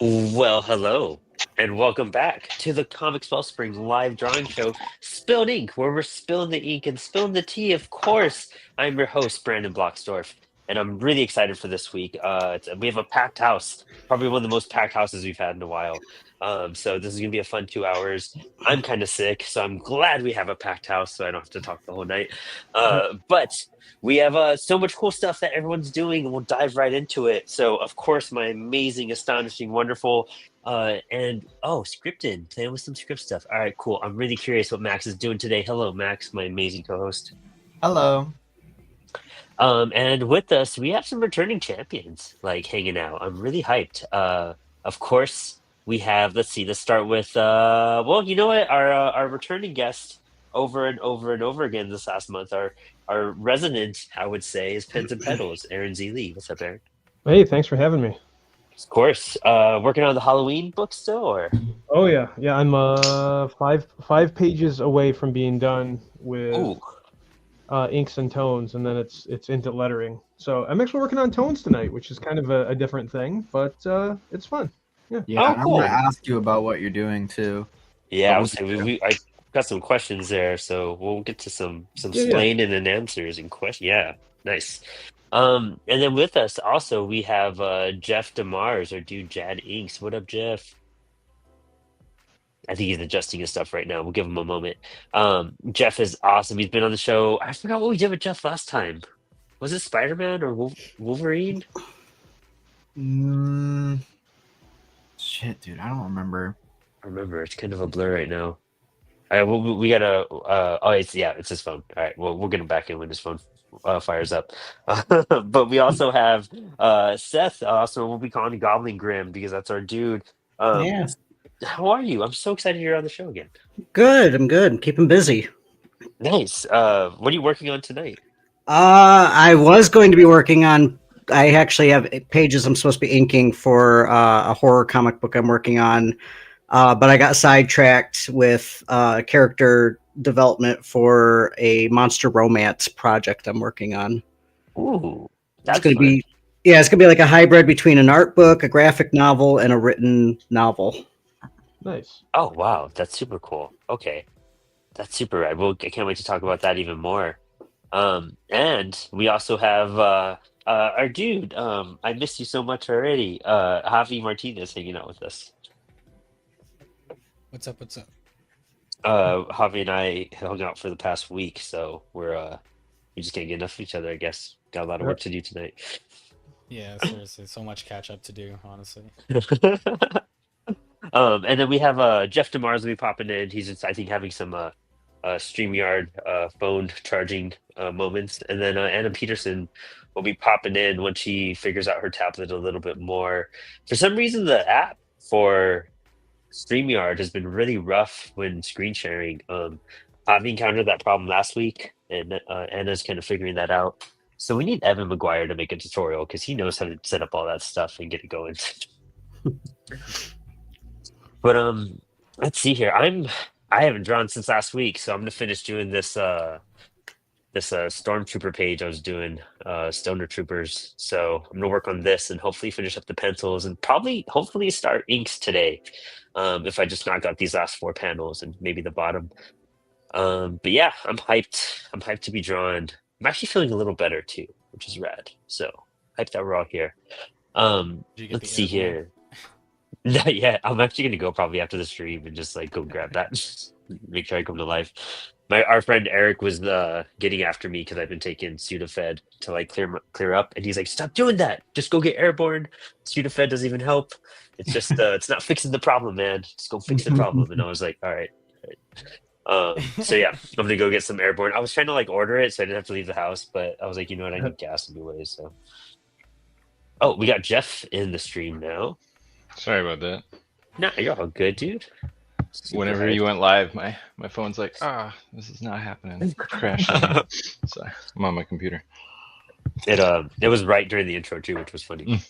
Well, hello, and welcome back to the Comix Wellspring live drawing show, Spilled Ink, where we're spilling the ink and spilling the tea, of course. I'm your host, Brandon Bloxdorf, and I'm really excited for this week. We have a packed house, probably one of the most packed houses we've had in a while. So this is going to be a fun 2 hours. I'm kind of sick, so I'm glad we have a packed house, so I don't have to talk the whole night. But we have so much cool stuff that everyone's doing, and we'll dive right into it. So, of course, my amazing, astonishing, wonderful, and scripted, playing with some script stuff. All right, cool. I'm really curious what Max is doing today. Hello, Max, my amazing co-host. Hello. And with us, we have some returning champions like hanging out. I'm really hyped. Of course, we have. Let's start with. Well, you know what? Our returning guest over and over and over again this last month. Our resident, I would say, is Pens and Pedals. Aaron Z. Lee. What's up, Aaron? Hey, thanks for having me. Of course. Working on the Halloween book still, or Oh yeah, I'm five pages away from being done with ooh. inks and tones, and then it's into lettering. So I'm actually working on tones tonight, which is kind of a different thing, but it's fun. Yeah. Yeah, Oh, I'm gonna cool. ask you about what you're doing too. Yeah, But I we'll was get saying there. I got some questions there, so we'll get to some Yeah. splaining and answers and question. Yeah, nice. And then with us also we have Jeff Demars, our dude Jad Inks. What up, Jeff? I think he's adjusting his stuff right now. We'll give him a moment. Jeff is awesome. He's been on the show. I forgot what we did with Jeff last time. Was it Spider-Man or Wolverine? Mm, shit, dude, I don't remember. I remember. It's kind of a blur right now. All right, we gotta. It's his phone. All right, well, we'll get him back in when his phone fires up. But we also have Seth. Also, we'll be calling Goblin Grimm because that's our dude. Um, Yeah, how are you? I'm so excited you're on the show again. good. I'm good. Keep him busy. Nice. What are you working on tonight? I was going to be working on. I actually have pages I'm supposed to be inking for a horror comic book I'm working on, but I got sidetracked with character development for a monster romance project I'm working on. Ooh, It's that's going to fun. be, yeah, it's going to be like a hybrid between an art book, a graphic novel, and a written novel. Nice. Oh wow, that's super cool. Okay, that's super rad. Well, I can't wait to talk about that even more. And we also have our dude. I missed you so much already. Javi Martinez hanging out with us. What's up? What's up? Javi and I hung out for the past week, so we just can't get enough of each other. I guess got a lot of work Yep. to do tonight. Yeah, seriously, so much catch up to do, honestly. And then we have Jeff Demars will be popping in. He's just, I think, having some StreamYard phone charging moments. And then Anna Peterson will be popping in once she figures out her tablet a little bit more. For some reason, the app for StreamYard has been really rough when screen sharing. I've encountered that problem last week, and Anna's kind of figuring that out. So we need Evan McGuire to make a tutorial because he knows how to set up all that stuff and get it going. But let's see here. I haven't drawn since last week, so I'm gonna finish doing this stormtrooper page I was doing, stoner troopers. So I'm gonna work on this and hopefully finish up the pencils and probably hopefully start inks today. If I just knock out these last four panels and maybe the bottom. But yeah, I'm hyped. I'm hyped to be drawn. I'm actually feeling a little better too, which is rad. So hyped that we're all here. Did you get Let's the see airborne? here. Not yet. I'm actually gonna go probably after the stream and just like go grab that. Make sure I come to life. Our friend Eric was getting after me because I've been taking Sudafed to like clear up, and he's like, "Stop doing that. Just go get airborne. Sudafed doesn't even help. It's just it's not fixing the problem, man. Just go fix the problem." And I was like, "All right." All right. So yeah, I'm gonna go get some airborne. I was trying to like order it so I didn't have to leave the house, but I was like, you know what, I need gas anyways. So oh, we got Jeff in the stream now. Sorry about that. No, you're all good, dude. Super Whenever hyped. you went live, my phone's like, this is not happening. It's crashing. So I'm on my computer. It was right during the intro too, which was funny.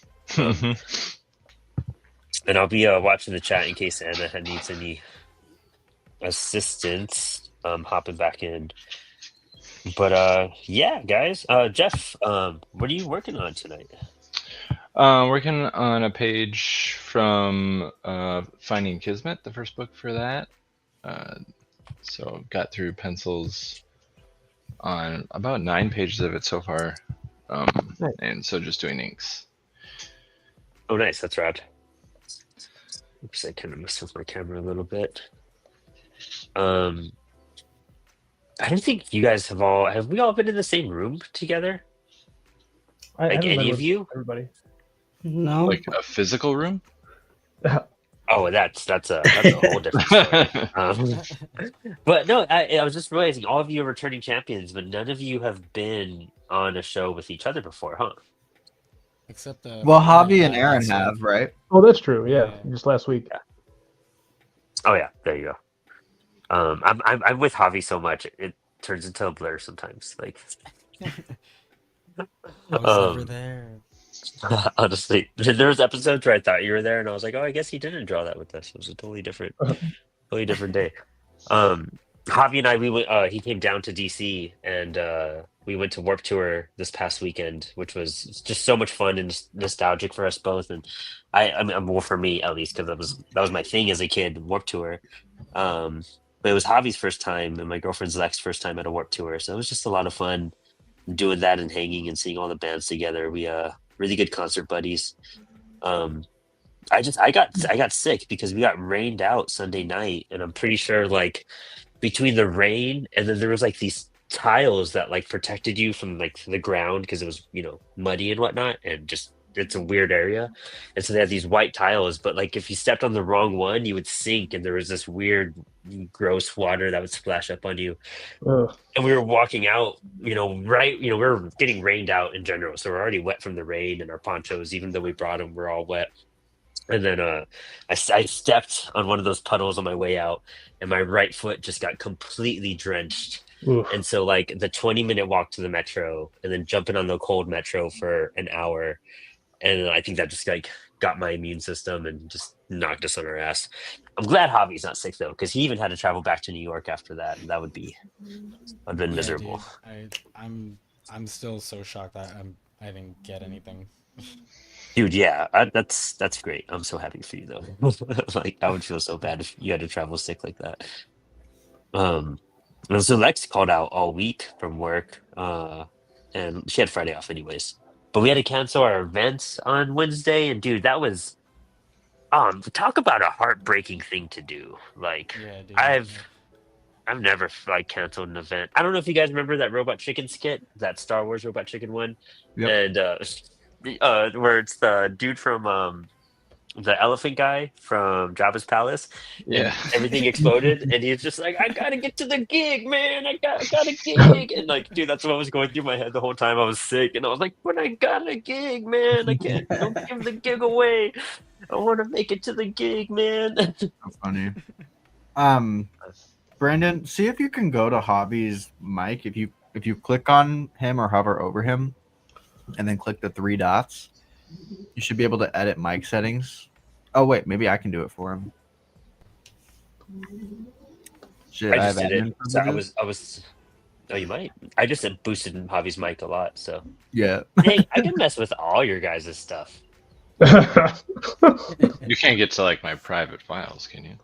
And I'll be watching the chat in case Anna needs any assistance hopping back in. But yeah, guys. Jeff, what are you working on tonight? Working on a page from Finding Kismet, the first book for that. So got through pencils on about 9 pages of it so far. Nice. And so just doing inks. Oh, nice. That's rad. Oops, I kind of messed with my camera a little bit. I don't think you guys have we all been in the same room together? I Like haven't any been of with you? Everybody. No. Like a physical room? Oh, that's a whole different story. But no, I was just realizing all of you are returning champions, but none of you have been on a show with each other before, huh? Except Well, Aaron Javi and I Aaron last week. have, right? Oh, that's true. Yeah, Yeah. just last week. Oh yeah, there you go. I'm with Javi so much it turns into a blur sometimes. Like, I was never um, there. honestly, there was episodes where I thought you were there, and I was like, oh, I guess he didn't draw that with us. It was a totally different day. Javi and I, we went. He came down to DC, and we went to Warp Tour this past weekend, which was just so much fun and nostalgic for us both. And I mean, well, for me at least, because that was my thing as a kid, Warp Tour. But it was Javi's first time and my girlfriend's Lex's first time at a Warp Tour, so it was just a lot of fun doing that and hanging and seeing all the bands together. We really good concert buddies. I got sick because we got rained out Sunday night, and I'm pretty sure like between the rain and then there was like these tiles that like protected you from like the ground because it was muddy and whatnot, and just it's a weird area, and so they had these white tiles, but like if you stepped on the wrong one you would sink, and there was this weird gross water that would splash up on you. Ugh. And we were walking out, we were getting rained out in general, so we're already wet from the rain, and our ponchos, even though we brought them, were all wet. And then I stepped on one of those puddles on my way out, and my right foot just got completely drenched. Oof. And so, like, the 20-minute walk to the metro, and then jumping on the cold metro for an hour, and I think that just like got my immune system and just knocked us on our ass. I'm glad Javi's not sick though, because he even had to travel back to New York after that, and that would have been miserable. Dude, I'm still so shocked that I didn't get anything. Dude, yeah, that's great. I'm so happy for you though. Like, I would feel so bad if you had to travel sick like that. And so Lex called out all week from work, and she had Friday off anyways. But we had to cancel our events on Wednesday, and dude, that was talk about a heartbreaking thing to do. Like, Yeah, dude. I've never like canceled an event. I don't know if you guys remember that Robot Chicken skit, that Star Wars Robot Chicken one, Yep. and where it's the dude from the elephant guy from Jabba's palace. Yeah. And everything exploded, and he's just like, I gotta get to the gig, man. I got a gig. And like, dude, that's what was going through my head the whole time I was sick. And I was like, but I got a gig, man. I can't don't give the gig away. I want to make it to the gig, man. So funny. Brandon, see if you can go to Hobby's mic. If you click on him or hover over him, and then click the 3 dots, you should be able to edit mic settings. Oh wait, maybe I can do it for him. Shit, I I just have did admin it. So I privileges. was. Oh, you might. I just boosted Javi's mic a lot. So Yeah. hey, I can mess with all your guys' stuff. You can't get to like my private files, can you?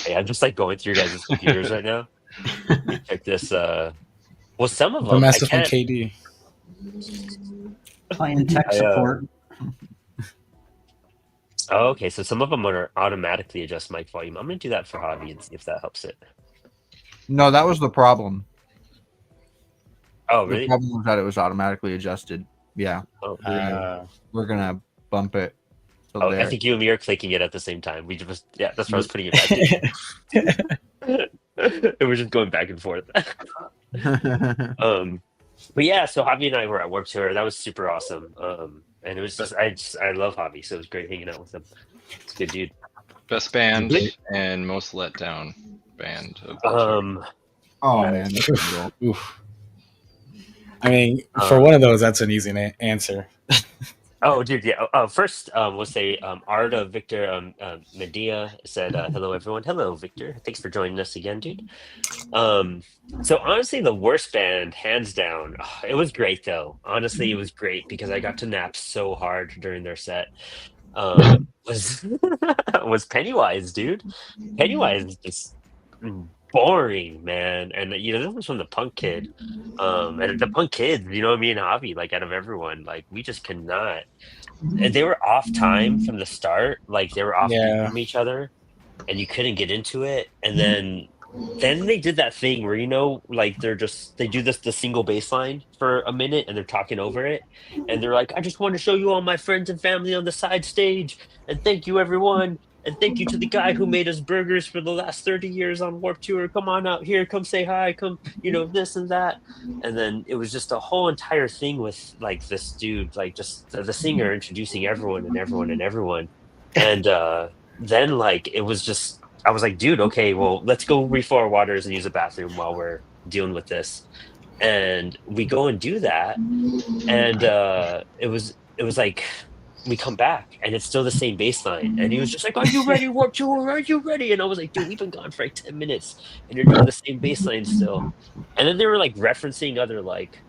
Hey, I'm just like going through your guys' computers right now. Check this. Well, some of The them I master from can't. KD. Playing tech support. Oh, okay, so some of them are automatically adjust mic volume. I'm gonna do that for Javi and see if that helps it. No, that was the problem. Oh, The really? problem was that it was automatically adjusted. Yeah, Oh, we're gonna bump it. to oh, I there. think you and me are clicking it at the same time. We just, yeah, that's why I was putting it back in. It was just going back and forth. But yeah, so Javi and I were at Warped Tour. That was super awesome. And it was I love Javi, so it was great hanging out with him. It's a good dude. Best band Really? and most let down band of the tour. Oh man, that's brutal. Oof. I mean, for one of those, that's an easy answer. Oh, dude, yeah. First, we'll say Art of Victor Medea said, "Hello, everyone. Hello, Victor. Thanks for joining us again, dude." Um, so honestly, the worst band, hands down. It was great though. Honestly, it was great because I got to nap so hard during their set. Was was Pennywise, dude. Pennywise is just boring, man. And this was from the punk kid. And the punk kids, me and Javi, like out of everyone, like we just could not. And they were off time from the start, like they were off beat Yeah. from each other, and you couldn't get into it. And then they did that thing where like they do the single bass line for a minute and they're talking over it, and they're like, I just want to show you all my friends and family on the side stage, and thank you everyone, and thank you to the guy who made us burgers for the last 30 years on Warp Tour. Come on out here, come say hi, come, this and that. And then it was just a whole entire thing with like this dude, like just the singer introducing everyone and everyone and everyone. And then like it was just I was like, dude, okay, well, let's go refill our waters and use the bathroom while we're dealing with this. And we go and do that. And it was like we come back and it's still the same bass line. And he was just like, are you ready, Warp Tour? Are you ready? And I was like, dude, we've been gone for like 10 minutes and you're doing the same bass line still. And then they were like referencing other like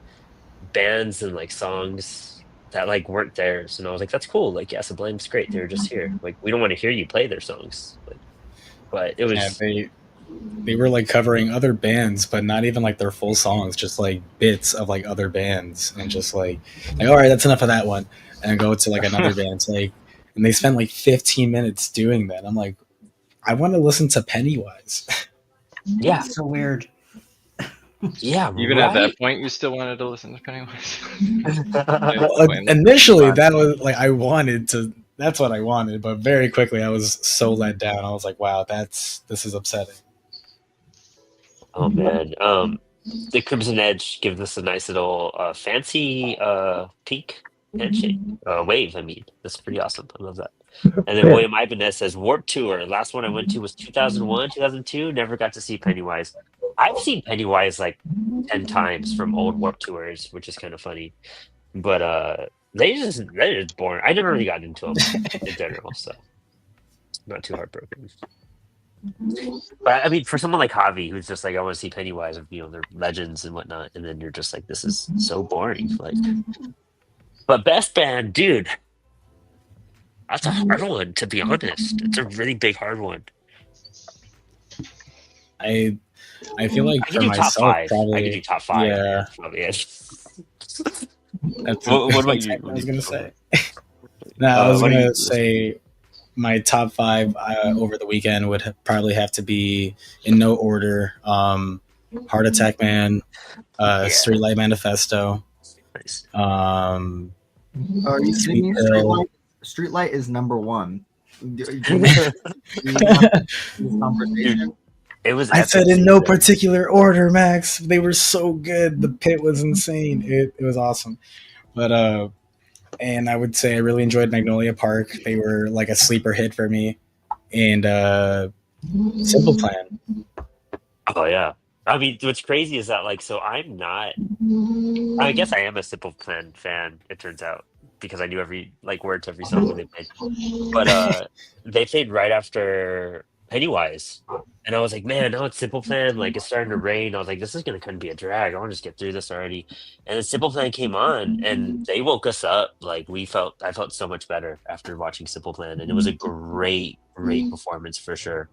bands and like songs that like weren't theirs. And I was like, that's cool. Like, yeah, Sublime's great. They were just here. Like, we don't want to hear you play their songs. Like, but it was They were like covering other bands, but not even like their full songs, just like bits of like other bands, and just like all right, that's enough of that one, and go to like another band. Like, and they spent like 15 minutes doing that. I'm like, I want to listen to Pennywise. yeah, So weird. yeah. Even at right? that point, you still wanted to listen to Pennywise. Well, initially, that was like I wanted to. That's what I wanted, but very quickly I was so let down. I was like, wow, this is upsetting. Oh man. The Crimson Edge gives us a nice little fancy peak handshake. Wave, I mean. That's pretty awesome. I love that. And then William Ibanez says Warp Tour. Last one I went to was 2001, 2002. Never got to see Pennywise. I've seen Pennywise like 10 times from old Warp Tours, which is kind of funny. But they're just boring. I never really got into them in general, so not too heartbroken. But I mean, for someone like Javi, who's just like, I want to see Pennywise, they're legends and whatnot, and then you're just like, this is so boring. Like, but best band, dude, that's a hard one, to be honest. It's a really big, hard one. I feel like I for could do top myself, five. probably. I could do top five. Yeah. Probably it. That's What about you? I was gonna say. No, I was what do gonna you- say my top five over the weekend would probably have to be in no order. Heart Attack Man, Streetlight Manifesto. Nice. Are you kidding me? Streetlight. Streetlight is number one. It was. I epic said in seeing no them. particular order, Max. They were so good. The pit was insane. It was awesome. But and I would say I really enjoyed Magnolia Park. They were like a sleeper hit for me. And Simple Plan. Oh yeah. I mean, what's crazy is that like, so I'm not. I guess I am a Simple Plan fan. It turns out because I knew every like word to every song they played. But they played right after Pennywise, and I was like, man, now it's Simple Plan. Like it's starting to rain. I was like, this is gonna kind of be a drag. I want to just get through this already. And then Simple Plan came on, and they woke us up. Like I felt so much better after watching Simple Plan, and it was a great performance for sure.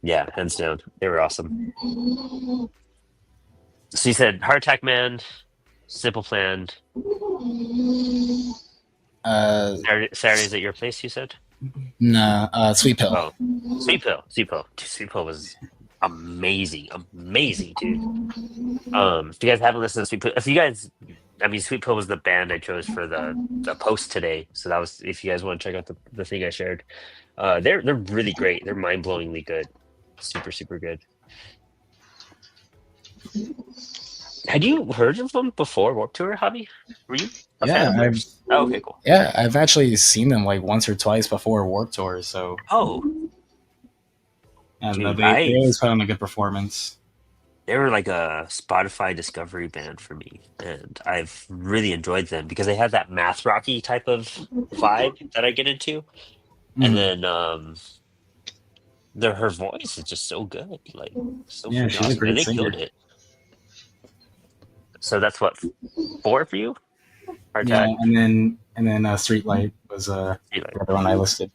Yeah, hands down, they were awesome. So you said Heart Attack Man, Simple Plan. Saturday's at your place, you said? Nah, Sweet Pill. Oh, Sweet Pill. Dude, Sweet Pill was amazing, dude. If you guys haven't listened to Sweet Pill, Sweet Pill was the band I chose for the post today. So that was, if you guys want to check out the thing I shared. They're really great. They're mind-blowingly good. Super, super good. Had you heard of them before Warp Tour, Javi? Were you a fan of theirs? Oh, okay, cool. Yeah, I've actually seen them like once or twice before Warp Tour. So Oh, and Dude, they always put on a good performance. they were like a Spotify discovery band for me, and I've really enjoyed them because they have that math rocky type of vibe that I get into, and Mhm. then her voice is just so good, like so Yeah, freaking she's a awesome, and great they killed singer. it. So that's what, four for you? Hard Yeah, attack. and then Streetlight was Eli, the other one I listed.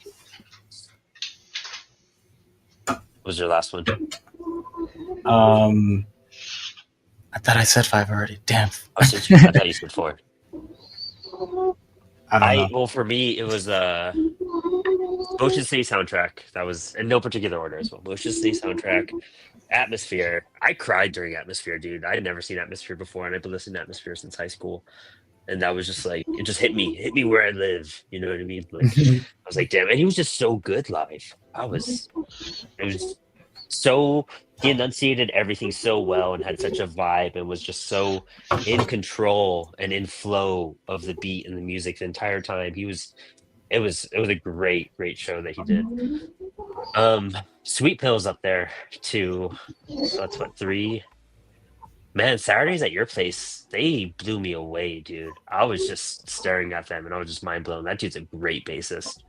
was your last one? Um, I thought I said 5 already. Damn. Oh, did you? I thought you said four. I don't know. Well, for me it was Motion City soundtrack. That was in no particular order as well. Motion City soundtrack, Atmosphere. I cried during Atmosphere, dude. I had never seen Atmosphere before, and I've been listening to Atmosphere since high school. And that was just like it just hit me where I live. You know what I mean? Like I was like, damn. And he was just so good live. It was so he enunciated everything so well and had such a vibe and was just so in control and in flow of the beat and the music the entire time. It was a great show that he did. Sweet Pills up there too. So that's what, three. Man, Saturdays at your place, they blew me away, dude. I was just staring at them and I was just mind blown. That dude's a great bassist.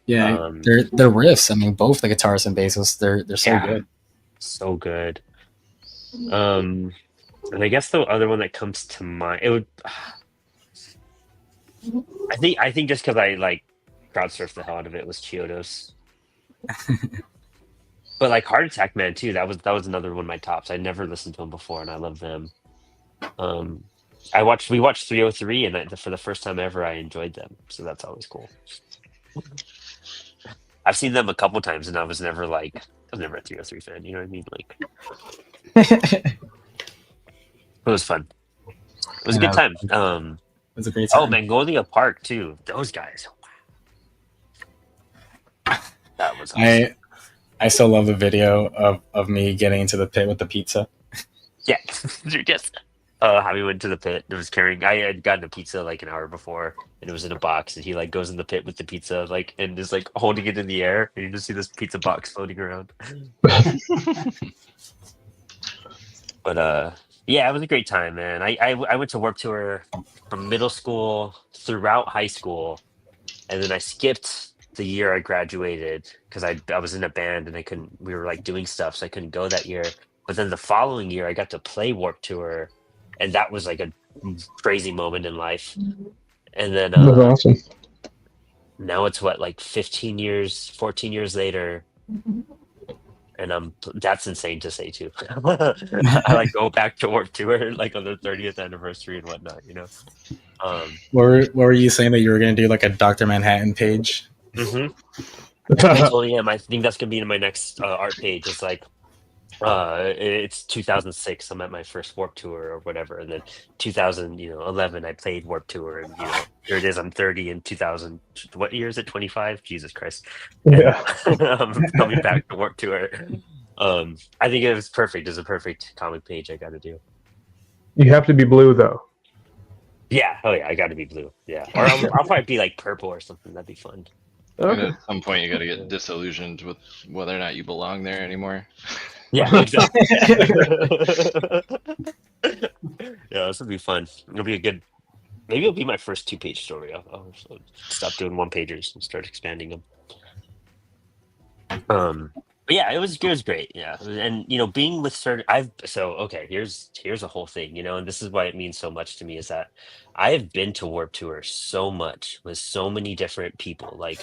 Yeah, Um, they're riffs. I mean, both the guitarists and bassists, they're so yeah, good. so good. And I guess the other one that comes to mind, it would. I think just because I like crowd surfed the hell out of it was Chiodos. But like Heart Attack Man too, that was another one of my tops. I never listened to them before, and I love them. Um, we watched 303, and for the first time ever, I enjoyed them. So that's always cool. I've seen them a couple times, and I was never a 303 fan. You know what I mean? Like it was fun. It was a You good know, time. it was a great Oh, time. Magnolia Park too. Those guys. That was awesome. I still love the video of me getting into the pit with the pizza. Yeah, yes. How we went to the pit. It was carrying. I had gotten a pizza like an hour before, and it was in a box. And he like goes in the pit with the pizza, like, and is like holding it in the air, and you just see this pizza box floating around. But yeah, it was a great time, man. I went to Warped Tour from middle school throughout high school, and then I skipped the year I graduated because I was in a band and I couldn't. We were like doing stuff, so I couldn't go that year. But then the following year, I got to play Warped Tour, and that was like a crazy moment in life. And then That was awesome. now it's what, like 15 years, 14 years later, and that's insane to say too. I like go back to Warped Tour like on the 30th anniversary and whatnot, you know. What were you saying that you were going to do like a Dr. Manhattan page? I totally am. I think that's gonna be in my next art page. It's like it's 2006. I'm at my first Warp Tour or whatever, and then 2011 I played Warp Tour, and here it is. I'm 30 in 2000. What year is it? 25. Jesus Christ! And, Yeah. I'm coming back to Warp Tour. I think it was perfect. It's a perfect comic page. I got to do. You have to be blue though. Yeah. Oh yeah. I got to be blue. Yeah. Or I'll probably be like purple or something. That'd be fun. And Okay. at some point, you got to get disillusioned with whether or not you belong there anymore. Yeah, exactly. Yeah, this will be fun. It'll be a good. Maybe it'll be my first 2-page story. I'll stop doing 1-pagers and start expanding them. But yeah, it was great. Yeah, and being with certain, here's a whole thing. And this is why it means so much to me is that I have been to Warp Tour so much with so many different people, like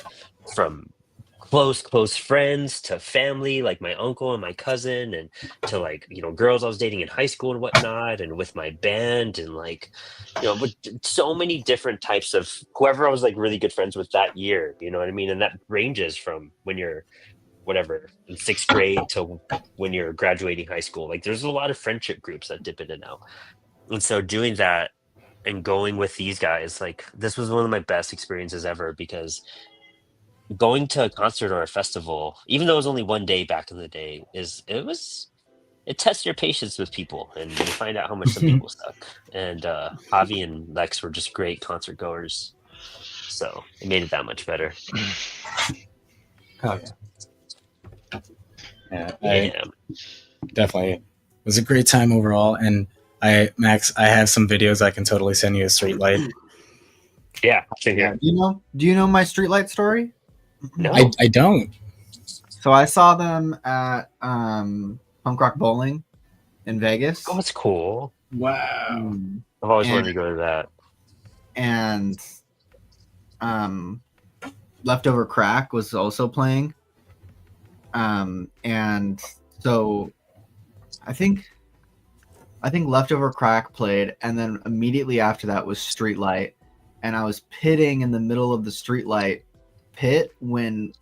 from close friends to family, like my uncle and my cousin, and to like girls I was dating in high school and whatnot, and with my band, and like with so many different types of whoever I was like really good friends with that year. You know what I mean? And that ranges from when you're whatever in 6th grade to when you're graduating high school. Like there's a lot of friendship groups that dip in and out, and so doing that and going with these guys, like this was one of my best experiences ever, because going to a concert or a festival, even though it was only one day back in the day, it tests your patience with people, and you find out how much some people suck. And Javi and Lex were just great concert goers, so it made it that much better. Oh yeah. Yeah, Yeah. definitely was a great time overall. And Max, I have some videos I can totally send you a Streetlight. Yeah, same Yeah. here. Do you know my streetlight story? No. I don't. So I saw them at Punk Rock Bowling in Vegas. Oh, it's cool. Wow. I've always And- wanted to go to that. And Leftover Crack was also playing. And so I think Leftover Crack played, and then immediately after that was Streetlight, and I was pitting in the middle of the Streetlight pit when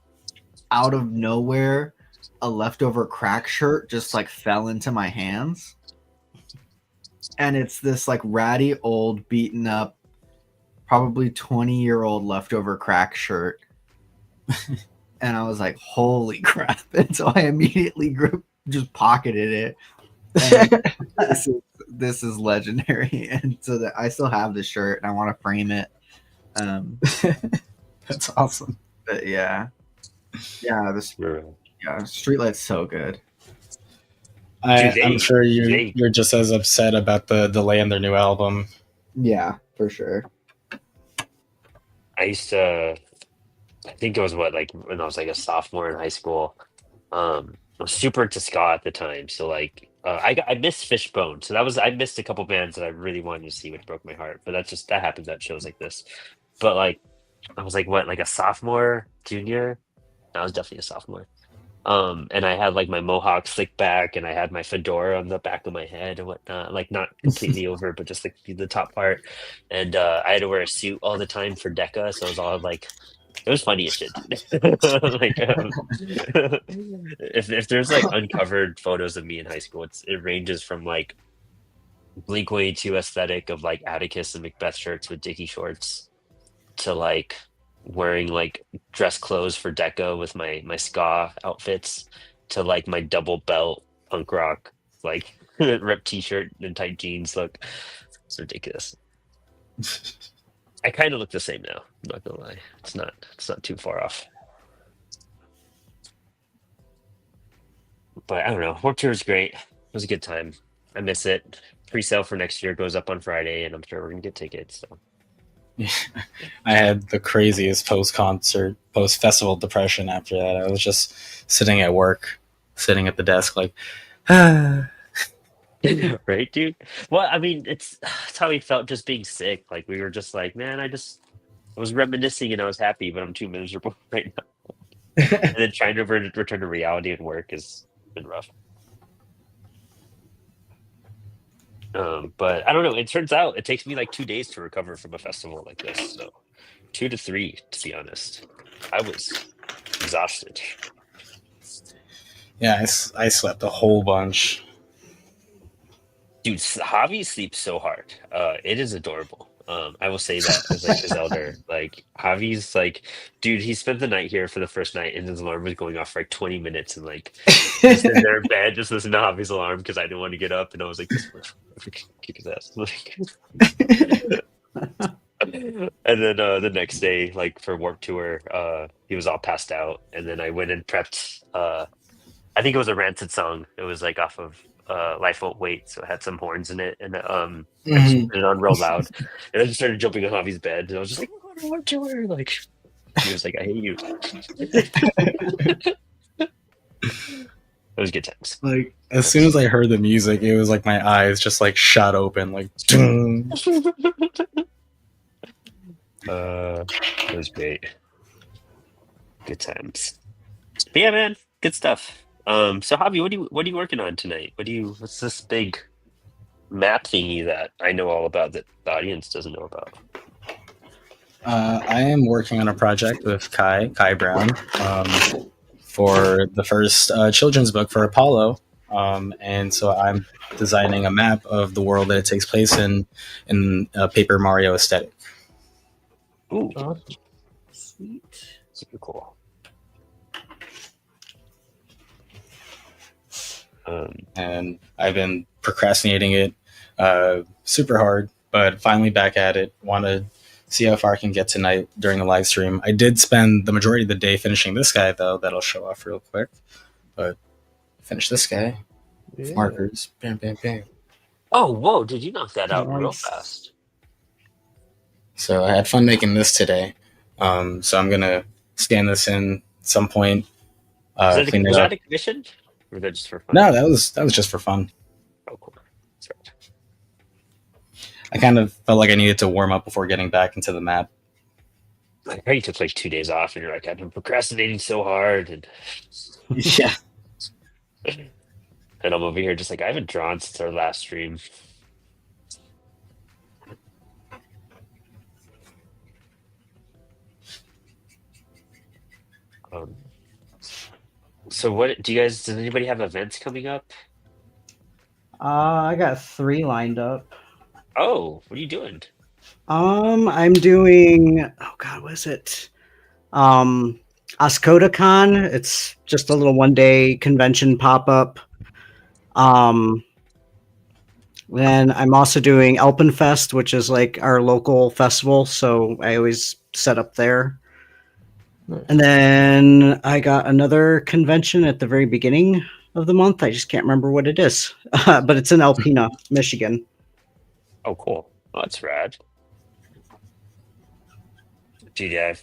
out of nowhere a Leftover Crack shirt just like fell into my hands. And it's this like ratty old beaten up probably 20-year-old Leftover Crack shirt. And I was like, holy crap. And so I immediately just pocketed it. And this is legendary. And so that I still have the shirt and I want to frame it. That's awesome. But yeah. Yeah, Streetlight's so good. I'm sure you're just as upset about the delay in their new album. Yeah, for sure. I used to, I think it was when I was like a sophomore in high school. I was super into ska at the time, so I missed Fishbone, so I missed a couple bands that I really wanted to see, which broke my heart. But that happens at shows like this. But I was like a sophomore, junior. I was definitely a sophomore. And I had my mohawk slicked back, and I had my fedora on the back of my head and whatnot, not completely over, but just the top part. And I had to wear a suit all the time for DECA, so it was all it was funny as shit. If there's uncovered photos of me in high school, it ranges from Blink-182 aesthetic of Atticus and Macbeth shirts with Dickie shorts to wearing dress clothes for deco with my ska outfits to my double belt punk rock ripped t-shirt and tight jeans look. It's ridiculous. I kind of look the same now, I'm not gonna lie. It's not too far off. But I don't know, Warped Tour was great. It was a good time. I miss it. Pre-sale for next year goes up on Friday, and I'm sure we're gonna get tickets, so I had the craziest post-festival depression after that. I was just sitting at work, sitting at the desk right, dude? Well, I mean, it's how we felt just being sick. We were just man, I was reminiscing and I was happy, but I'm too miserable right now. And then trying to return to reality and work has been rough. But I don't know. It turns out it takes me 2 days to recover from a festival like this. So 2 to 3, to be honest. I was exhausted. Yeah, I slept a whole bunch. Dude, Javi sleeps so hard. It is adorable. I will say that as his elder. Javi's dude, he spent the night here for the first night, and his alarm was going off for 20 minutes, and just in their bed, just listen to Javi's alarm because I didn't want to get up, and I was like, this kick his ass. And then the next day, for Warped Tour, he was all passed out, and then I went and prepped. I think it was a Rancid song. It was off of Life Won't Wait, so it had some horns in it, and I just put it on real loud, and I just started jumping on Javi's bed, and I was just we're going to Warped Tour. He was like, I hate you. It was good times. As soon as I heard the music, it was my eyes just shot open, It was great. Good times. But yeah, man, good stuff. So Javi, what are you working on tonight? What's this big map thingy that I know all about that the audience doesn't know about? I am working on a project with Kai Brown, for the first children's book for Apollo. And so I'm designing a map of the world that it takes place in a Paper Mario aesthetic. Ooh, Awesome. sweet. Super cool. And I've been procrastinating it super hard, but finally back at it. Want to see how far I can get tonight during the live stream. I did spend the majority of the day finishing this guy, though. That'll show off real quick. But finish this guy. Yeah. markers. Bam, bam, bam. Oh, whoa! Did you knock that out real Nice. fast? So I had fun making this today. So I'm gonna scan this in at some point. Clean it Was up. that a commission, or was that just for fun? No, that was just for fun. Oh, cool. That's right. I kind of felt like I needed to warm up before getting back into the map. I heard you took like 2 days off, and you're like, I've been procrastinating so hard, and Yeah. and I'm over here just like I haven't drawn since our last stream. Um, so what do you guys? Does anybody have events coming up? I got 3 lined up. Oh, what are you doing? I'm doing. Oh God, what is it? OscodaCon. It's just a little 1-day convention pop up. Then I'm also doing Alpenfest, which is like our local festival. So I always set up there. Nice. And then I got another convention at the very beginning of the month. I just can't remember what it is, but it's in Alpena, Michigan. Oh, cool. Oh, that's rad. Dude, I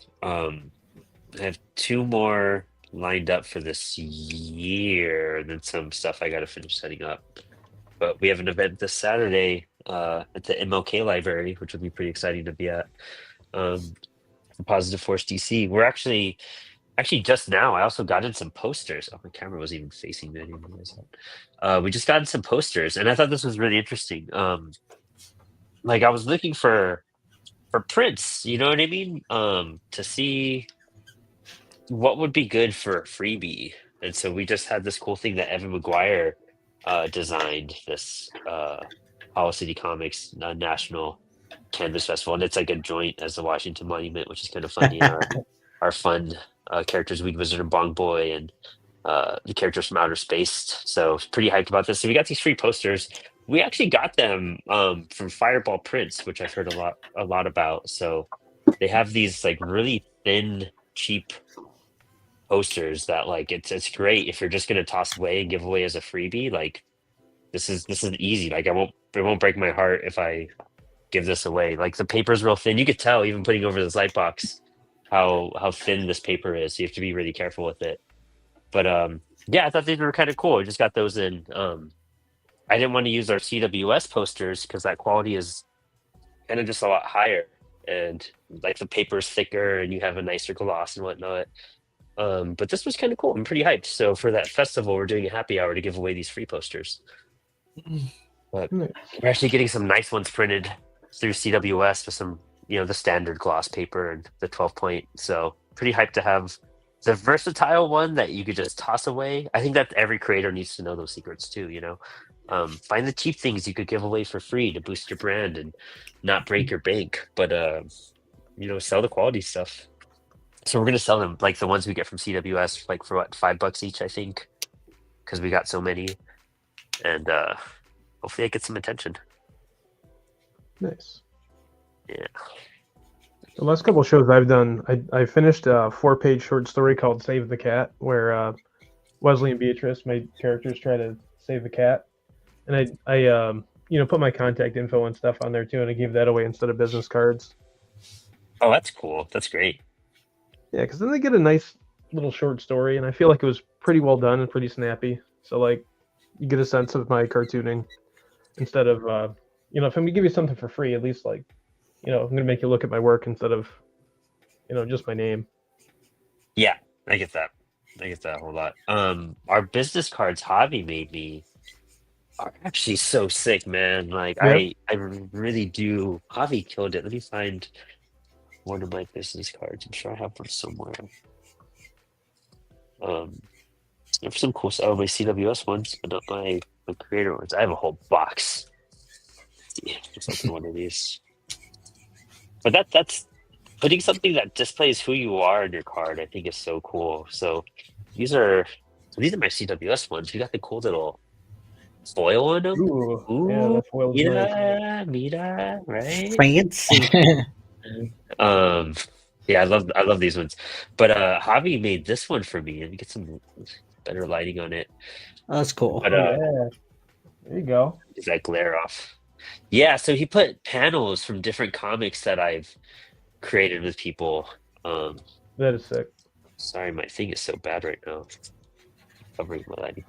have 2 more lined up for this year, and then some stuff I got to finish setting up. But we have an event this Saturday at the MLK Library, which will be pretty exciting to be at. For Positive Force DC. We're actually just now. I also got in some posters. Oh, my camera wasn't even facing me. I didn't realize that. We just got in some posters, and I thought this was really interesting. Like I was looking for prints, you know what I mean? To see what would be good for a freebie. And so we just had this cool thing that Evan McGuire designed, this Hollow City Comics National Canvas Festival, and it's like a joint as the Washington Monument, which is kind of funny. Our fun characters, Weed Wizard and Bong Boy, and the characters from outer space. So pretty hyped about this. So we got these free posters. We actually got them from Fireball Prints, which I've heard a lot about. So they have these like really thin, cheap posters that like it's great if you're just gonna toss away and give away as a freebie. Like this is easy. Like it won't break my heart if I give this away. Like the paper's real thin. You could tell even putting over this light box how thin this paper is. So you have to be really careful with it. But yeah, I thought these were kind of cool. I just got those in. I didn't want to use our CWS posters because that quality is kind of just a lot higher, and like the paper's thicker and you have a nicer gloss and whatnot. But this was kind of cool. I'm pretty hyped. So for that festival, we're doing a happy hour to give away these free posters. But Nice. we're actually getting some nice ones printed through CWS with some, the standard gloss paper and the 12 point. So pretty hyped to have the versatile one that you could just toss away. I think that every creator needs to know those secrets too, Find the cheap things you could give away for free to boost your brand and not break your bank, but sell the quality stuff. So we're gonna sell them like the ones we get from CWS, like for what, $5 each, I think, because we got so many, and hopefully I get some attention. Nice. Yeah. The last couple of shows I've done, I finished a 4-page short story called "Save the Cat," where Wesley and Beatrice, my characters, try to save the cat, and I put my contact info and stuff on there too, and I gave that away instead of business cards. Oh, that's cool. That's great. Yeah, because then they get a nice little short story, and I feel like it was pretty well done and pretty snappy. So like, you get a sense of my cartooning instead of if I'm gonna give you something for free, at least like, I'm gonna make you look at my work instead of, just my name. Yeah, I get that. I get that a whole lot. Our business cards Javi made me are actually so sick, man. Like Yeah. I really do. Javi killed it. Let me find one of my business cards. I'm sure I have one somewhere. I have some cool stuff. Oh, my CWS ones, but not my creator ones. I have a whole box. Yeah, let's open one of these. But that's putting something that displays who you are in your card, I think is so cool. So these are my CWS ones. We got the cool little foil on them. Ooh, yeah, the foil is nice. Mira, right? Fancy. Yeah, I love these ones. But Javi made this one for me, and get some better lighting on it. That's cool. But Yeah. There you go. is that glare off? Yeah, so he put panels from different comics that I've created with people. That is sick. Sorry, my thing is so bad right now. Covering my lighting.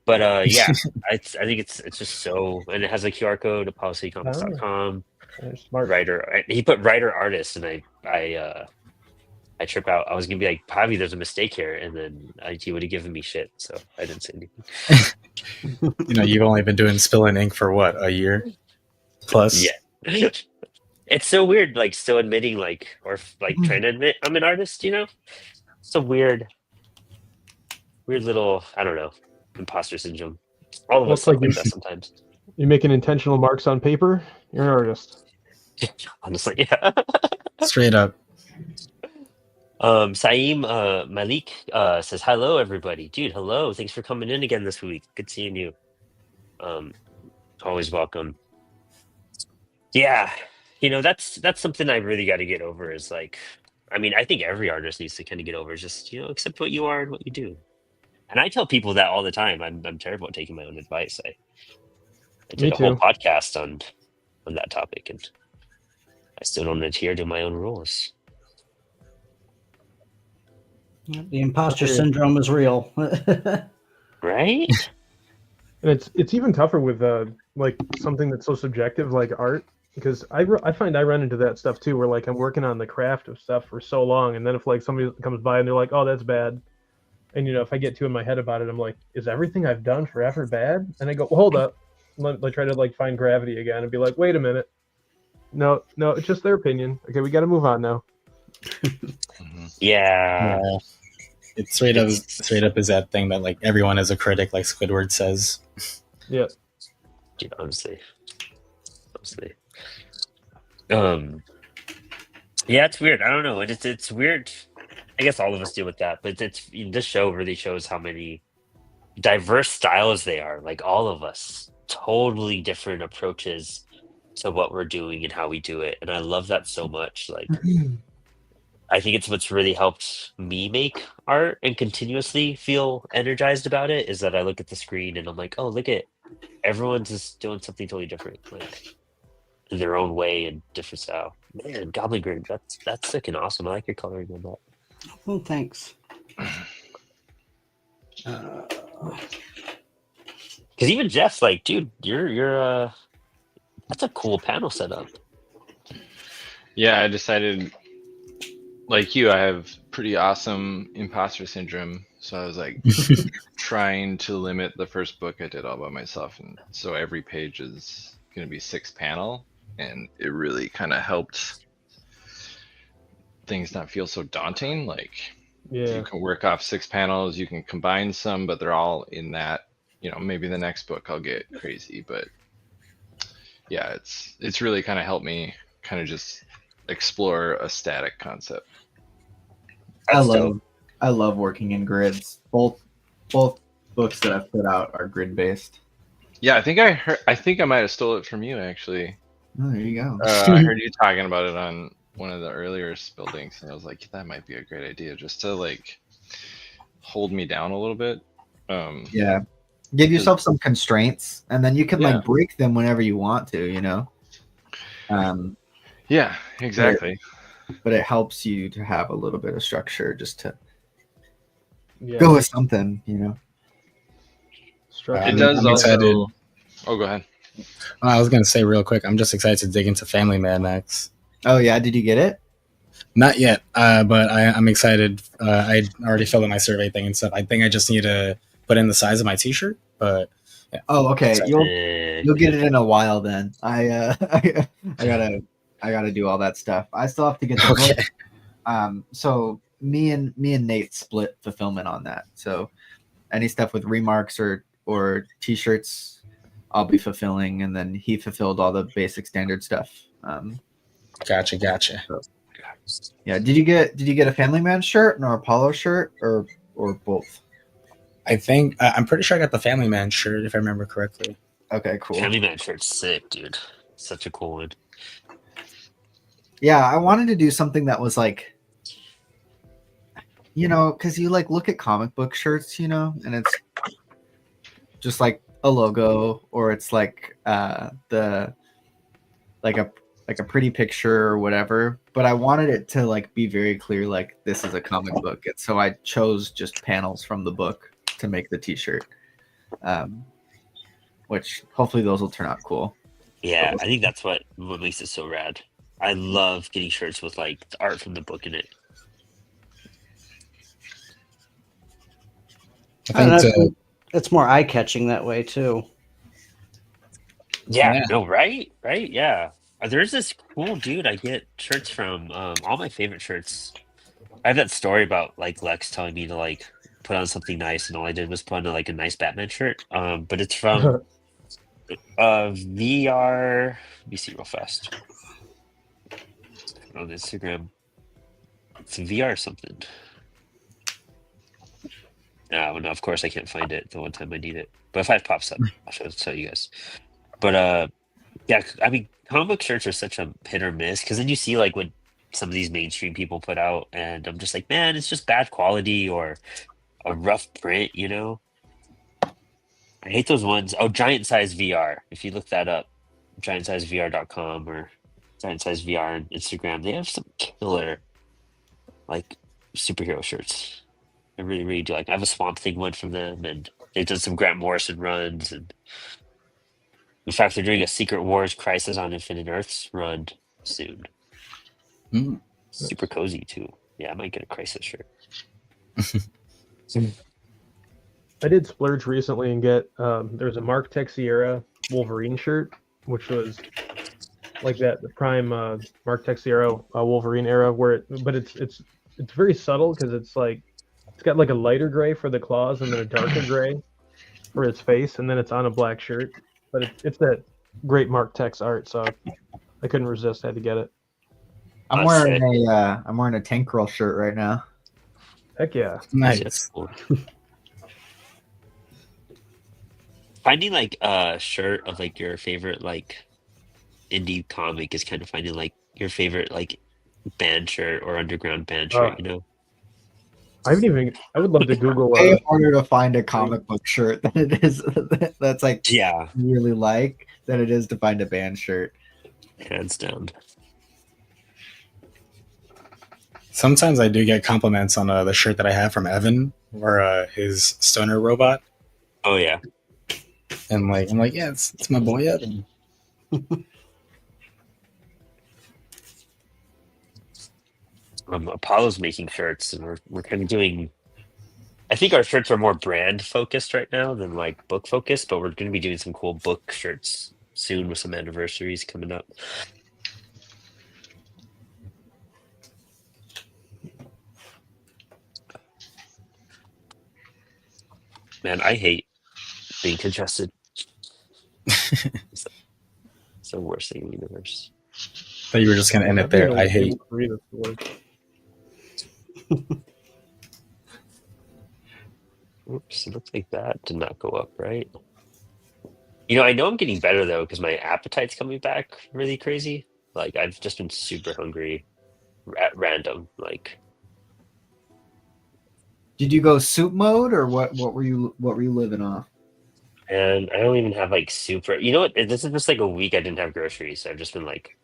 But yeah, I think it's just so, and it has a QR code at policycomics.com. They're smart. Writer, he put writer artist, and I trip out. I was gonna be like, Pavi, there's a mistake here, and then he would have given me shit, so I didn't say anything. You know, you've only been doing spilling ink for what, a year plus? Yeah. It's so weird, like still admitting, like, or like trying to admit I'm an artist. It's a weird little, I don't know, imposter syndrome. All of Well, us it's like like that sometimes. You're making intentional marks on paper. You're an artist. Honestly, yeah. Straight up. Saeem Malik says hello, everybody, dude. Hello, thanks for coming in again this week. Good seeing you. Always welcome. Yeah, that's something I really got to get over. Is like, I mean, I think every artist needs to kind of get over. Is just accept what you are and what you do. And I tell people that all the time. I'm terrible at taking my own advice. I did Me a whole too. podcast on that topic, and I still don't adhere to my own rules. The imposter syndrome is real. Right? And it's even tougher with like something that's so subjective like art, because I find I run into that stuff too, where like I'm working on the craft of stuff for so long, and then if like somebody comes by and they're like, oh, that's bad, and if I get too in my head about it, I'm like, is everything I've done forever bad? And I go, well, hold up. I try to like find gravity again and be like, wait a minute. No, it's just their opinion. Okay, we got to move on now. Yeah. It's straight up is that thing that like everyone is a critic, like Squidward says. Yeah. Dude, honestly. Yeah, it's weird. I don't know. It's weird. I guess all of us deal with that, but this show really shows how many diverse styles they are. Like all of us, totally different approaches to what we're doing and how we do it, and I love that so much. Like, I think it's what's really helped me make art and continuously feel energized about it is that I look at the screen and I'm like, oh, look at everyone's just doing something totally different, like in their own way and different style. Man, Goblin Grimm, that's freaking awesome. I like your coloring on that. Well, thanks. Because even Jeff's like, dude, you're that's a cool panel setup. Yeah, I decided, like you, I have pretty awesome imposter syndrome. So I was like trying to limit the first book I did all by myself. And so every page is going to be 6 panel. And it really kind of helped things not feel so daunting. Like, Yeah. you can work off 6 panels, you can combine some, but they're all in that, maybe the next book I'll get crazy. But yeah, it's really kind of helped me kind of just explore a static concept. I love working in grids. Both books that I've put out are grid based. Yeah, I think I might have stole it from you actually. Oh, there you go. I heard you talking about it on one of the earlier buildings, and I was like, that might be a great idea, just to like hold me down a little bit. Yeah, give yourself some constraints, and then you can Yeah. like break them whenever you want to. Yeah, exactly. But it helps you to have a little bit of structure, just to Yeah. go with something. Structure. It does I'm also. excited. Oh, go ahead. I was gonna say real quick, I'm just excited to dig into Family Mad Max. Oh yeah, did you get it? Not yet, but I'm excited. I already filled in my survey thing and stuff. I think I just need to put in the size of my T-shirt, but yeah. Oh, okay. Exactly. You'll get it in a while then. I gotta do all that stuff. I still have to get the Okay. book. So me and Nate split fulfillment on that. So any stuff with remarks or T-shirts, I'll be fulfilling, and then he fulfilled all the basic standard stuff. Gotcha. Yeah. Did you get a Family Man shirt or a polo shirt or both? I think I'm pretty sure I got the Family Man shirt if I remember correctly. Okay, cool. Family Man shirt's sick, dude. Such a cool one. Yeah, I wanted to do something that was like, because you like look at comic book shirts, and just like a logo, or it's like like a pretty picture or whatever. But I wanted it to like be very clear, like this is a comic book, and so I chose just panels from the book to make the T-shirt. Which hopefully those will turn out cool. Yeah, I think that's what makes it so rad. I love getting shirts with like the art from the book in it. I think It's more eye catching that way too. Yeah, Yeah. no, right? Right, yeah. There's this cool dude I get shirts from. All my favorite shirts. I have that story about like Lex telling me to like put on something nice, and all I did was put on like a nice Batman shirt. But it's from VR. Let me see real fast on Instagram. It's VR something. No, of course I can't find it the one time I need it. But if it pops up, I'll show you guys. But yeah, I mean, comic book shirts are such a hit or miss because then you see like what some of these mainstream people put out, and I'm just like, man, it's just bad quality or a rough print, you know? I hate those ones. Oh, Giant Size VR. If you look that up, giantsizevr.com or Giant Size VR on Instagram, they have some killer like superhero shirts. I really, really do like. I have a Swamp Thing one from them, and they've done some Grant Morrison runs, and in fact, they're doing a Secret Wars Crisis on Infinite Earths run soon. Mm. Super cozy too. Yeah, I might get a Crisis shirt. I did splurge recently and get there's a Mark Texiera Wolverine shirt, which was like that the prime Mark Texiera Wolverine era, but it's very subtle because it's like it's got like a lighter gray for the claws and then a darker gray for his face, and then it's on a black shirt. But it's that great Mark Tex art, so I couldn't resist. I had to get it. I'm That's wearing a Tank Girl shirt right now. Heck yeah! Nice. Cool. Finding like a shirt of like your favorite like indie comic is kind of finding like your favorite like band shirt or underground band shirt, you know? I would love to Google. Way harder to find a comic book shirt than it is that's like Yeah, really like than it is to find a band shirt. hands down. Sometimes I do get compliments on the shirt that I have from Evan, or his stoner robot, Oh yeah. and like I'm like, yeah, it's my boy Evan. Apollo's making shirts, and we're kind of doing. I think our shirts are more brand focused right now than like book focused, but we're going to be doing some cool book shirts soon with some anniversaries coming up. Man, I hate being congested. It's the worst thing in the universe. Thought you were just gonna end it there. I hate. Oops, it looks like that did not go up, right? You know, I know I'm getting better though because my appetite's coming back really crazy. Like I've just been super hungry at random. Like, Did you go soup mode or what were you living off? and I don't even have like super. You know what? This is just like a week I didn't have groceries. So I've just been like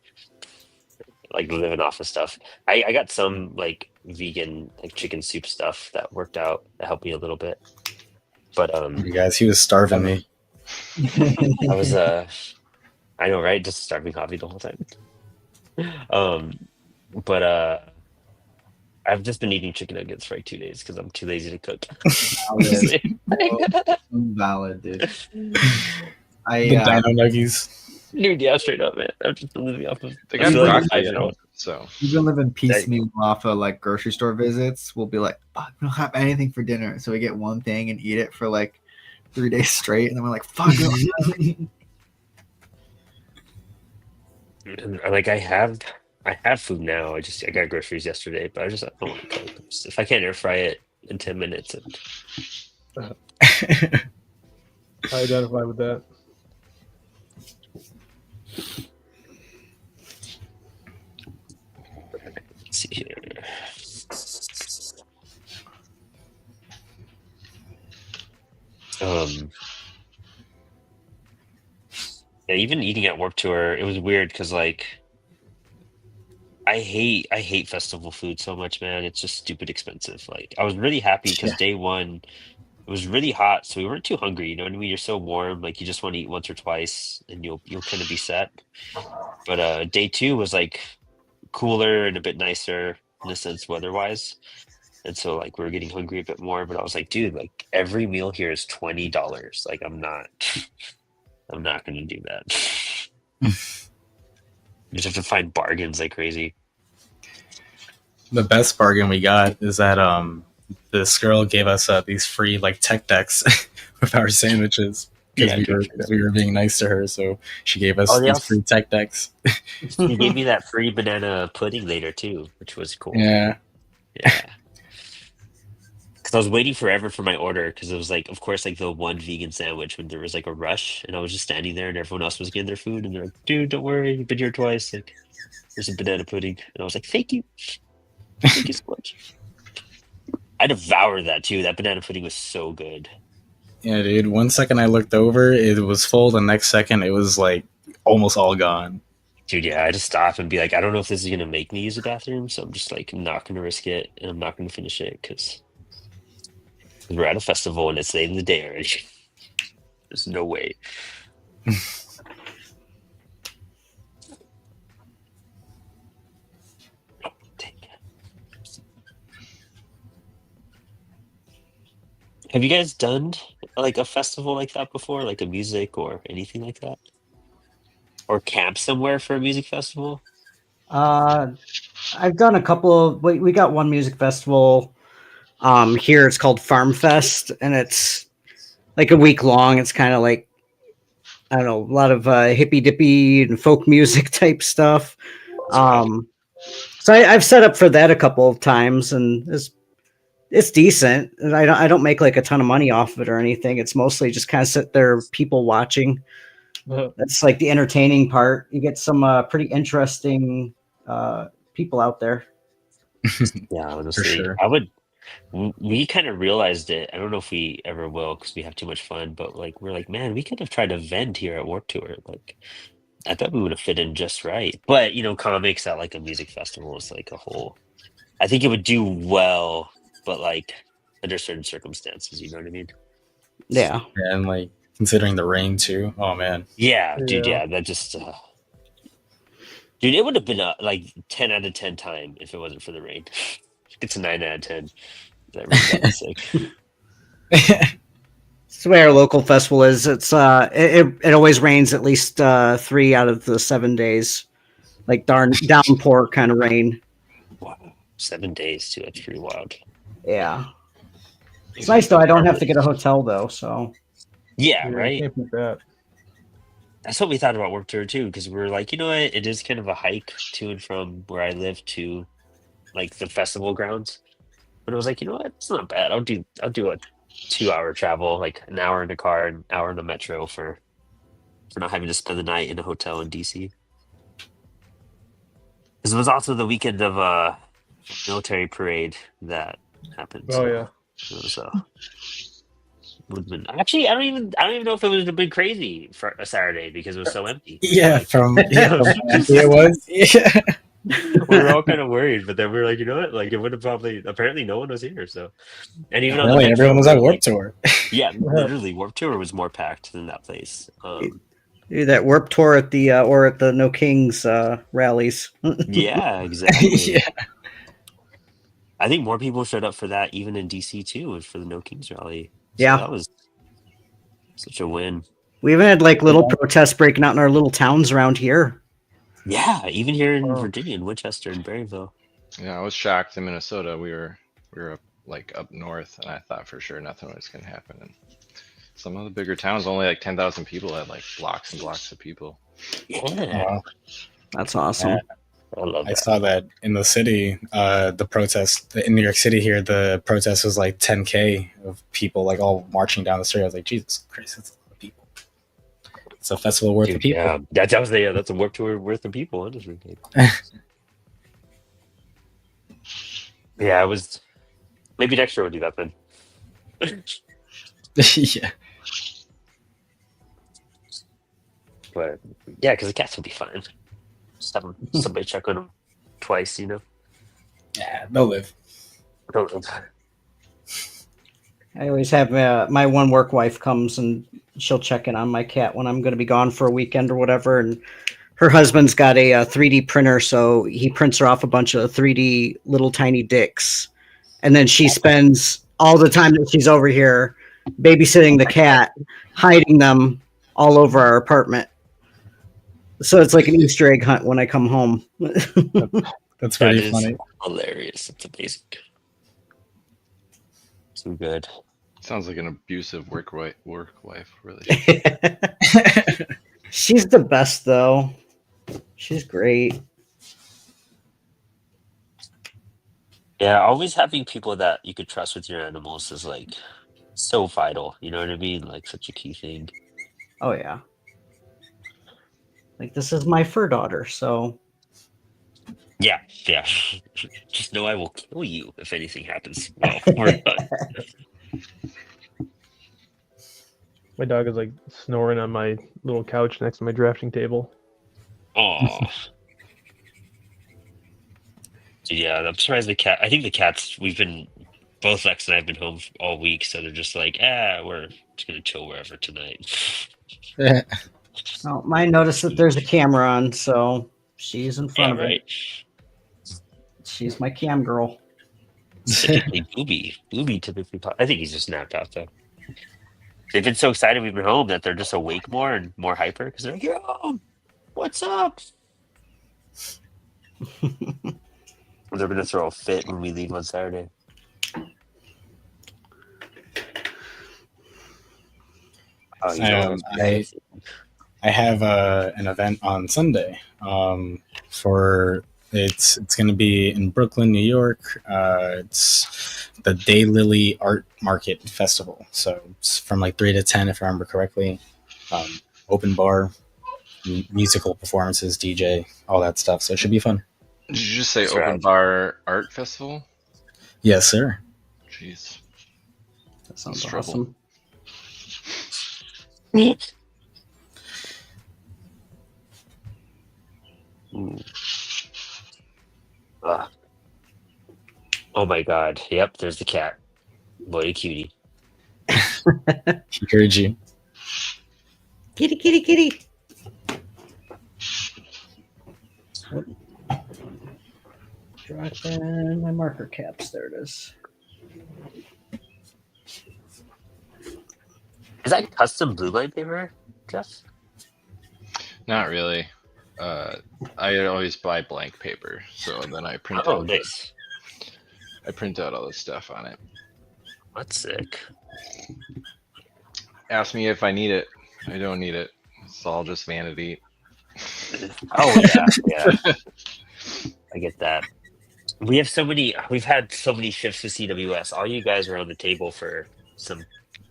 living off of stuff. I got some like vegan like chicken soup stuff that worked out that helped me a little bit. But You guys, he was starving me. I was I know, right? Just a starving hobby the whole time. But I've just been eating chicken nuggets for like 2 days because I'm too lazy to cook. Valid, dude. The I Dino Nuggies. Dude, yeah, straight up, man. I've just been living off of. They I got feel like broccoli, I you don't know, know. so we've been living piecemeal off of like grocery store visits. We'll be like, fuck, we don't have anything for dinner, so we get one thing and eat it for like 3 days straight, and then we're like, fuck. And, like I have food now. I got groceries yesterday, but I don't want to cook. If I can't air fry it in 10 minutes, and I identify with that. let's see here. Yeah, even eating at Warped Tour, it was weird because like I hate festival food so much, man. It's just stupid expensive. Like I was really happy because Yeah. day one it was really hot, so we weren't too hungry. You know what I mean? You're so warm, like you just want to eat once or twice, and you'll kind of be set. But day two was like cooler and a bit nicer in a sense weather-wise. And so like we were getting hungry a bit more, but I was like, dude, like every meal here is $20. Like I'm not gonna do that. You just have to find bargains like crazy. The best bargain we got is that this girl gave us these free like tech decks with our sandwiches because Yeah, dude. we were being nice to her, so she gave us Oh, they these also free tech decks. he gave me that free banana pudding later too, which was cool. Yeah. Yeah. Because I was waiting forever for my order because it was like, of course, like the one vegan sandwich when there was like a rush and I was just standing there and everyone else was getting their food and they're like, dude, don't worry, you've been here twice. Like, there's a banana pudding. And I was like, thank you. Thank you so much. I devoured that too. That banana pudding was so good. Yeah, dude. One second I looked over, it was full. The next second, it was like almost all gone. Dude, yeah, I just stop and be like, I don't know if this is gonna make me use the bathroom, so I'm just like not gonna risk it and I'm not gonna finish it because we're at a festival and it's late in the day already. There's no way. Dang it. Have you guys done like a festival like that before, like a music or anything like that? Or camp somewhere for a music festival? I've done a couple of. We got one music festival here. It's called Farm Fest, and it's like a week long. It's kind of like I don't know, a lot of hippy dippy and folk music type stuff. So I've set up for that a couple of times, and it's decent. And I don't make like a ton of money off of it or anything. It's mostly just kind of sit there, people watching. That's like the entertaining part. You get some pretty interesting people out there. Yeah, For honestly, sure. we kind of realized it. I don't know if we ever will because we have too much fun, but like we're like, man, we could have tried a vent here at Warped Tour. Like I thought we would have fit in just right. But you know, comics at like a music festival is like a whole I think it would do well, but like under certain circumstances, you know what I mean? Yeah. And like considering the rain too. Oh man. Yeah, dude, Yeah. yeah, that just dude, it would have been a like 10 out of 10 time if it wasn't for the rain. It's a 9 out of 10. That rain got me sick. It's the way our local festival is. It's it always rains at least 3 out of the 7 days, like downpour kind of rain. Wow. 7 days too. That's pretty wild. Yeah, it's nice though. I don't have to get a hotel though, so Yeah, Yeah, right. can't beat that. That's what we thought about Warped Tour too, because we were like, you know what, it is kind of a hike to and from where I live to like the festival grounds. But it was like, you know what, it's not bad. I'll do a 2 hour travel, like an hour in the car, an hour in the metro for not having to spend the night in a hotel in DC. Because it was also the weekend of military parade that happened. Oh yeah. It was would have been actually I don't even know if it would have been crazy for a Saturday because it was so empty. Yeah, Like, from it was. Yeah. we were all kind of worried, but then we were like, you know what? Like it would have probably apparently no one was here, so and even on the Really, metro, everyone was at like, Warped Tour. yeah, literally Warped Tour was more packed than that place. do that Warp Tour at the or at the No Kings rallies. Yeah, exactly. Yeah. I think more people showed up for that even in DC too, for the No Kings rally. So Yeah. that was such a win. We even had like little protests breaking out in our little towns around here. Yeah, even here in Wow. Virginia, in Winchester and Berryville. Yeah, I was shocked in Minnesota. We were up like up north, and I thought for sure nothing was gonna happen. And some of the bigger towns, only like 10,000 people, had like blocks and blocks of people. Yeah, That's awesome. Yeah. I love I that. saw that in the city, the protest in New York City here, the protest was like 10K of people like all marching down the street. I was like, Jesus Christ, that's a lot of people. It's a festival worth of Dude, people. yeah, that's a Warped Tour worth of people, honestly. Yeah, it was. Maybe next year we'll do that then. Yeah. But yeah, because the cats will be fine. Just have somebody check on them twice, you know. Yeah, they'll live. I always have my one work wife comes and she'll check in on my cat when I'm going to be gone for a weekend or whatever. And her husband's got a 3D printer, so he prints her off a bunch of 3D little tiny dicks. And then she spends all the time that she's over here babysitting the cat, hiding them all over our apartment. So it's like an Easter egg hunt when I come home. That's That pretty is funny. hilarious. It's amazing. Too good. Sounds like an abusive work wife relationship. She's the best, though. She's great. Yeah, always having people that you could trust with your animals is like so vital. You know what I mean? Like such a key thing. Oh, yeah. Like, this is my fur daughter, so. Yeah. Just know I will kill you if anything happens. Well, we're done. My dog is like snoring on my little couch next to my drafting table. Oh. Yeah, I'm surprised the cat. I think the cats. Both Lex and I have been home all week, so they're just like, we're just gonna chill wherever tonight. Oh, mine noticed that there's a camera on, so she's in front Yeah, of right. it. She's my cam girl. Typically, Booby typically. I think he's just napped out though. They've been so excited we've been home that they're just awake more and more hyper because they're like, "Yo, what's up?" They're gonna throw a fit when we leave on Saturday. Oh, you know, I have an event on Sunday. It's going to be in Brooklyn, New York. It's the Daylily Art Market Festival. So it's from like 3 to 10, if I remember correctly. Open bar, musical performances, DJ, all that stuff. So it should be fun. Did you just say That's open right. bar art festival? Yes, sir. Jeez. That sounds It's trouble. awesome. Oh my god. Yep, there's the cat. Boy, a cutie. He heard you. Kitty, kitty, kitty. Drop in my marker caps. There it is. Is that custom blue line paper, Jeff? Not really. I always buy blank paper, so then I print Oh, out. nice. I print out all the stuff on it. That's sick. Ask me if I need it. I don't need it. It's all just vanity. Oh yeah. I get that. We've had so many shifts with CWS. All you guys are on the table for some.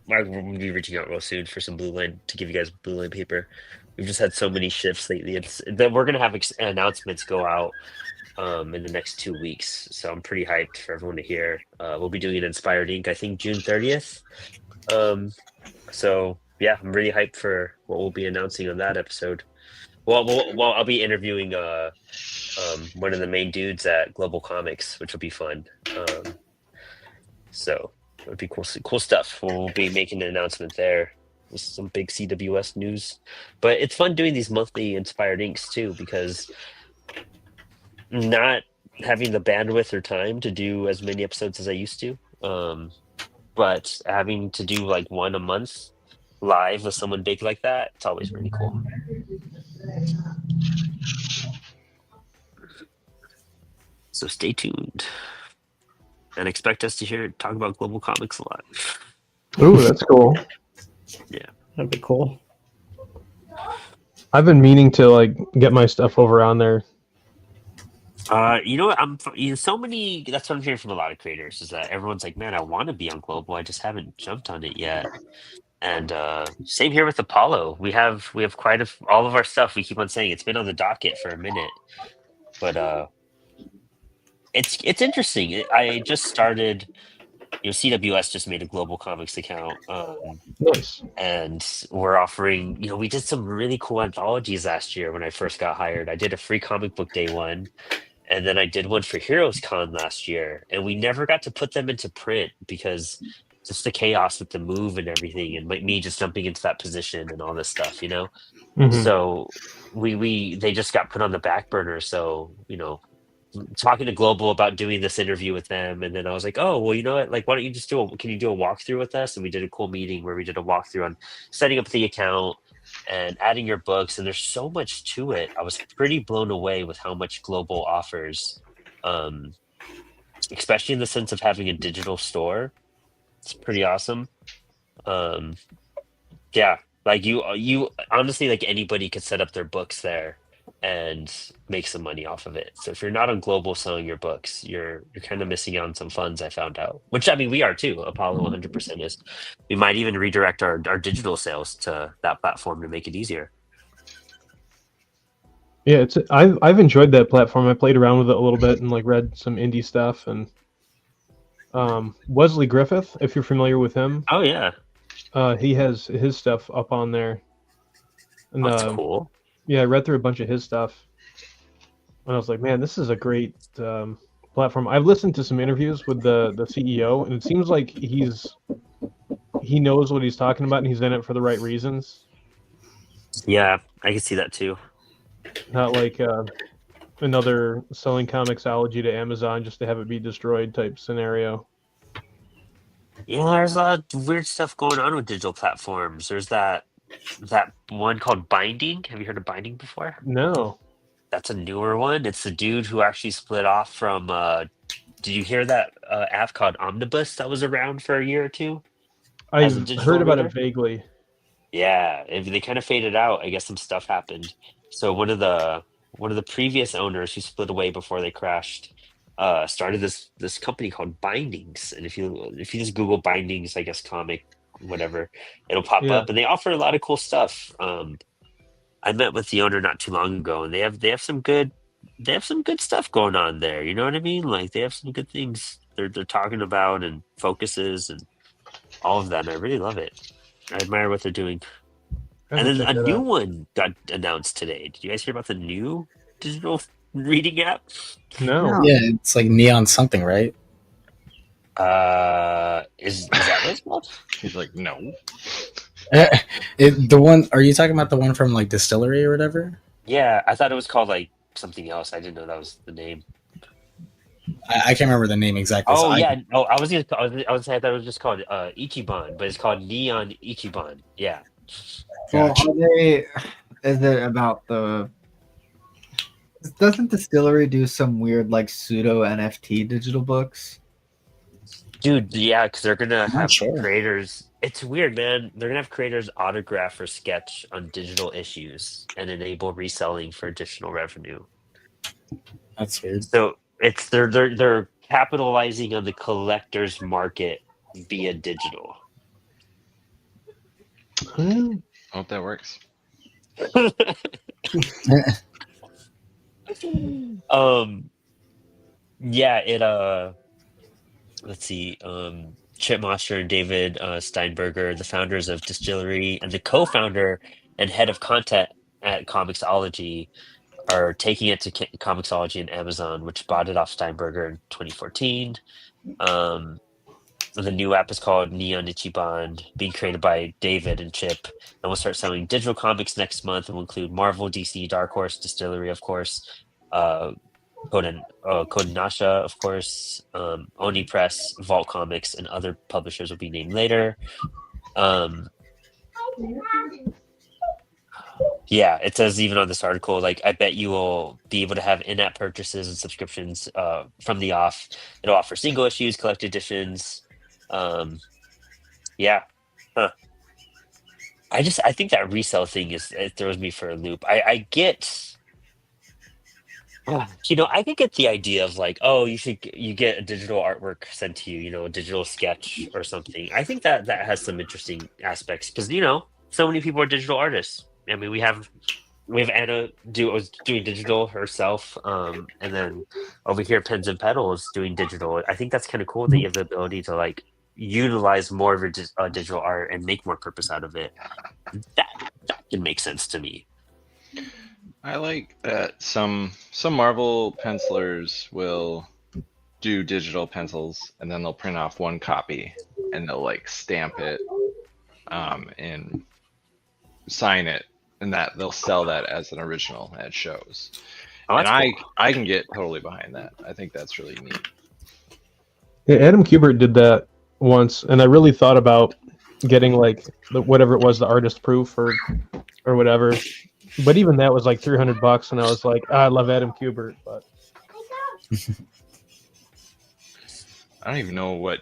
We're going to be reaching out real soon for some blue line to give you guys blue line paper. We've just had so many shifts lately. It's that we're going to have announcements go out in the next 2 weeks. So I'm pretty hyped for everyone to hear. We'll be doing an Inspired Ink, I think June 30th. So yeah, I'm really hyped for what we'll be announcing on that episode. Well, I'll be interviewing one of the main dudes at Global Comix, which will be fun. So it would be cool stuff. We'll be making an announcement there with some big CWS news. But it's fun doing these monthly Inspired Inks too, because not having the bandwidth or time to do as many episodes as I used to, but having to do like one a month live with someone big like that, it's always really cool. So stay tuned and expect us to talk about Global Comics a lot. Ooh, that's cool. Yeah. That'd be cool. I've been meaning to like get my stuff over on there. You know what? So many. That's what I'm hearing from a lot of creators is that everyone's like, "Man, I want to be on Global. I just haven't jumped on it yet." And same here with Apollo. We have all of our stuff. We keep on saying it's been on the docket for a minute, but it's interesting. I just started CWS just made a global comics account. Nice. And we're offering, we did some really cool anthologies last year when I first got hired. I did a free comic book day one, and then I did one for Heroes Con last year, and we never got to put them into print because just the chaos with the move and everything, and me just jumping into that position and all this stuff, Mhm. So they just got put on the back burner. So talking to Global about doing this interview with them, and then I was like, oh well, you know what? Like, why don't you just can you do a walkthrough with us? And we did a cool meeting where we did a walkthrough on setting up the account and adding your books. And there's so much to it. I was pretty blown away with how much Global offers, especially in the sense of having a digital store. It's pretty awesome. Yeah, like you honestly, like anybody could set up their books there and make some money off of it. So if you're not on Global selling your books, you're kind of missing out on some funds. I found out, which I mean we are too. Apollo 100% is. We might even redirect our digital sales to that platform to make it easier. Yeah, I've enjoyed that platform. I played around with it a little bit and like read some indie stuff. And Wesley Griffith, if you're familiar with him, Oh yeah, he has his stuff up on there. And that's cool. yeah, I read through a bunch of his stuff, and I was like, man, this is a great platform. I've listened to some interviews with the CEO, and it seems like he knows what he's talking about, and he's in it for the right reasons. Yeah, I can see that too. Not like another selling Comixology to Amazon just to have it be destroyed type scenario. Yeah, there's a lot of weird stuff going on with digital platforms. There's that one called Binding. Have you heard of Binding before? No, That's a newer one. It's the dude who actually split off from. Did you hear that app called Omnibus that was around for a year or two? As a I've digital heard about reader? it vaguely. Yeah, they kind of faded out. I guess some stuff happened. So one of the previous owners who split away before they crashed started this company called Bindings. And if you just Google Bindings, I guess comic whatever, it'll pop Yeah, up, and they offer a lot of cool stuff. I met with the owner not too long ago, and they have some good stuff going on there. You know what I mean? Like they have some good things they're talking about and focuses and all of that. And I really love it. I admire what they're doing. I And have to then check a that new out. one got announced today. Did you guys hear about the new digital reading app? No, Yeah, it's like neon something, right? Is that what it's called? He's like, no. The one. Are you talking about the one from like Distillery or whatever? Yeah, I thought it was called like something else. I didn't know that was the name. I can't remember the name exactly. So Oh yeah, no, I was saying that it was just called Ichiban, but it's called Neon Ichiban. Yeah. Well, Gotcha. are they? Is it about the? Doesn't Distillery do some weird like pseudo NFT digital books? Dude, yeah, because they're gonna not have sure. creators. It's weird, man. They're gonna have creators autograph or sketch on digital issues and enable reselling for additional revenue. That's weird. So it's they're capitalizing on the collector's market via digital. Hmm. I hope that works. Yeah, let's see, Chip Mosher and David Steinberger, the founders of Distillery and the co-founder and head of content at Comixology, are taking it to Comixology and Amazon, which bought it off Steinberger in 2014. The new app is called Neon Ichiban, being created by David and Chip, and will start selling digital comics next month and will include Marvel, DC, Dark Horse, Distillery, of course, Kodansha, of course, Oni Press, Vault Comics, and other publishers will be named later. Yeah, it says even on this article, like I bet you will be able to have in-app purchases and subscriptions from the off. It'll offer single issues, collected editions. Yeah. Huh. I think that resale thing it throws me for a loop. I get I could get the idea of like, oh, you get a digital artwork sent to you, a digital sketch or something. I think that has some interesting aspects because so many people are digital artists. I mean, we have Anna was doing digital herself, and then over here Pens and Pedals doing digital. I think that's kind of cool that you have the ability to like utilize more of your digital art and make more purpose out of it, that can make sense to me. I like that some Marvel pencilers will do digital pencils and then they'll print off one copy and they'll like stamp it and sign it, and that they'll sell that as an original at shows. Oh, And that's cool. I can get totally behind that. I think that's really neat. Yeah, Adam Kubert did that once, and I really thought about getting like whatever it was, the artist proof or whatever. But even that was like $300, and I was like, I love Adam Kubert, but I don't even know what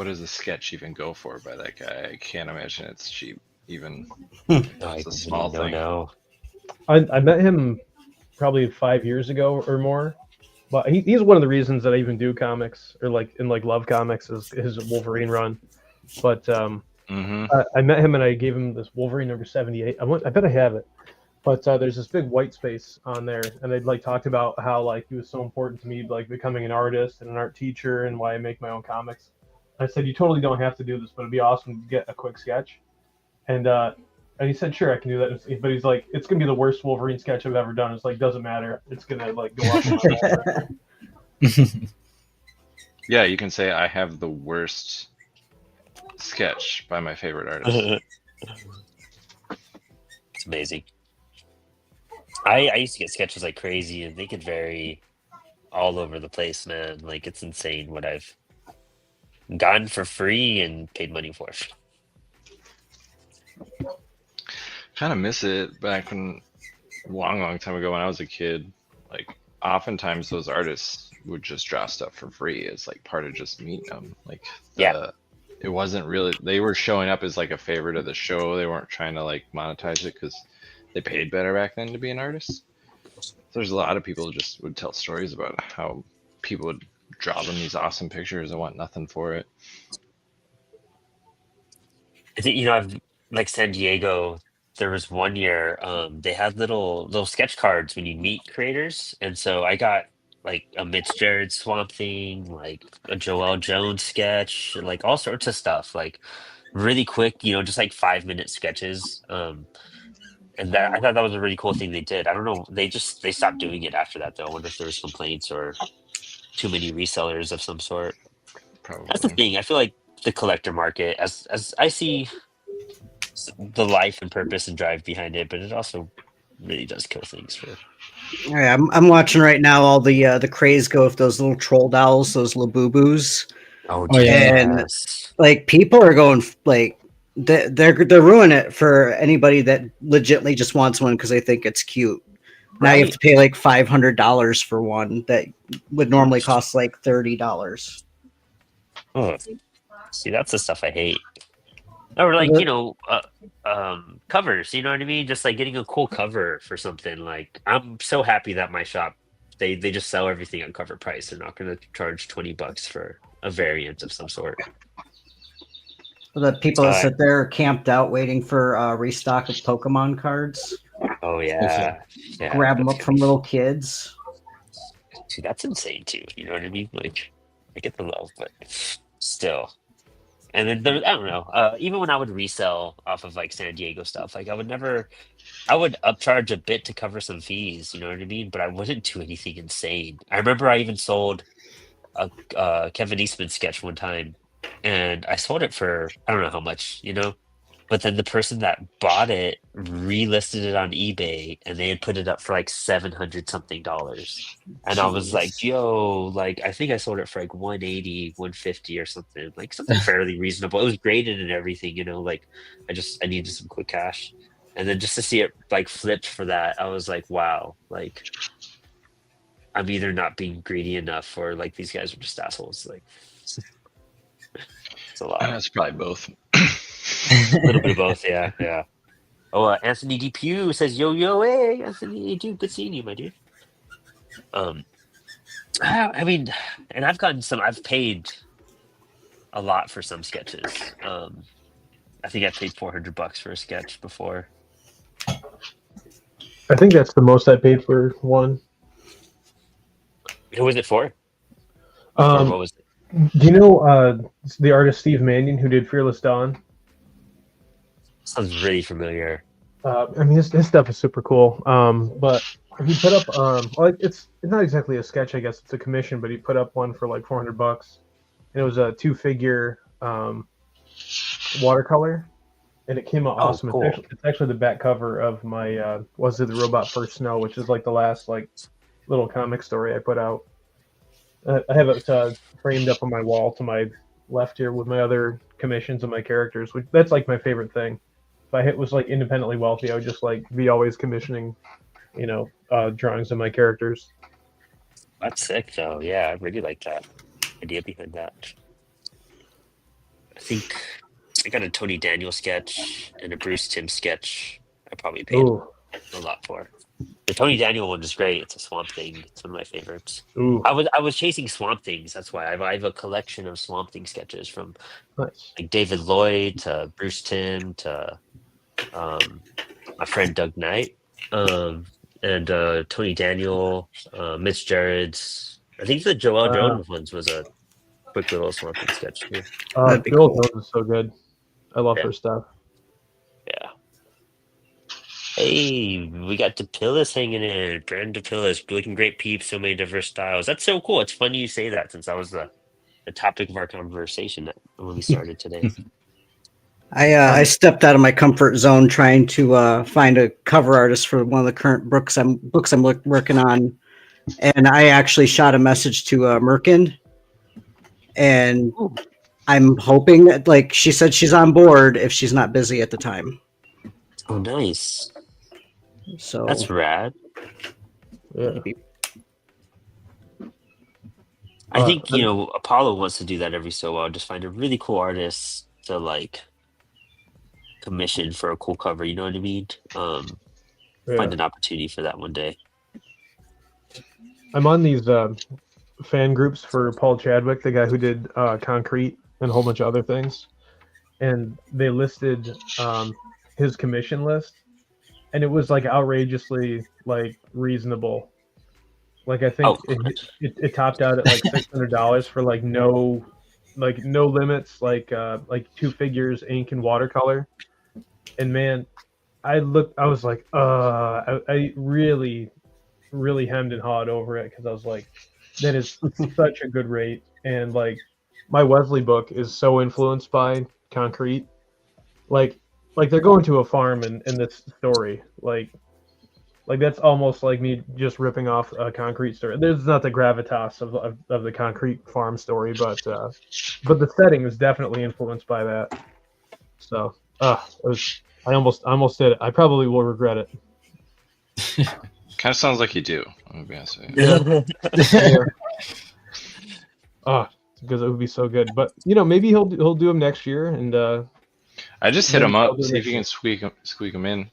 does a sketch even go for by that guy. I can't imagine it's cheap even. It's a small thing. No. I met him probably 5 years ago or more. But he's one of the reasons that I even do comics or love comics is his Wolverine run. But I met him and I gave him this Wolverine number 78. I bet I have it. But there's this big white space on there, and they'd like talked about how like he was so important to me, like becoming an artist and an art teacher, and why I make my own comics. I said, you totally don't have to do this, but it'd be awesome to get a quick sketch. And he said, sure, I can do that. But he's like, it's gonna be the worst Wolverine sketch I've ever done. It's like, doesn't matter. It's gonna like go up. Yeah, you can say I have the worst sketch by my favorite artist. It's amazing. I used to get sketches like crazy, and they could vary all over the place, man. Like, it's insane what I've gotten for free and paid money for. Kind of miss it back when long time ago when I was a kid. Like, oftentimes those artists would just draw stuff for free as like part of just meeting them. Like, it wasn't really, they were showing up as like a favorite of the show. They weren't trying to like monetize it because they paid better back then to be an artist. So there's a lot of people who just would tell stories about how people would draw them these awesome pictures and want nothing for it. I think, I've like San Diego, there was one year, they had little sketch cards when you meet creators. And so I got like a Mitch Jared Swamp Thing, like a Joel Jones sketch, like all sorts of stuff, like really quick, just like 5-minute sketches. And that I thought that was a really cool thing they did. I don't know, they stopped doing it after that though. I wonder if there was complaints or too many resellers of some sort. Probably. That's the thing. I feel like the collector market, as I see the life and purpose and drive behind it, but it also really does kill things for. Yeah, I'm watching right now all the craze go with those little troll dolls, those Labubu's. Oh yeah. And like people are going like they're ruining it for anybody that legitimately just wants one because they think it's cute. Now you have to pay like $500 for one that would normally cost like $30. Oh, see, that's the stuff I hate. Or like covers, you know what I mean? Just like getting a cool cover for something. Like, I'm so happy that my shop they just sell everything at cover price. They're not going to charge $20 for a variant of some sort. The people that sit there camped out waiting for restock of Pokemon cards. Oh yeah, grab them up from little kids. See, that's insane too. You know what I mean? Like, I get the love, but still. And then I don't know. Even when I would resell off of like San Diego stuff, like I would upcharge a bit to cover some fees. You know what I mean? But I wouldn't do anything insane. I remember I even sold a Kevin Eastman sketch one time, and I sold it for I don't know how much, but then the person that bought it relisted it on eBay, and they had put it up for like $700 something. And I was like, yo, like, I think I sold it for like 180, 150 or something, like something fairly reasonable. It was graded and everything, like I needed some quick cash. And then just to see it like flipped for that, I was like, wow, like I'm either not being greedy enough or like these guys are just assholes. Like, it's a lot. It's probably both. A little bit of both, yeah. Oh, Anthony DePew says, yo, hey, Anthony, dude, good seeing you, my dude. I mean, and I've paid a lot for some sketches. I think I paid $400 for a sketch before. I think that's the most I paid for one. Who was it for? What was it? Do you know the artist Steve Mannion who did Fearless Dawn? Sounds really familiar. I mean, his stuff is super cool. But he put up well, it's not exactly a sketch, I guess it's a commission, but he put up one for like $400, and it was a 2-figure watercolor, and it came out Oh, awesome. cool. It's actually the back cover of my Was It the Robot First Snow, which is like the last like little comic story I put out. I have it framed up on my wall to my left here with my other commissions of my characters. Which that's like my favorite thing. If I was like independently wealthy, I would just like be always commissioning, drawings of my characters. That's sick, though. Yeah, I really like that idea behind that. I think I got a Tony Daniel sketch and a Bruce Timm sketch. I probably paid Ooh, a lot for. The Tony Daniel one is great. It's a Swamp Thing. It's one of my favorites. ooh, I was chasing Swamp Things. That's why I have a collection of Swamp Thing sketches from nice. like David Lloyd to Bruce Timm to my friend Doug Knight, and Tony Daniel, Mitch Jared's. I think the Joel Jones ones was a quick little Swamp Thing sketch too. That'd be Joel cool. Jones is so good. I love Yeah. her stuff. Yeah. Hey, we got DePillis hanging in. Brandon DePillis, looking great peeps, so many diverse styles. That's so cool. It's funny you say that since that was the topic of our conversation when we started today. I stepped out of my comfort zone trying to find a cover artist for one of the current books I'm working on, and I actually shot a message to Merkin, and I'm hoping that like she said she's on board if she's not busy at the time. Oh, nice. So That's rad. Yeah. I think, Apollo wants to do that every so while. Just find a really cool artist to like commission for a cool cover. You know what I mean? Find an opportunity for that one day. I'm on these fan groups for Paul Chadwick, the guy who did Concrete and a whole bunch of other things, and they listed his commission list, and it was like outrageously like reasonable. Like I think it topped out at like $600 for like no limits, like 2 figures, ink and watercolor. And man, I was like, I really hemmed and hawed over it because I was like, that is such a good rate. And like my Wesley book is so influenced by Concrete. Like they're going to a farm in this story. Like that's almost like me just ripping off a Concrete story. There's not the gravitas of the Concrete farm story, but the setting is definitely influenced by that. So I almost did it. I probably will regret it. Kind of sounds like you do. I'm gonna be honest with you. Yeah. Because it would be so good. But maybe he'll do them next year, and I just hit him I'll up, do see if you next can squeak him in.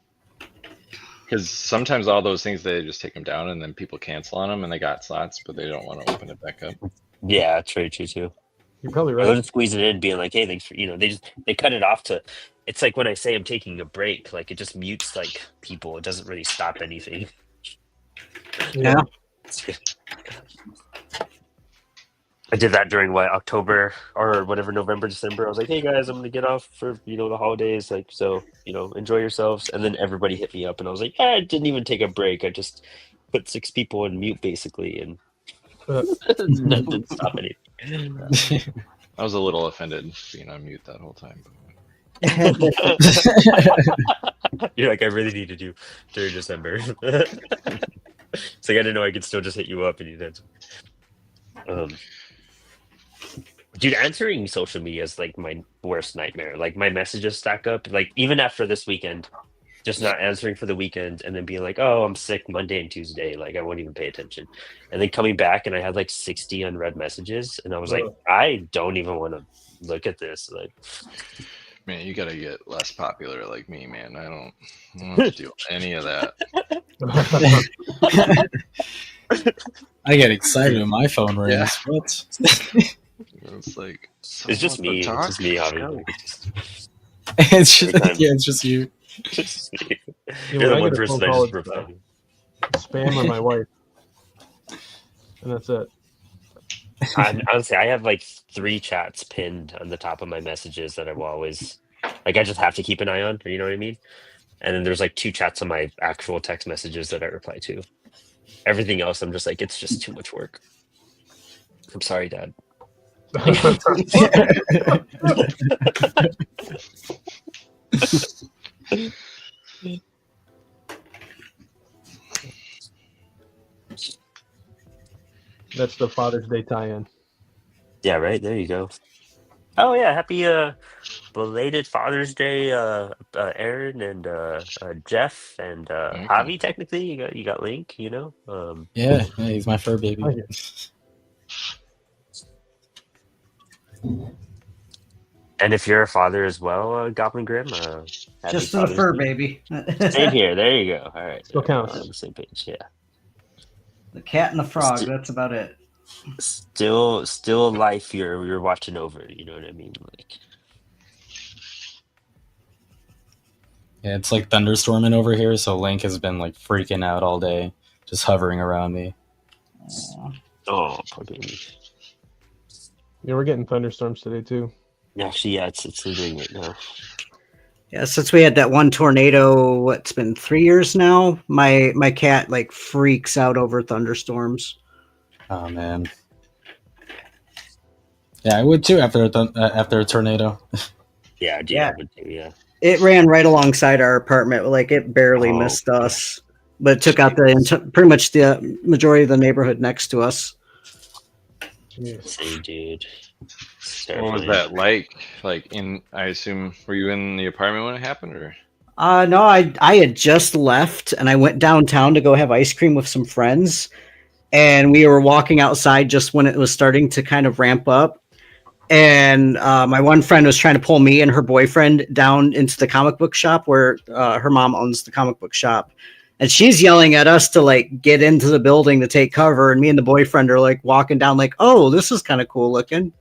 Because sometimes all those things they just take them down, and then people cancel on them, and they got slots, but they don't want to open it back up. Yeah, that's very true too. You're probably They'll right. just squeeze it in, being like, "Hey, thanks for they cut it off to." It's like when I say I'm taking a break, like it just mutes like people. It doesn't really stop anything. yeah. I did that during October or whatever, November, December. I was like, "Hey guys, I'm gonna get off for the holidays, like so enjoy yourselves." And then everybody hit me up, and I was like, "I didn't even take a break. I just put 6 people in mute basically, and that didn't stop anything." I was a little offended being on mute that whole time. You're like, I really need to do during December. It's like I didn't know I could still just hit you up and you did. Dude, answering social media is like my worst nightmare. Like my messages stack up. Like even after this weekend, just not answering for the weekend and then being like, "Oh, I'm sick Monday and Tuesday." Like I won't even pay attention. And then coming back and I had like 60 unread messages, and I was like, I don't even want to look at this. Like, Man, you gotta get less popular like me, man. I don't have to do any of that. I get excited when my phone rings. Yeah. What? It's like it's just me. It's just me, obviously. It's just Every time. yeah, it's just you. Just me. Yeah, You're when the I one get a person phone I call, just it's, reply. spam or my wife, and that's it. Honestly, I have like 3 chats pinned on the top of my messages that I will always like. I just have to keep an eye on. You know what I mean? And then there's like 2 chats on my actual text messages that I reply to. Everything else, I'm just like, it's just too much work. I'm sorry, Dad. That's the Father's Day tie-in. Yeah, right. There you go. Oh yeah, happy belated Father's Day, Aaron and Jeff and Okay. Javi. Technically, you got Link. You know. Yeah, he's my fur baby. Oh, yeah. And if you're a father as well, Goblin Grimm, happy Just for the Father's fur, Day. baby. Same here. There you go. All right. Still We're counts. on the same page. Yeah. The cat and the frog. That's about it. Still life. You're watching over. You know what I mean? Like. Yeah, it's like thunderstorming over here, so Link has been like freaking out all day, just hovering around me. Oh, poor baby. Yeah, we're getting thunderstorms today too. Actually, yeah, it's sleeping right now. Yeah, since we had that one tornado, it's been 3 years now. My cat like freaks out over thunderstorms. Oh man. Yeah, I would too after a tornado. Yeah, dude, Yeah. I would too, yeah. It ran right alongside our apartment. Like it barely Oh, missed us, but it took out pretty much the majority of the neighborhood next to us. Jeez. Same, dude. What was that like? Like I assume, were you in the apartment when it happened, or? No, I had just left and I went downtown to go have ice cream with some friends, and we were walking outside just when it was starting to kind of ramp up. And my one friend was trying to pull me and her boyfriend down into the comic book shop where her mom owns the comic book shop. And she's yelling at us to like get into the building to take cover. And me and the boyfriend are like walking down like, oh, this is kind of cool looking.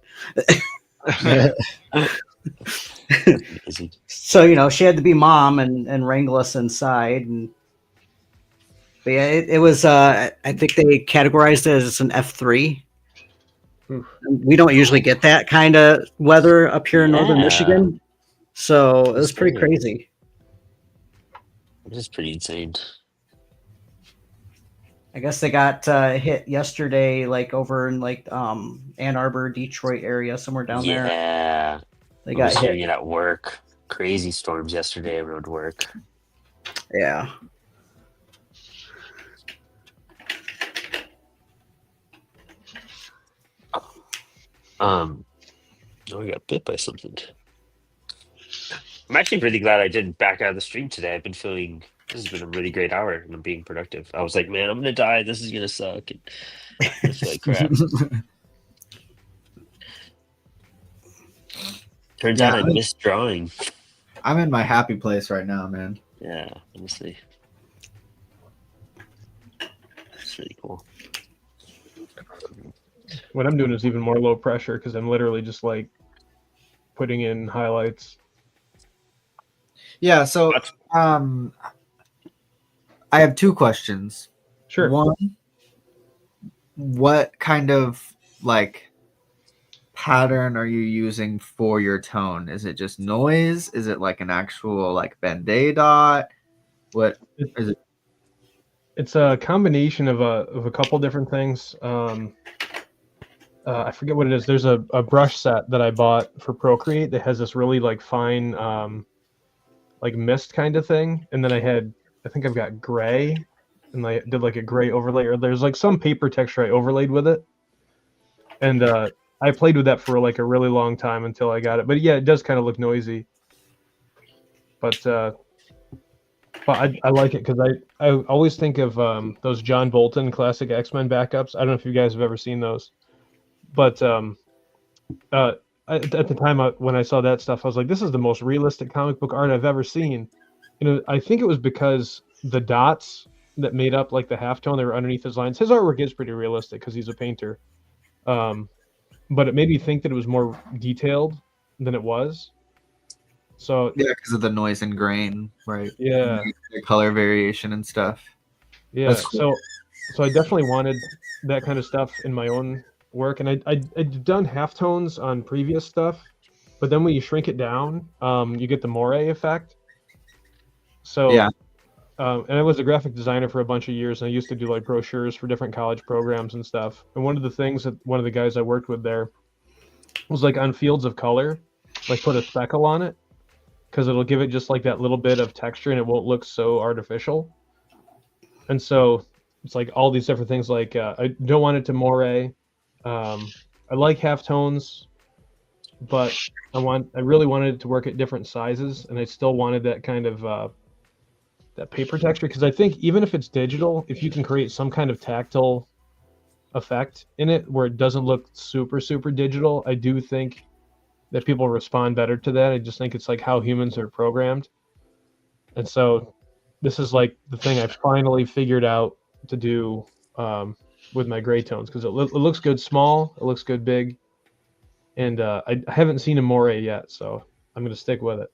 So, you know, she had to be mom and wrangle us inside. But yeah, it was, I think they categorized it as an F3. We don't usually get that kind of weather up here in northern Yeah. Michigan. So it was pretty crazy. It is pretty insane. I guess they got hit yesterday, like over in like Ann Arbor, Detroit area, somewhere down there. Yeah. They I was got hearing hit. it at work. Crazy storms yesterday around work. Yeah. Oh, I got bit by something. I'm actually really glad I didn't back out of the stream today. I've been feeling this has been a really great hour and I'm being productive. I was like, man, I'm gonna die. This is gonna suck. And I feel like crap. Turns out I missed drawing. I'm in my happy place right now, man. Yeah, honestly. It's really cool. What I'm doing is even more low pressure because I'm literally just like putting in highlights. Yeah, so I have 2 questions. Sure. One, what kind of like pattern are you using for your tone? Is it just noise? Is it like an actual like Ben-Day dot? What is it? It's a combination of a couple different things. I forget what it is. There's a brush set that I bought for Procreate that has this really like fine like mist kind of thing, and then I think I've got gray, and I did like a gray overlay, or there's like some paper texture I overlaid with it, and I played with that for like a really long time until I got it. But yeah, it does kind of look noisy, but I like it because I always think of those John Bolton classic X-Men backups. I don't know if you guys have ever seen those, but at the time when I saw that stuff, I was like, this is the most realistic comic book art I've ever seen. You know, I think it was because the dots that made up like the halftone that were underneath his lines. His artwork is pretty realistic because he's a painter, but it made me think that it was more detailed than it was. So Yeah, because of the noise and grain, right? yeah, The color variation and stuff. yeah. That's cool. So I definitely wanted that kind of stuff in my own work, and I'd done halftones on previous stuff, but then when you shrink it down, you get the moire effect. So Yeah. and I was a graphic designer for a bunch of years, and I used to do like brochures for different college programs and stuff. And one of the things that one of the guys I worked with there was like on fields of color, like put a speckle on it, because it'll give it just like that little bit of texture and it won't look so artificial. And so it's like all these different things. Like I don't want it to moire. I like halftones, but I really wanted it to work at different sizes, and I still wanted that kind of that paper texture, because I think even if it's digital, if you can create some kind of tactile effect in it where it doesn't look super digital, I do think that people respond better to that. I just think it's like how humans are programmed. And so this is like the thing I finally figured out to do with my gray tones, because it looks good small, it looks good big, and I haven't seen a moire yet, so I'm going to stick with it.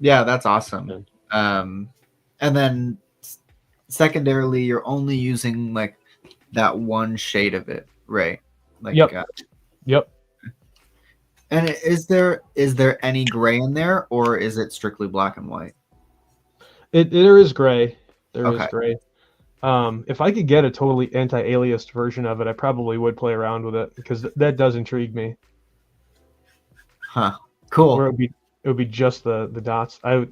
Yeah, that's awesome. And then secondarily, you're only using like that one shade of it, right? Like, Yep. Yep. And is there any gray in there, or is it strictly black and white? There is gray. There is Okay. gray. If I could get a totally anti-aliased version of it, I probably would play around with it, because that does intrigue me. Huh. Cool. Where it would be just the dots. I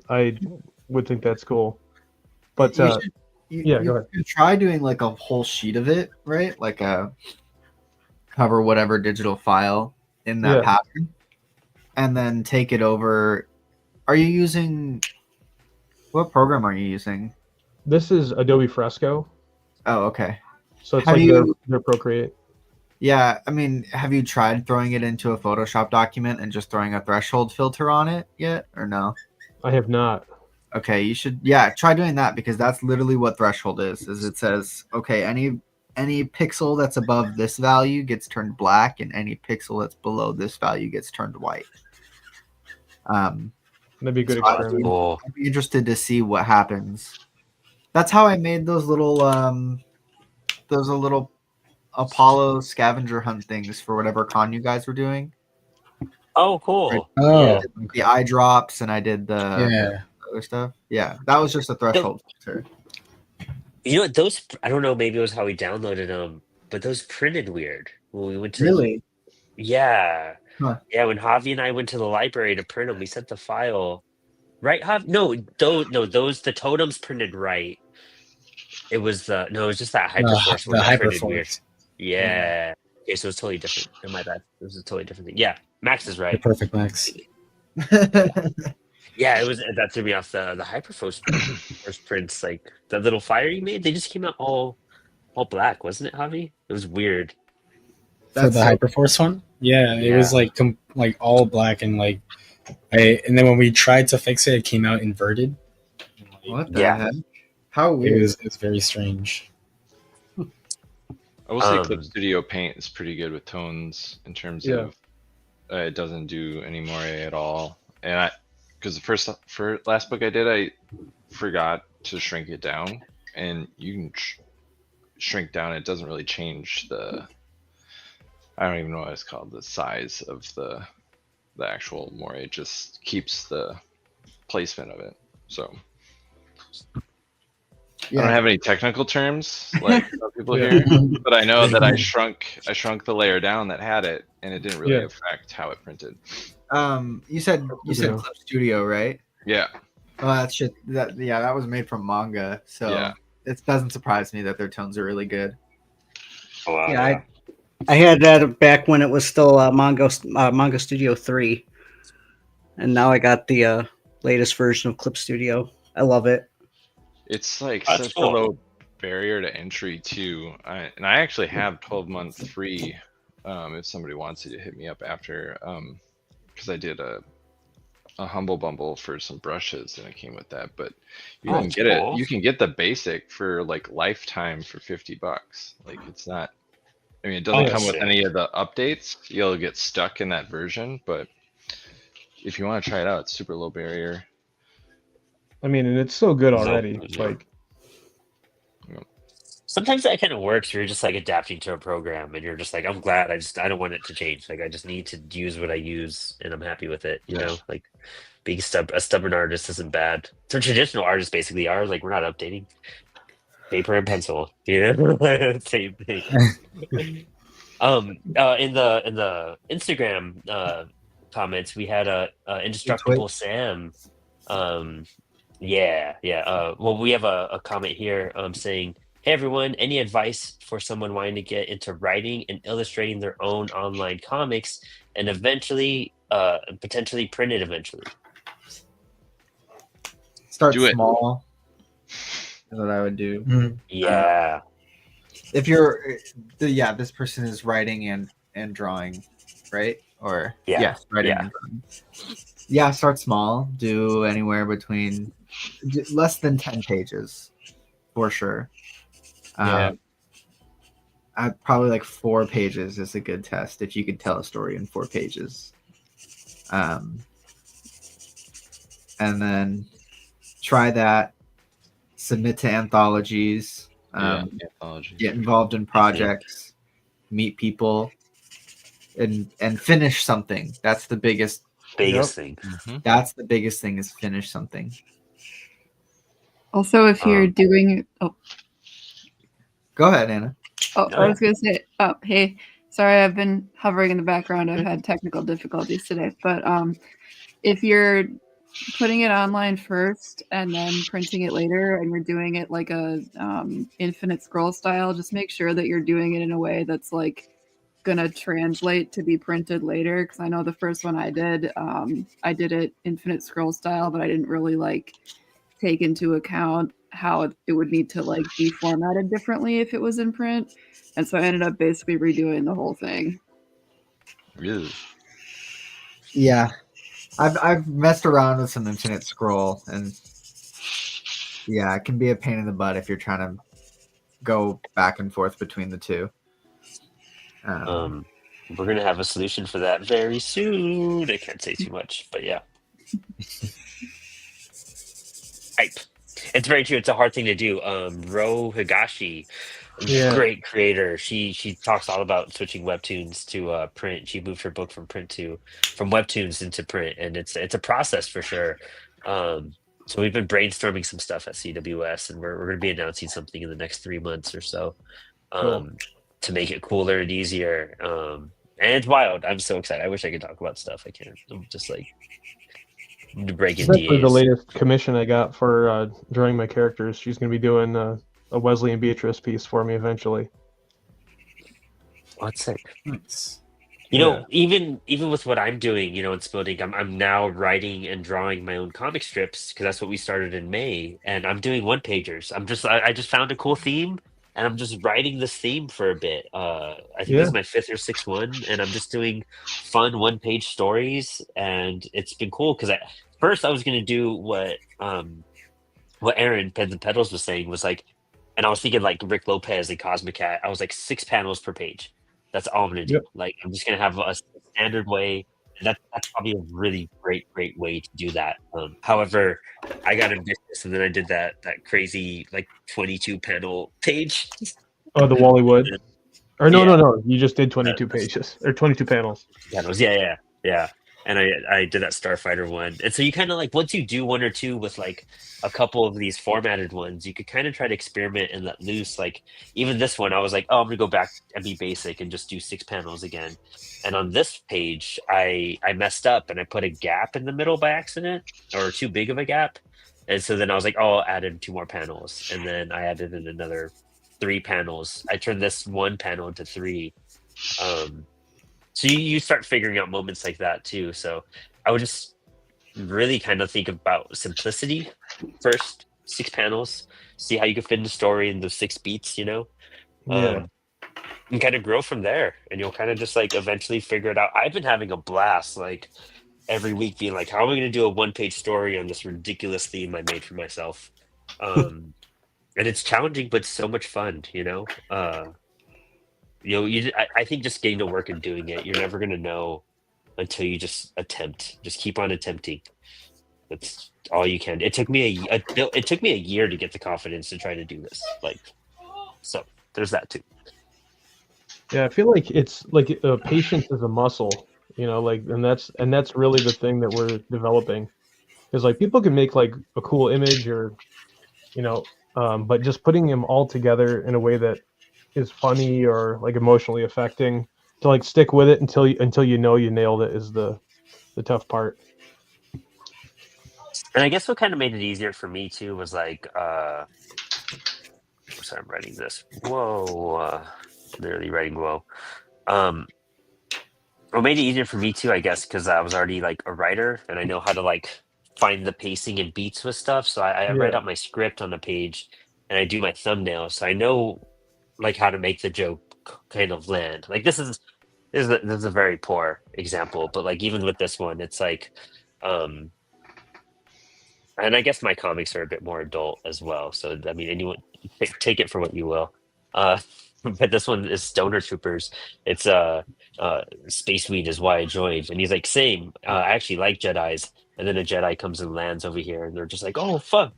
would think that's cool. But you go ahead. could try doing like a whole sheet of it, right? Like a cover whatever digital file in that pattern, and then take it over. Are you using what program are you using? This is Adobe Fresco. Oh, okay. So it's like their Procreate. Yeah, I mean, have you tried throwing it into a Photoshop document and just throwing a threshold filter on it yet, or no? I have not. Okay, you should. Yeah, try doing that, because that's literally what threshold is. Is it says, okay, any pixel that's above this value gets turned black, and any pixel that's below this value gets turned white. That'd be a good So experiment. I'd be interested to see what happens. That's how I made those little Apollo scavenger hunt things for whatever con you guys were doing. Oh, cool. Oh, The eye drops, and I did the yeah. other stuff. Yeah, that was just a threshold filter. You know what? Those, I don't know, maybe it was how we downloaded them, but those printed weird when we went to. Really? Yeah. Huh. Yeah, when Javi and I went to the library to print them, we sent the file. Right, Javi? No, the totems printed right. It was it was just that Hyperforce one that printed weird. Hyperforce. Yeah. Okay, so it's totally different. My bad. It was a totally different thing. Yeah, Max is The right. perfect Max. Yeah, it was that threw me off the Hyperforce first prints, like the little fire you made. They just came out all black, wasn't it, Javi? It was weird. For the Hyperforce one? Yeah, it was like like all black, and like and then when we tried to fix it, it came out inverted. What the heck? How weird. It's very strange. I will say Clip Studio Paint is pretty good with tones in terms of it doesn't do any moire at all. And because the last book I did, I forgot to shrink it down, and you can shrink down. It doesn't really change I don't even know what it's called, the size of the actual moire. It just keeps the placement of it. So I don't have any technical terms like some people here, but I know that I shrunk the layer down that had it, and it didn't really affect how it printed. You said Clip Studio, right? Yeah. Oh, that shit. That was made from manga, so it doesn't surprise me that their tones are really good. Oh, wow. Yeah, I had that back when it was still Manga Studio 3, and now I got the latest version of Clip Studio. I love it. It's like such a low barrier to entry too. I actually have 12 months free. If somebody wants to hit me up after, because I did a Humble Bumble for some brushes, and it came with that. But you can get it. You can get the basic for like lifetime for $50. Like, it's not. I mean, it doesn't come with any of the updates. You'll get stuck in that version. But if you want to try it out, it's super low barrier. I mean, and it's so good already. Like, sometimes that kind of works. You're just like adapting to a program, and you're just like, I'm glad. I don't want it to change. Like I just need to use what I use, and I'm happy with it. You know, like being a stubborn artist isn't bad. So traditional artists basically are like we're not updating paper and pencil. You know, same thing. In the Instagram comments, we had a indestructible Sam. Yeah. Well, we have a comment here saying, "Hey everyone, any advice for someone wanting to get into writing and illustrating their own online comics and eventually, potentially print it eventually?" Start Do it. small. Is what I would do. Yeah. If you're, this person is writing and drawing, right? Or Yeah. yes, writing Yeah. and drawing. Yeah, start small. Do anywhere between less than 10 pages, for sure. Yeah. I'd probably like 4 pages is a good test if you could tell a story in 4 pages. And then try that. Submit to anthologies. Anthology. Get involved in projects. Meet people. And finish something. That's the biggest Thing. That's the biggest thing is finish something. Also, if you're doing, Go ahead, Anna. I was gonna say, hey, sorry, I've been hovering in the background. I've had technical difficulties today, but if you're putting it online first and then printing it later, and you're doing it like a infinite scroll style, just make sure that you're doing it in a way that's like gonna translate to be printed later. Because I know the first one I did it infinite scroll style, but I didn't really like take into account how it would need to like be formatted differently if it was in print, and so I ended up basically redoing the whole thing. Really? Yeah. I've messed around with some infinite scroll, and yeah, it can be a pain in the butt if you're trying to go back and forth between the two. We're gonna have a solution for that very soon. I can't say too much, but yeah. Hype. It's very true. It's a hard thing to do. Ro Higashi, great creator. She talks all about switching webtoons to print. She moved her book from webtoons into print, and it's a process for sure. So we've been brainstorming some stuff at CWS, and we're going to be announcing something in the next 3 months or so, to make it cooler and easier. And it's wild. I'm so excited. I wish I could talk about stuff. I can't. I'm just like breaking That's the DAs. latest commission I got for drawing my characters. She's going to be doing a Wesley and Beatrice piece for me eventually. What's it? Nice. You know, even with what I'm doing, you know, in Spilling, I'm now writing and drawing my own comic strips because that's what we started in May, and I'm doing one pagers. I just found a cool theme, and I'm just writing this theme for a bit. I think this is my 5th or 6th one, and I'm just doing fun 1-page stories, and it's been cool because first I was gonna do what Aaron Pens and Petals was saying was like, and I was thinking like Rick Lopez and Cosmic Cat. I was like 6 panels per page. That's all I'm gonna do. Yep. Like I'm just gonna have a standard way. That's probably a really great way to do that. However, I got ambitious and then I did that crazy like 22 panel page. Oh, the Wally Wood. Or no, Yeah. no. You just did 22 pages or 22 panels. Panels. Yeah. And I did that Starfighter one. And so you kind of like once you do 1 or 2 with like a couple of these formatted ones, you could kind of try to experiment and let loose. Like even this one, I was like, oh, I'm gonna go back and be basic and just do 6 panels again. And on this page, I messed up and I put a gap in the middle by accident, or too big of a gap. And so then I was like, oh, I'll add in 2 more panels. And then I added in another 3 panels. I turned this 1 panel into 3. So you start figuring out moments like that too. So I would just really kind of think about simplicity first, 6 panels, see how you can fit in the story in those 6 beats, you know? Yeah. And kind of grow from there. And you'll kind of just like eventually figure it out. I've been having a blast like every week being like, how am I going to do a 1-page story on this ridiculous theme I made for myself? And it's challenging, but so much fun, you know? I think just getting to work and doing it, you're never going to know until you just attempt. Just keep on attempting. That's all you can. It took me a year to get the confidence to try to do this. Like, So there's that too. Yeah, I feel like it's like patience is a muscle, like, and that's really the thing that we're developing. Because like people can make like a cool image or but just putting them all together in a way that is funny or like emotionally affecting to like stick with it until you know you nailed it is the tough part. And I guess what kind of made it easier for me too was like, sorry, I'm writing this. Whoa, literally writing whoa. What made it easier for me too, I guess, because I was already like a writer and I know how to like find the pacing and beats with stuff. So I write Yeah. out my script on the page and I do my thumbnails. So I know like how to make the joke kind of land. Like this is a very poor example, but like even with this one, it's like, um, and I guess my comics are a bit more adult as well. So I mean, anyone take it for what you will. Uh, but this one is Stoner Troopers. It's Space Weed is why I joined, and he's like, same. I actually like Jedi's, and then a Jedi comes and lands over here, and they're just like, oh fuck.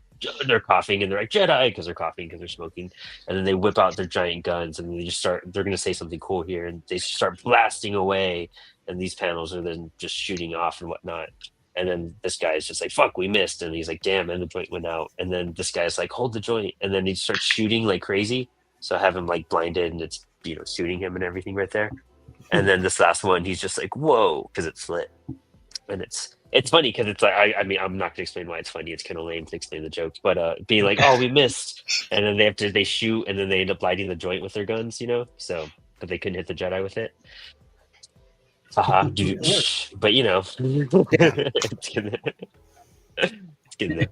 They're coughing and they're like Jedi because they're coughing because they're smoking, and then they whip out their giant guns and they just start. They're gonna say something cool here, and they start blasting away, and these panels are then just shooting off and whatnot. And then this guy's just like, fuck, we missed. And he's like, damn, and the joint went out. And then this guy's like, hold the joint. And then he starts shooting like crazy. So I have him like blinded and it's, shooting him and everything right there. And then this last one, he's just like, whoa, because it's lit. And it's funny because it's like, I mean, I'm not going to explain why it's funny. It's kind of lame to explain the jokes. But being like, oh, we missed. And then they shoot and then they end up lighting the joint with their guns, So, but they couldn't hit the Jedi with it. Haha, but it's getting there.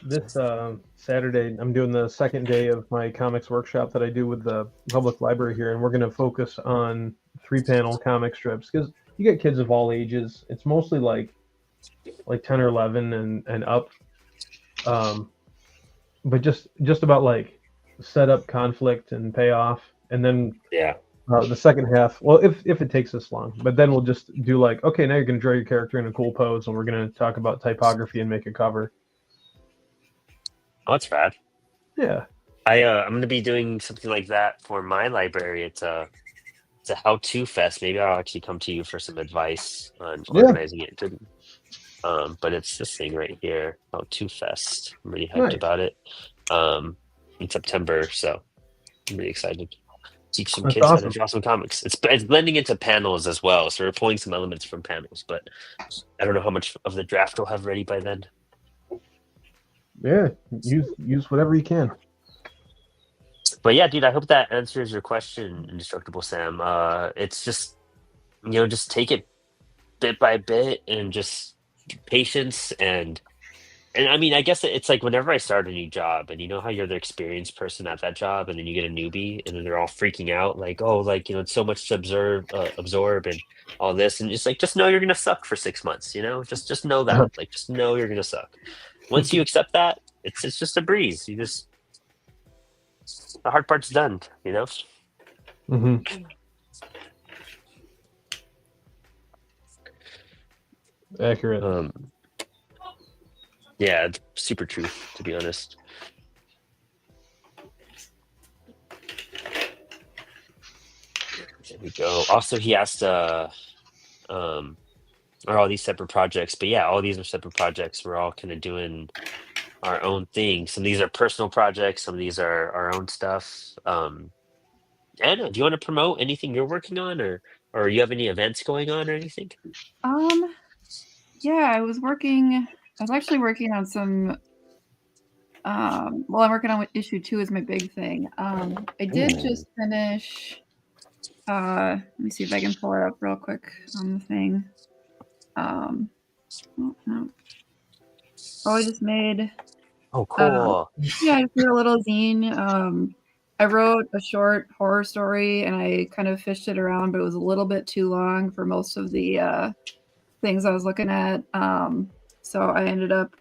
This Saturday, I'm doing the second day of my comics workshop that I do with the public library here, and we're going to focus on 3-panel comic strips because you get kids of all ages. It's mostly like 10 or 11 and up, but just about like setup, conflict, and payoff, and then the second half. Well, if it takes this long, but then we'll just do like, okay, now you're going to draw your character in a cool pose, and we're going to talk about typography and make a cover. Oh, that's rad. Yeah. I'm going to be doing something like that for my library. It's a how-to fest. Maybe I'll actually come to you for some advice on organizing it. But it's this thing right here, how-to fest. I'm really hyped about it. In September, so I'm really excited. Teach some kids how to draw some comics. It's blending into panels as well, so we're pulling some elements from panels. But I don't know how much of the draft we'll have ready by then. Yeah, use whatever you can. But yeah, dude, I hope that answers your question, Indestructible Sam. It's just, just take it bit by bit and just patience and I mean, I guess it's like whenever I start a new job and you know how you're the experienced person at that job and then you get a newbie and then they're all freaking out like, oh, like, it's so much to absorb and all this. And just know you're going to suck for 6 months, just know that, like, just know you're going to suck. Once you accept that, it's just a breeze. The hard part's done, Mm-hmm. Accurate. Yeah, it's super true, to be honest. There we go. Also, he asked, are all these separate projects? But yeah, all these are separate projects. We're all kind of doing our own thing. Some of these are personal projects. Some of these are our own stuff. Anna, do you want to promote anything you're working on, or you have any events going on or anything? Yeah, I was actually working on some. I'm working on issue 2 is my big thing. I did just finish. Let me see if I can pull it up real quick on the thing. Oh, no. I just made. Oh, cool. Yeah, I just did a little zine. I wrote a short horror story and I kind of fished it around, but it was a little bit too long for most of the things I was looking at. So I ended up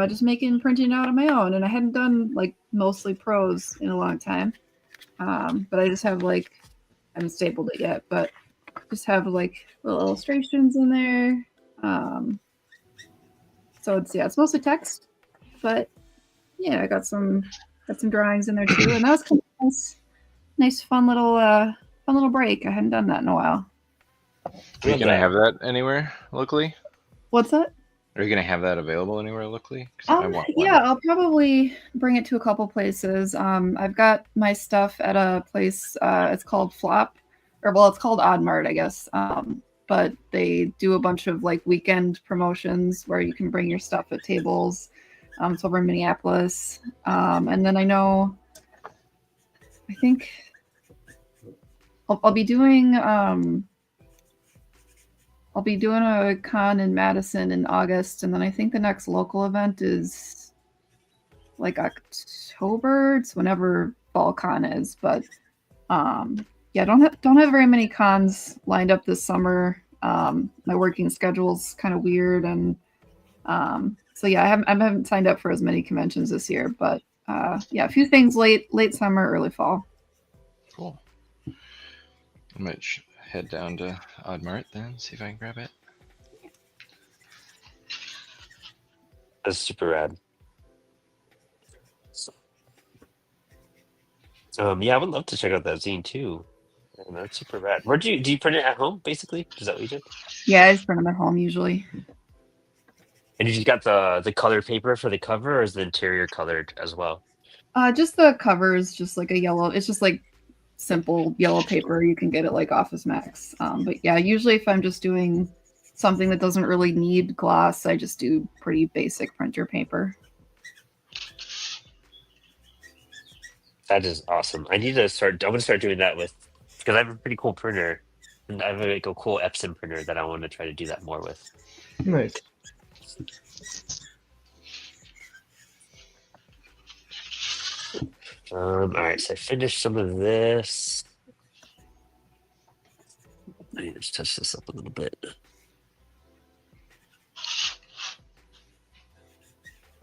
just printing out on my own, and I hadn't done like mostly prose in a long time. But I just have I haven't stapled it yet, but just have like little illustrations in there. So it's mostly text, but yeah, I got some got some drawings in there too, and that was kind of nice, fun little break. I hadn't done that in a while. Are you gonna have that anywhere locally? What's that? Are you gonna have that available anywhere locally? 'Cause I want one. Yeah, I'll probably bring it to a couple places. I've got my stuff at a place. It's called Flop, it's called Odd Mart, I guess. But they do a bunch of like weekend promotions where you can bring your stuff at tables. It's over in Minneapolis, and then I think I'll be doing a con in Madison in August, and then I think the next local event is like October. It's whenever Fall Con is, but yeah, don't have very many cons lined up this summer. My working schedule's kind of weird, and so yeah, I haven't signed up for as many conventions this year, but yeah, a few things late summer, early fall. Cool. I might head down to Odd Mart then, see if I can grab it. That's super rad. Yeah, I would love to check out that zine too. And that's super rad. Do you print it at home, basically? Is that what you did? Yeah, I just print them at home usually. And you just got the colored paper for the cover, or is the interior colored as well? Just the cover is just like a yellow. It's just like simple yellow paper. You can get it like Office Max. But yeah, usually if I'm just doing something that doesn't really need gloss, I just do pretty basic printer paper. That is awesome. I'm gonna start doing that because I have a pretty cool printer, and I have a cool Epson printer that I want to try to do that more with. Nice. All right, so I finished some of this. I need to touch this up a little bit.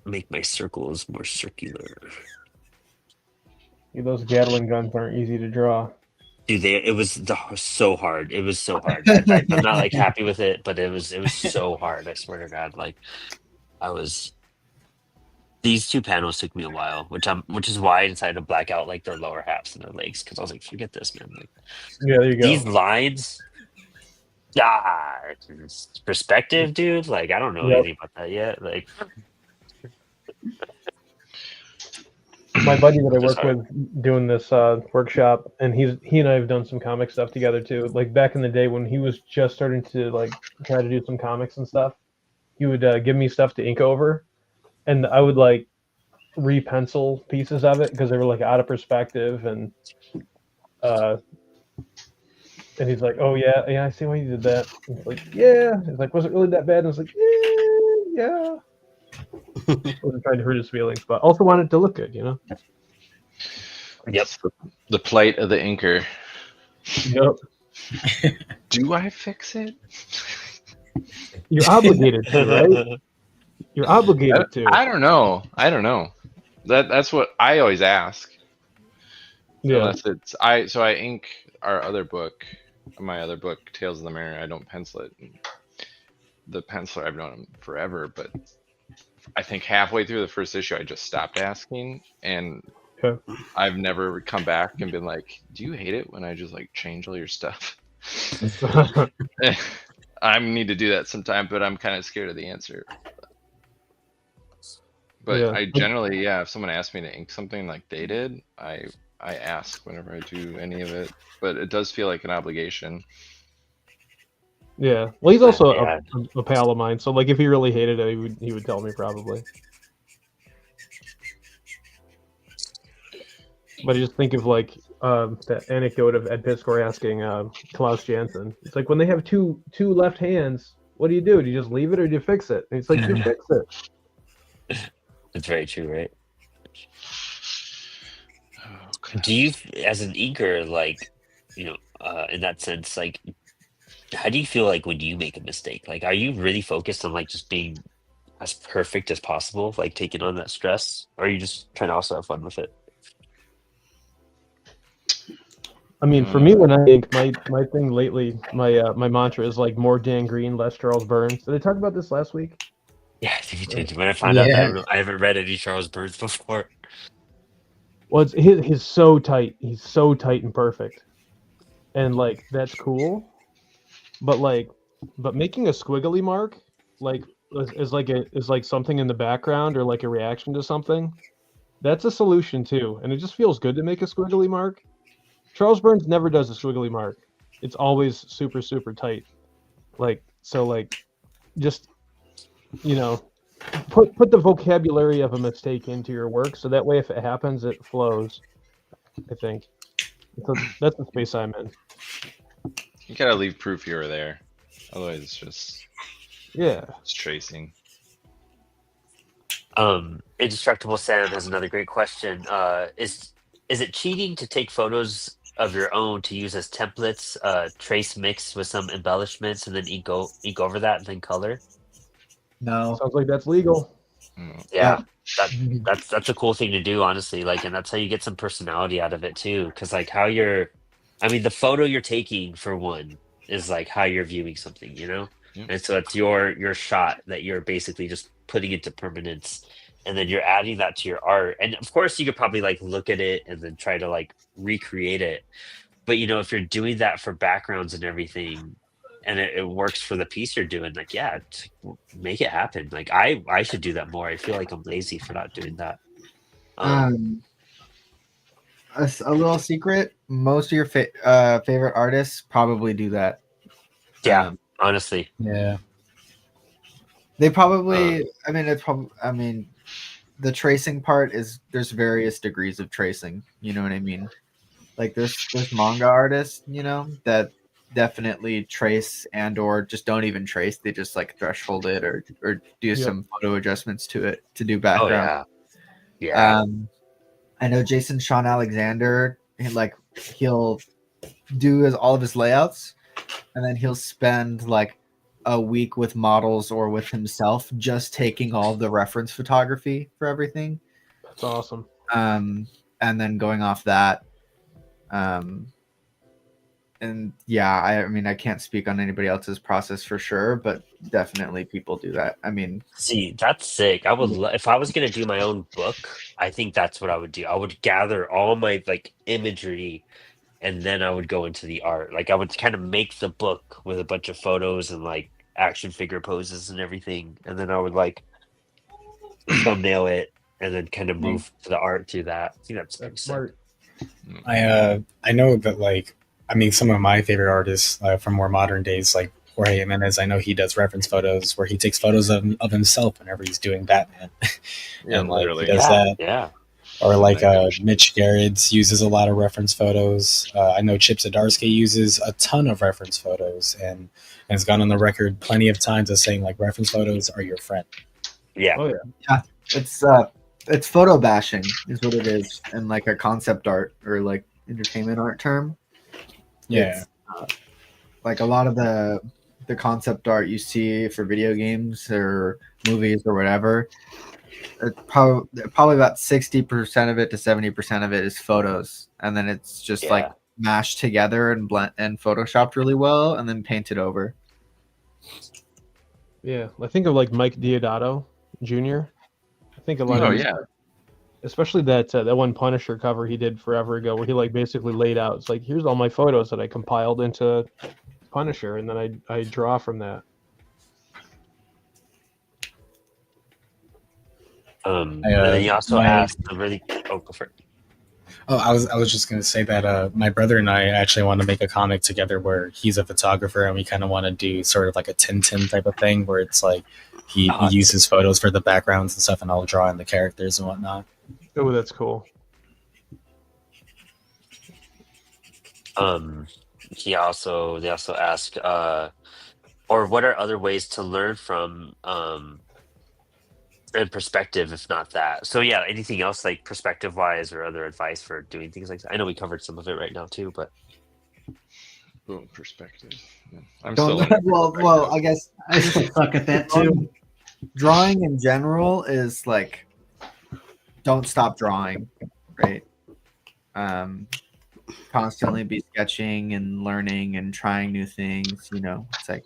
Make my circles more circular. Those Gatling guns aren't easy to draw. Dude, it was so hard. It was so hard. I'm not like happy with it, but it was so hard. I swear to God, like these two panels took me a while, which is why I decided to black out like their lower halves and their legs, because I was like, forget this, man. Like, yeah, there you go. These lines, perspective, dude. Like, I don't know anything about that yet. Like, my buddy that I work with doing this workshop, and he and I have done some comic stuff together too. Like back in the day when he was just starting to like try to do some comics and stuff, he would give me stuff to ink over, and I would like re-pencil pieces of it because they were like out of perspective, and he's like, "Oh yeah, I see why you did that." He's like, "Yeah." He's like, "Was it really that bad?" And I was like, "Yeah." Wasn't trying to hurt his feelings, but also wanted to look good, you know. Yep. The plight of the inker. Yep. Do I fix it? You're obligated to, right? You're obligated to. I don't know. That's what I always ask. Yeah. Unless it's so I ink our other book, my other book, Tales of the Mirror. I don't pencil it. The penciler, I've known him forever, but I think halfway through the first issue, I just stopped asking, and I've never come back and been like, "Do you hate it when I just like change all your stuff?" I need to do that sometime, but I'm kind of scared of the answer. But Yeah. I generally, if someone asks me to ink something like they did, I ask whenever I do any of it. But it does feel like an obligation. Yeah. Well, he's also a pal of mine, so like if he really hated it, he would tell me probably. But I just think of like that anecdote of Ed Piskor asking Klaus Janson. It's like when they have two left hands, what do? Do you just leave it or do you fix it? And it's like, you fix it. It's very true, right? Do you, as an inker, like, you know, in that sense, like, how do you feel like when you make a mistake? Like, are you really focused on like just being as perfect as possible, like taking on that stress, or are you just trying to also have fun with it? I mean, for me, when I ink, my thing lately, my mantra is like more Dan Green, less Charles Burns. Did I talk about this last week? Yeah, I think you did. When I found out that I haven't read any Charles Burns before. Well, he's so tight. He's so tight and perfect, and like that's cool. But making a squiggly mark like is like something in the background or like a reaction to something. That's a solution too, and it just feels good to make a squiggly mark. Charles Burns never does a squiggly mark. It's always super super tight. Like just you know put the vocabulary of a mistake into your work so that way if it happens it flows. I think that's the space I'm in. You gotta leave proof you were there. Otherwise, it's tracing. Indestructible Sam has another great question. Is it cheating to take photos of your own to use as templates, trace mix with some embellishments, and then ink over that and then color? No. Sounds like that's legal. Yeah, that's a cool thing to do, honestly. Like, and that's how you get some personality out of it too. Because like the photo you're taking for one is like how you're viewing something, and so it's your shot that you're basically just putting into permanence, and then you're adding that to your art. And of course, you could probably like look at it and then try to like recreate it. But if you're doing that for backgrounds and everything, and it works for the piece you're doing, like make it happen. Like I should do that more. I feel like I'm lazy for not doing that. A little secret: most of your favorite artists probably do that. Yeah, honestly. Yeah. They probably. The tracing part is there's various degrees of tracing. You know what I mean? Like there's manga artists, that definitely trace and or just don't even trace. They just like threshold it or do some photo adjustments to it to do background. Oh, yeah. I know Jason Sean Alexander, he'll do all of his layouts, and then he'll spend like a week with models or with himself just taking all the reference photography for everything. That's awesome. And then going off that. And yeah, I can't speak on anybody else's process for sure, but definitely people do that. See, that's sick. I would if I was gonna do my own book, I think that's what I would do. I would gather all my like imagery, and then I would go into the art. Like I would kind of make the book with a bunch of photos and like action figure poses and everything, and then I would like thumbnail it and then kind of move to the art through that. I think that's smart. I know that some of my favorite artists from more modern days, like Jorge Jimenez, I know he does reference photos where he takes photos of himself whenever he's doing Batman. And literally. he does that. Yeah. Or Mitch Gerrits uses a lot of reference photos. I know Chip Zdarsky uses a ton of reference photos and has gone on the record plenty of times as saying like reference photos are your friend. Yeah. Oh yeah. It's photo bashing is what it is, in like a concept art or like entertainment art term. Yeah. Like a lot of the concept art you see for video games or movies or whatever, probably about 60% of it to 70% of it is photos, and then it's just like mashed together and blend and photoshopped really well and then painted over. Yeah, I think of like Mike Deodato Jr. I think a lot of especially that one Punisher cover he did forever ago, where he like basically laid out. It's like, here's all my photos that I compiled into Punisher, and then I draw from that. And then he also asked a really go for it. Oh, I was just gonna say that my brother and I actually want to make a comic together where he's a photographer and we kind of want to do sort of like a Tintin type of thing where it's like he uses photos for the backgrounds and stuff, and I'll draw in the characters and whatnot. Oh, that's cool. They also ask, or what are other ways to learn from and perspective, if not that? So yeah, anything else like perspective wise or other advice for doing things like that? I know we covered some of it right now too, but perspective. Yeah. Well, I guess I suck at that too. Drawing in general is like, don't stop drawing, right? Constantly be sketching and learning and trying new things. It's like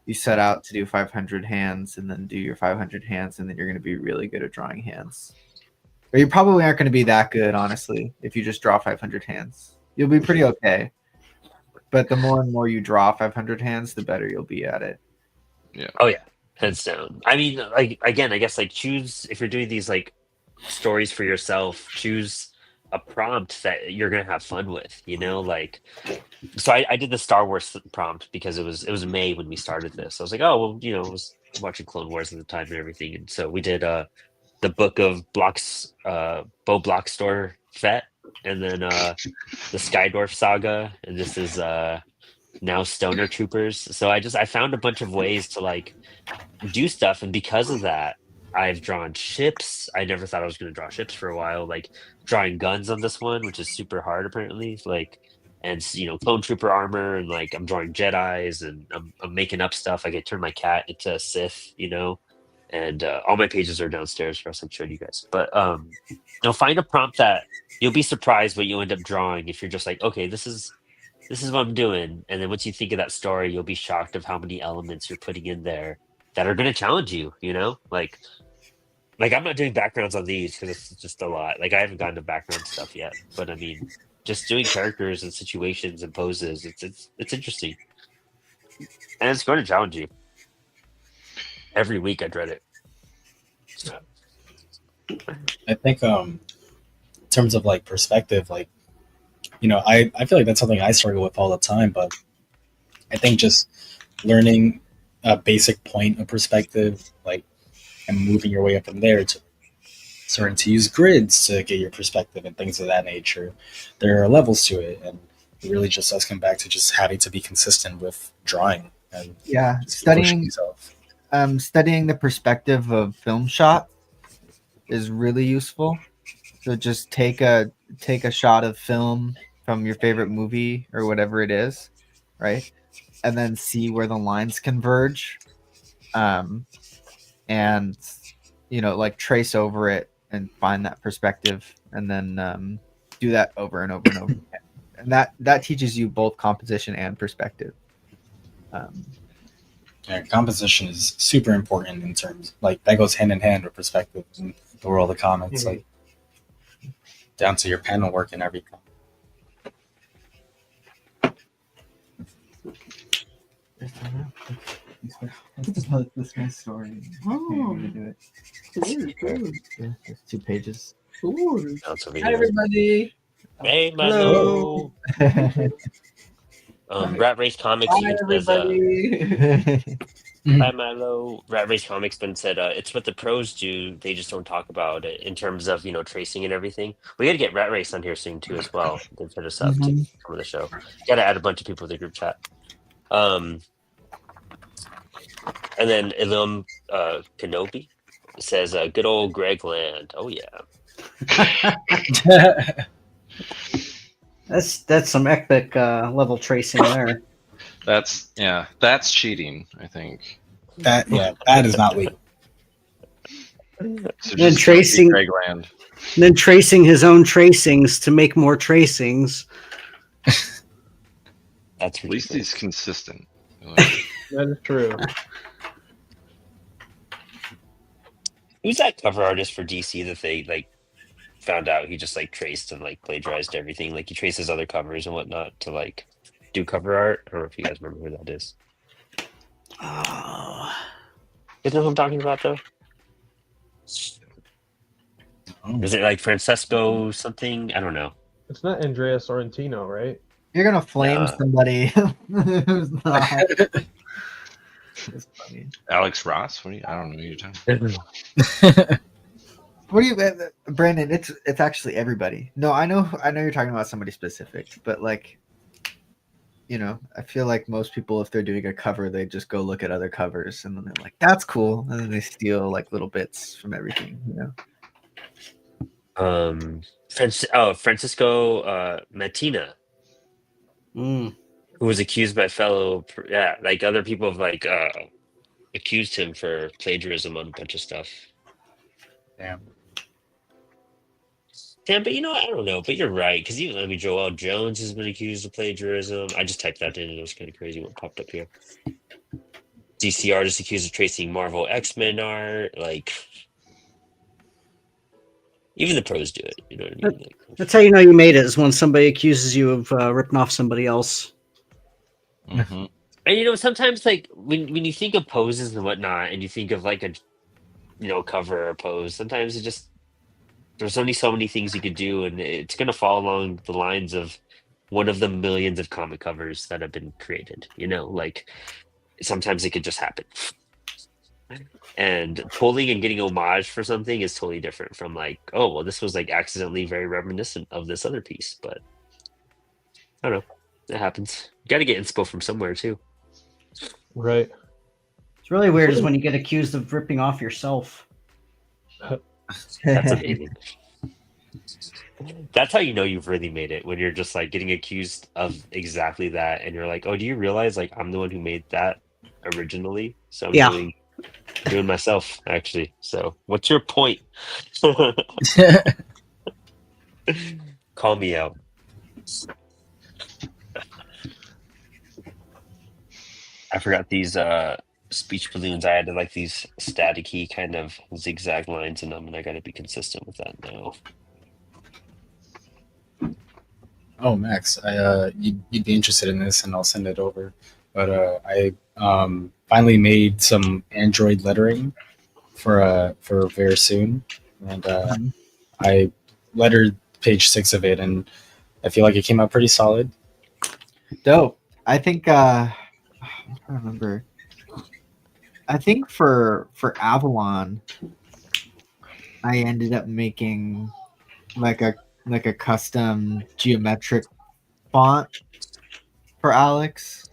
you set out to do 500 hands and then do your 500 hands, and then you're going to be really good at drawing hands. Or you probably aren't going to be that good, honestly, if you just draw 500 hands. You'll be pretty okay. But the more and more you draw 500 hands, the better you'll be at it. Oh yeah, hands down. I mean, like again, I guess like choose if you're doing these like stories for yourself, choose a prompt that you're gonna have fun with. You know, like so I did the Star Wars prompt because it was May when we started this. I was like, oh well, you know, I was watching Clone Wars at the time and everything, and so we did the book of blocks, Bo Bloxdorf Fett, and then the Skydorf saga, and this is now Stoner Troopers. So I found a bunch of ways to like do stuff, and because of that, I've drawn ships. I never thought I was going to draw ships for a while. Like drawing guns on this one, which is super hard apparently. Like and you know, clone trooper armor, and like I'm drawing Jedi's, and I'm making up stuff. Like I turned my cat into a Sith, you know, and all my pages are downstairs for us. I'm showing you guys, but you know, find a prompt that you'll be surprised what you end up drawing if you're just like, okay, this is what I'm doing. And then once you think of that story, you'll be shocked of how many elements you're putting in there that are going to challenge you, you know? Like I'm not doing backgrounds on these because it's just a lot. Like I haven't gotten to background stuff yet, but I mean, just doing characters and situations and poses, it's interesting. And it's going to challenge you. Every week I dread it. I think in terms of like perspective, like, you know, I feel like that's something I struggle with all the time, but I think just learning a basic point of perspective, like, and moving your way up from there to starting to use grids to get your perspective and things of that nature. There are levels to it, and it really just does come back to just having to be consistent with drawing and Yeah, just keep pushing studying yourself. studying the perspective of film shot is really useful. So just take a shot of film from your favorite movie or whatever it is, right? And then see where the lines converge. And you know, like trace over it and find that perspective, and then do that over and over and over again. And that teaches you both composition and perspective. Yeah, composition is super important in terms, like, that goes hand in hand with perspective in the world of comics, like down to your panel work and everything. This my story. Oh. Do it. Cool. Yeah, there's 2 pages. Cool. That's over Hi, here. everybody. Hey, Hello. Milo. Rat Race Comics Hi, even says, everybody. hi Milo. Rat Race Comics been said, it's what the pros do. They just don't talk about it in terms of, you know, tracing and everything. We got to get Rat Race on here soon too as well. They've hit us up to come on the show. Got to add a bunch of people to the group chat. And then Ilum Kenobi says, good old Greg Land. Oh yeah. That's some epic level tracing there. That's cheating, I think. That is not legal. So Then just don't be tracing- Greg Land. And then tracing his own tracings to make more tracings. That's At least ridiculous. he's consistent. Like, That is true. Who's that cover artist for DC that they like found out he just like traced and like plagiarized everything? Like he traces other covers and whatnot to like do cover art. I don't know if you guys remember who that is. Oh. You know who I'm talking about though? Is it like Francesco something? I don't know. It's not Andrea Sorrentino, right? You're gonna flame Yeah. somebody who's not. It's funny. Alex Ross? I don't know what you're talking about. What do you, Brandon? It's actually everybody. No, I know you're talking about somebody specific, but like, you know, I feel like most people, if they're doing a cover, they just go look at other covers and then they're like, "That's cool," and then they steal like little bits from everything. You know. Francisco Matina, Mm. who was accused by like other people have like accused him for plagiarism on a bunch of stuff. Damn. Damn, but you know, I don't know, but you're right, because even Joel Jones has been accused of plagiarism. I just typed that in and it was kind of crazy what popped up here. DC artist accused of tracing Marvel X-Men art, like Even the pros do it. You know what I mean? Like, That's how you know you made it, is when somebody accuses you of ripping off somebody else. Hmm. and sometimes like when you think of poses and whatnot, and you think of like a cover or pose, sometimes there's only so many things you could do, and it's gonna fall along the lines of one of the millions of comic covers that have been created. Like sometimes it could just happen. And pulling and getting homage for something is totally different from like, oh well, this was like accidentally very reminiscent of this other piece, but I don't know. It happens. You got to get inspo from somewhere too. Right. It's really weird is when you get accused of ripping off yourself. That's amazing. That's how you know you've really made it, when you're just like getting accused of exactly that, and you're like, oh, do you realize like I'm the one who made that originally? So I'm Yeah. doing myself actually. So what's your point? Call me out. I forgot these speech balloons. I had to like these staticky kind of zigzag lines in them, and I got to be consistent with that now. Oh, Max, you'd be interested in this, and I'll send it over. But I finally made some Android lettering for very soon, and I lettered page 6 of it, and I feel like it came out pretty solid. Dope. I think I don't remember. I think for Avalon, I ended up making like a custom geometric font for Alex.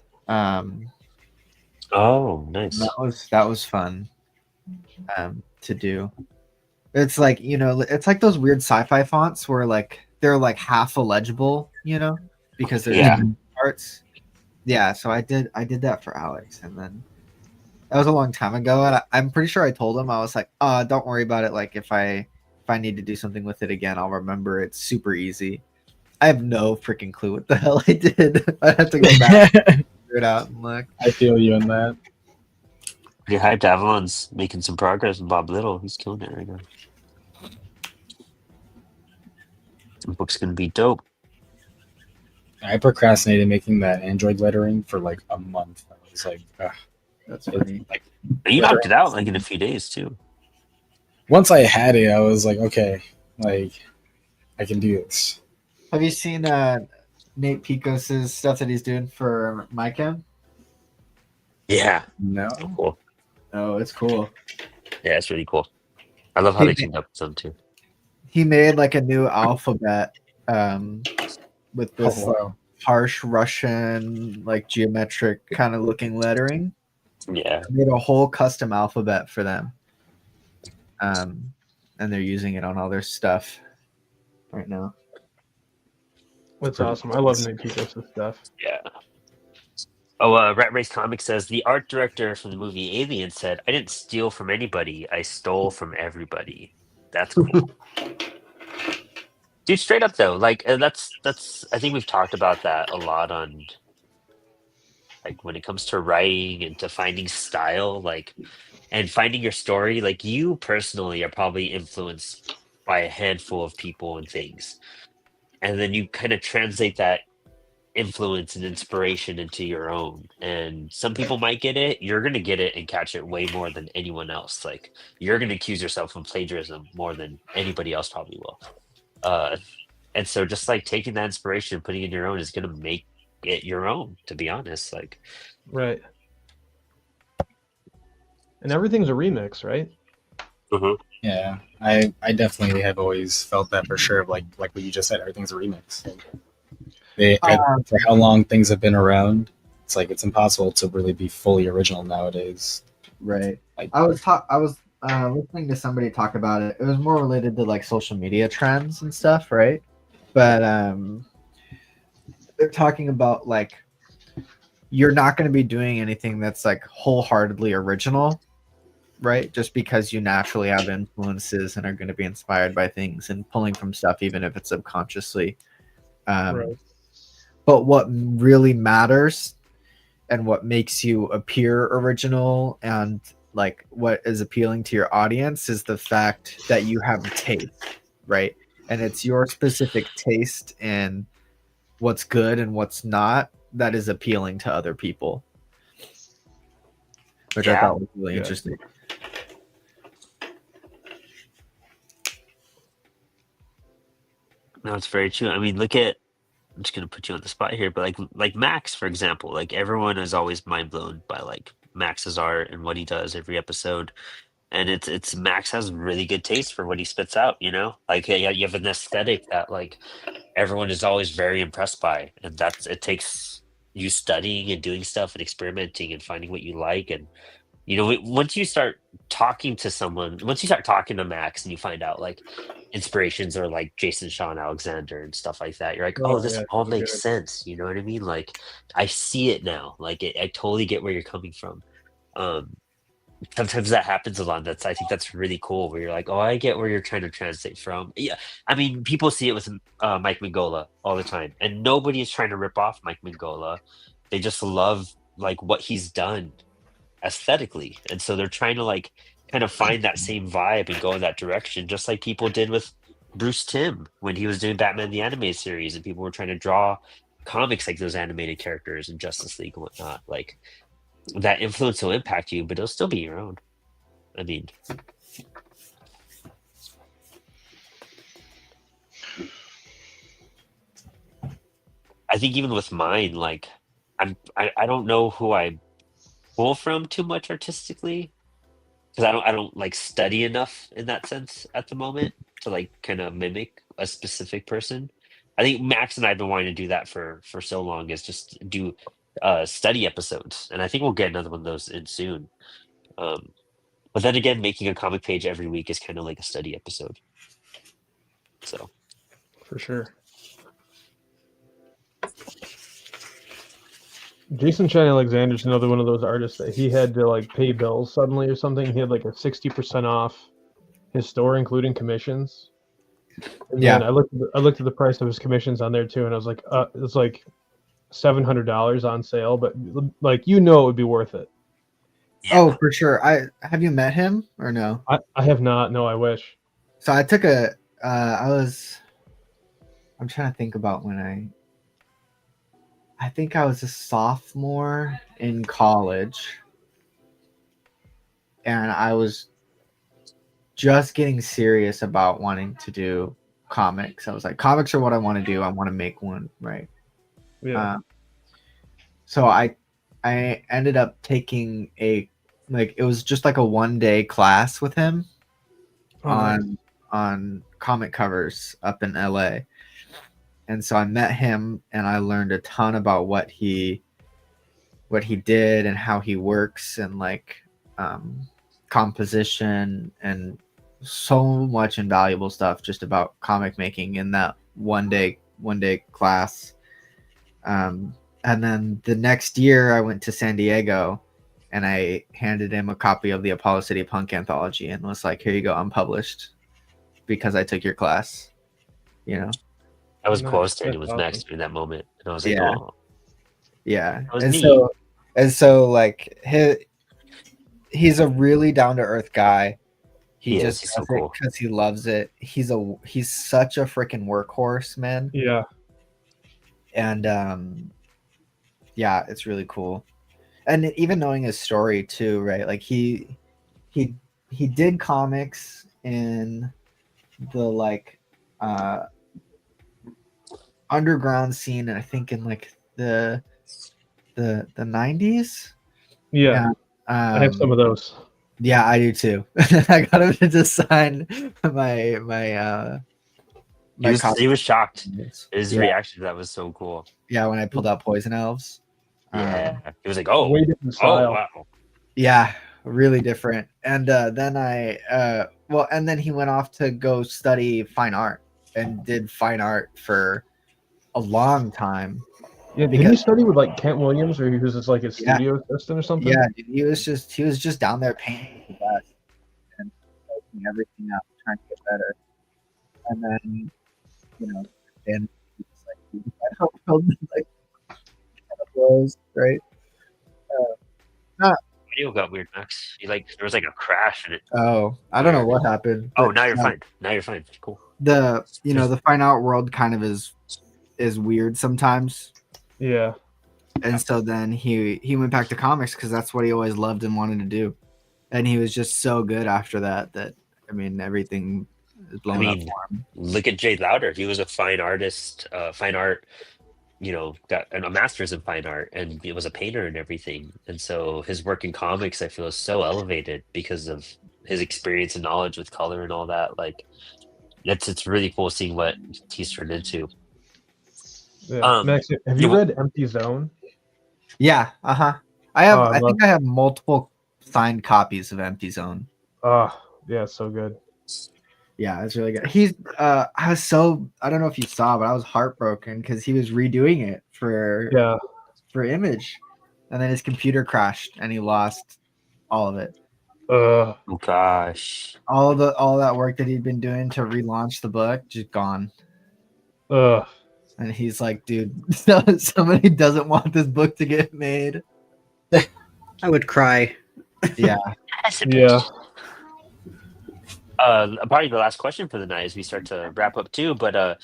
Oh, nice. That was fun to do. It's like, it's like those weird sci-fi fonts where like they're like half illegible, because they're different parts. Yeah, so I did that for Alex, and then that was a long time ago, and I'm pretty sure I told him, I was like, don't worry about it. Like if I need to do something with it again, I'll remember. It's super easy. I have no freaking clue what the hell I did. I have to go back and figure it out and look. I feel you in that. Pretty hyped. Avalon's making some progress with Bob Little. He's killing it right now. The book's gonna be dope. I procrastinated making that Android lettering for like a month. I was like, That's funny. like And you knocked it out like in a few days too. once I had it, I was like, okay, like I can do this. Have you seen Nate Picos's stuff that he's doing for MyCam? Yeah. No. Cool. Oh, it's cool. Yeah, it's really cool. I love how they teamed up with them too. He made like a new alphabet with this Oh, wow. harsh Russian, like geometric kind of looking lettering. Yeah. Made a whole custom alphabet for them. And they're using it on all their stuff right now. That's awesome. I love Nick Picos' stuff. Yeah. Oh, Rat Race Comics says the art director from the movie Alien said, "I didn't steal from anybody. I stole from everybody." That's cool. Dude, straight up though, like that's I think we've talked about that a lot on like when it comes to writing and to finding style, like and finding your story. Like you personally are probably influenced by a handful of people and things, and then you kind of translate that influence and inspiration into your own. And some people might get it. You're gonna get it and catch it way more than anyone else. Like you're gonna accuse yourself of plagiarism more than anybody else probably will. And so just like taking that inspiration and putting it in your own is gonna make it your own, to be honest. Like Right. And everything's a remix, right? Yeah, I definitely have always felt that for sure. Like what you just said, everything's a remix. For how long things have been around, it's like it's impossible to really be fully original nowadays. Right. Like, I was listening to somebody talk about it. It was more related to like social media trends and stuff, right? But they're talking about like you're not going to be doing anything that's like wholeheartedly original, right? Just because you naturally have influences and are going to be inspired by things and pulling from stuff, even if it's subconsciously. Right. But what really matters and what makes you appear original and like what is appealing to your audience is the fact that you have a taste, right? And it's your specific taste and what's good and what's not that is appealing to other people, which I Yeah. thought was really Yeah. interesting. No, it's very true. I mean, look at. I'm just gonna put you on the spot here, but like Max, for example, like everyone is always mind blown by like Max's art and what he does every episode, and it's Max has really good taste for what he spits out. You know, like yeah, you have an aesthetic that like everyone is always very impressed by, and that's it takes you studying and doing stuff and experimenting and finding what you like. And you know, once you start talking to someone, once you start talking to Max and you find out like inspirations are like Jason Sean Alexander and stuff like that, you're like, oh, Oh, this yeah, all so makes good. sense. You know what I mean? Like, I see it now. Like, I totally get where you're coming from. Um, Sometimes that happens a lot. I think that's really cool. Where you're like, oh, I get where you're trying to translate from. Yeah, I mean, people see it with Mike Mingola all the time, and nobody is trying to rip off Mike Mingola. They just love like what he's done aesthetically, and so they're trying to like kind of find that same vibe and go in that direction, just like people did with Bruce Timm when he was doing Batman the Animated Series, and people were trying to draw comics like those animated characters in Justice League and whatnot. Like that influence will impact you, but it'll still be your own. I mean, I think even with mine, like I don't know who I pull from too much artistically because I don't like study enough in that sense at the moment to like kind of mimic a specific person. I think Max and I have been wanting to do that for so long is just do study episodes, and I think we'll get another one of those in soon. Um, but then again, making a comic page every week is kind of like a study episode. So For sure. Jason Chan Alexander's another one of those artists that he had to like pay bills suddenly or something. He had like a 60% off his store, including commissions. And Yeah. then I looked at the price of his commissions on there too, and I was like, it's like $700 on sale, but like it would be worth it. yeah. Oh, for sure. Have you met him or no? I have not. No, I wish. So I took a. I'm trying to think about when I think I was a sophomore in college, and I was just getting serious about wanting to do comics. I was like, comics are what I want to do. I want to make one, right? Yeah. So I ended up taking it was just like a 1-day class with him on comic covers up in LA. And so I met him and I learned a ton about what he did and how he works and like composition and so much invaluable stuff just about comic making in that one day class. And then the next year I went to San Diego and I handed him a copy of the Apollo City Punk anthology and was like, here you go, unpublished because I took your class, you know? I was Nice. cool. I was standing That's with Max awesome. during that moment, and I was like, Yeah. "Oh, Yeah. that was And neat." so like he's a really down to earth guy. He just He's does so it cool. because he loves it. He's such a freaking workhorse, man. Yeah. And yeah, it's really cool. And even knowing his story too, right? Like he did comics in the like underground scene, and I think in like the 90s. Yeah. And, I have some of those. Yeah, I do too. I got him to just sign my He was shocked. His Yeah. reaction to that was so cool. Yeah, when I pulled out Poison Elves. Yeah, he was like, "Oh, Way different style. wow." Yeah, really different. And then and then he went off to go study fine art and did fine art for a long time. Yeah, did he study with like Kent Williams, or he was just like his Yeah. studio assistant or something? Yeah, dude, he was just down there painting the best and making everything up, trying to get better. And then, and he's like, I don't build like clothes, right? Audio got weird, Max. There was like a crash in it. Oh, I don't know what happened. Oh, but, now you're fine. Now you're fine. Cool. the fine art world kind of is weird sometimes. Yeah. And so then he went back to comics because that's what he always loved and wanted to do. And he was just so good after that I mean everything is blown up for him. Look at Jay Louder. He was a fine artist, fine art, got a master's in fine art, and he was a painter and everything. And so his work in comics, I feel, is so elevated because of his experience and knowledge with color and all that. Like, it's really cool seeing what he's turned into. Yeah. Max, have you read Empty Zone? Yeah, I have. I think I have multiple signed copies of Empty Zone. Oh, yeah, so good. Yeah, it's really good. He's I don't know if you saw, but I was heartbroken because he was redoing it for Image, and then his computer crashed and he lost all of it. Oh gosh. All that work that he'd been doing to relaunch the book just gone. And he's like, dude, somebody doesn't want this book to get made. I would cry. Yeah. Yeah. Probably the last question for the night as we start to wrap up too, but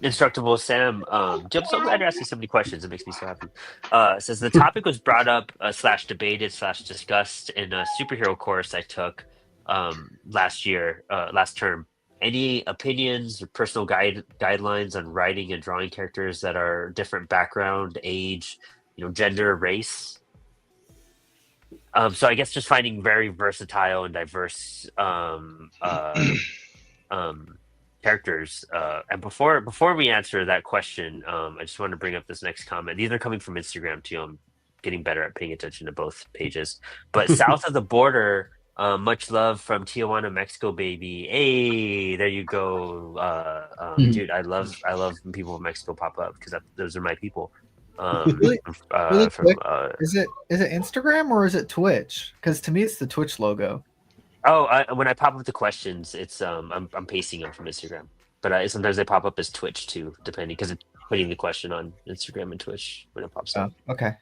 Instructable Sam, I'm so glad you're asking so many questions. It makes me so happy. Says the topic was brought up / debated / discussed in a superhero course I took last term. Any opinions or personal guidelines on writing and drawing characters that are different background, age, gender, race? So I guess just finding very versatile and diverse characters. And before we answer that question, I just want to bring up this next comment. These are coming from Instagram too. I'm getting better at paying attention to both pages. But south of the border, much love from Tijuana, Mexico, baby. Hey, there you go, dude. I love when people from Mexico pop up because those are my people. Really quick, is it Instagram or is it Twitch? Because to me, it's the Twitch logo. Oh, when I pop up the questions, it's I'm pasting them from Instagram, but sometimes they pop up as Twitch too, depending because it's putting the question on Instagram and Twitch when it pops up. Okay.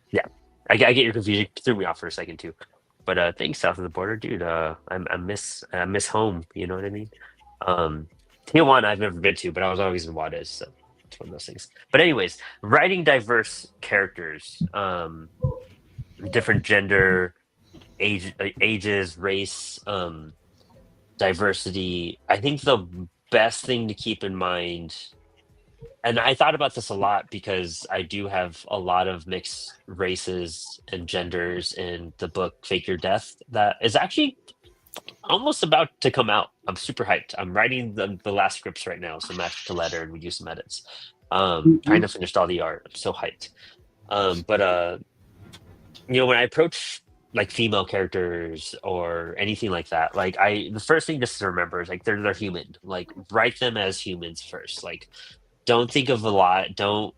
Yeah, I get your confusion. Threw me off for a second too, but thanks south of the border, dude. I miss home. You know what I mean? Tijuana I've never been to, but I was always in Juarez, so it's one of those things. But anyways, writing diverse characters, different gender, ages, race, diversity. I think the best thing to keep in mind, and I thought about this a lot because I do have a lot of mixed races and genders in the book Fake Your Death that is actually almost about to come out. I'm super hyped. I'm writing the last scripts right now, so match to letter, and we do some edits. Trying to finish all the art. I'm so hyped. But when I approach like female characters or anything like that, like the first thing just to remember is like they're human. Like write them as humans first. Like don't think of a lot. Don't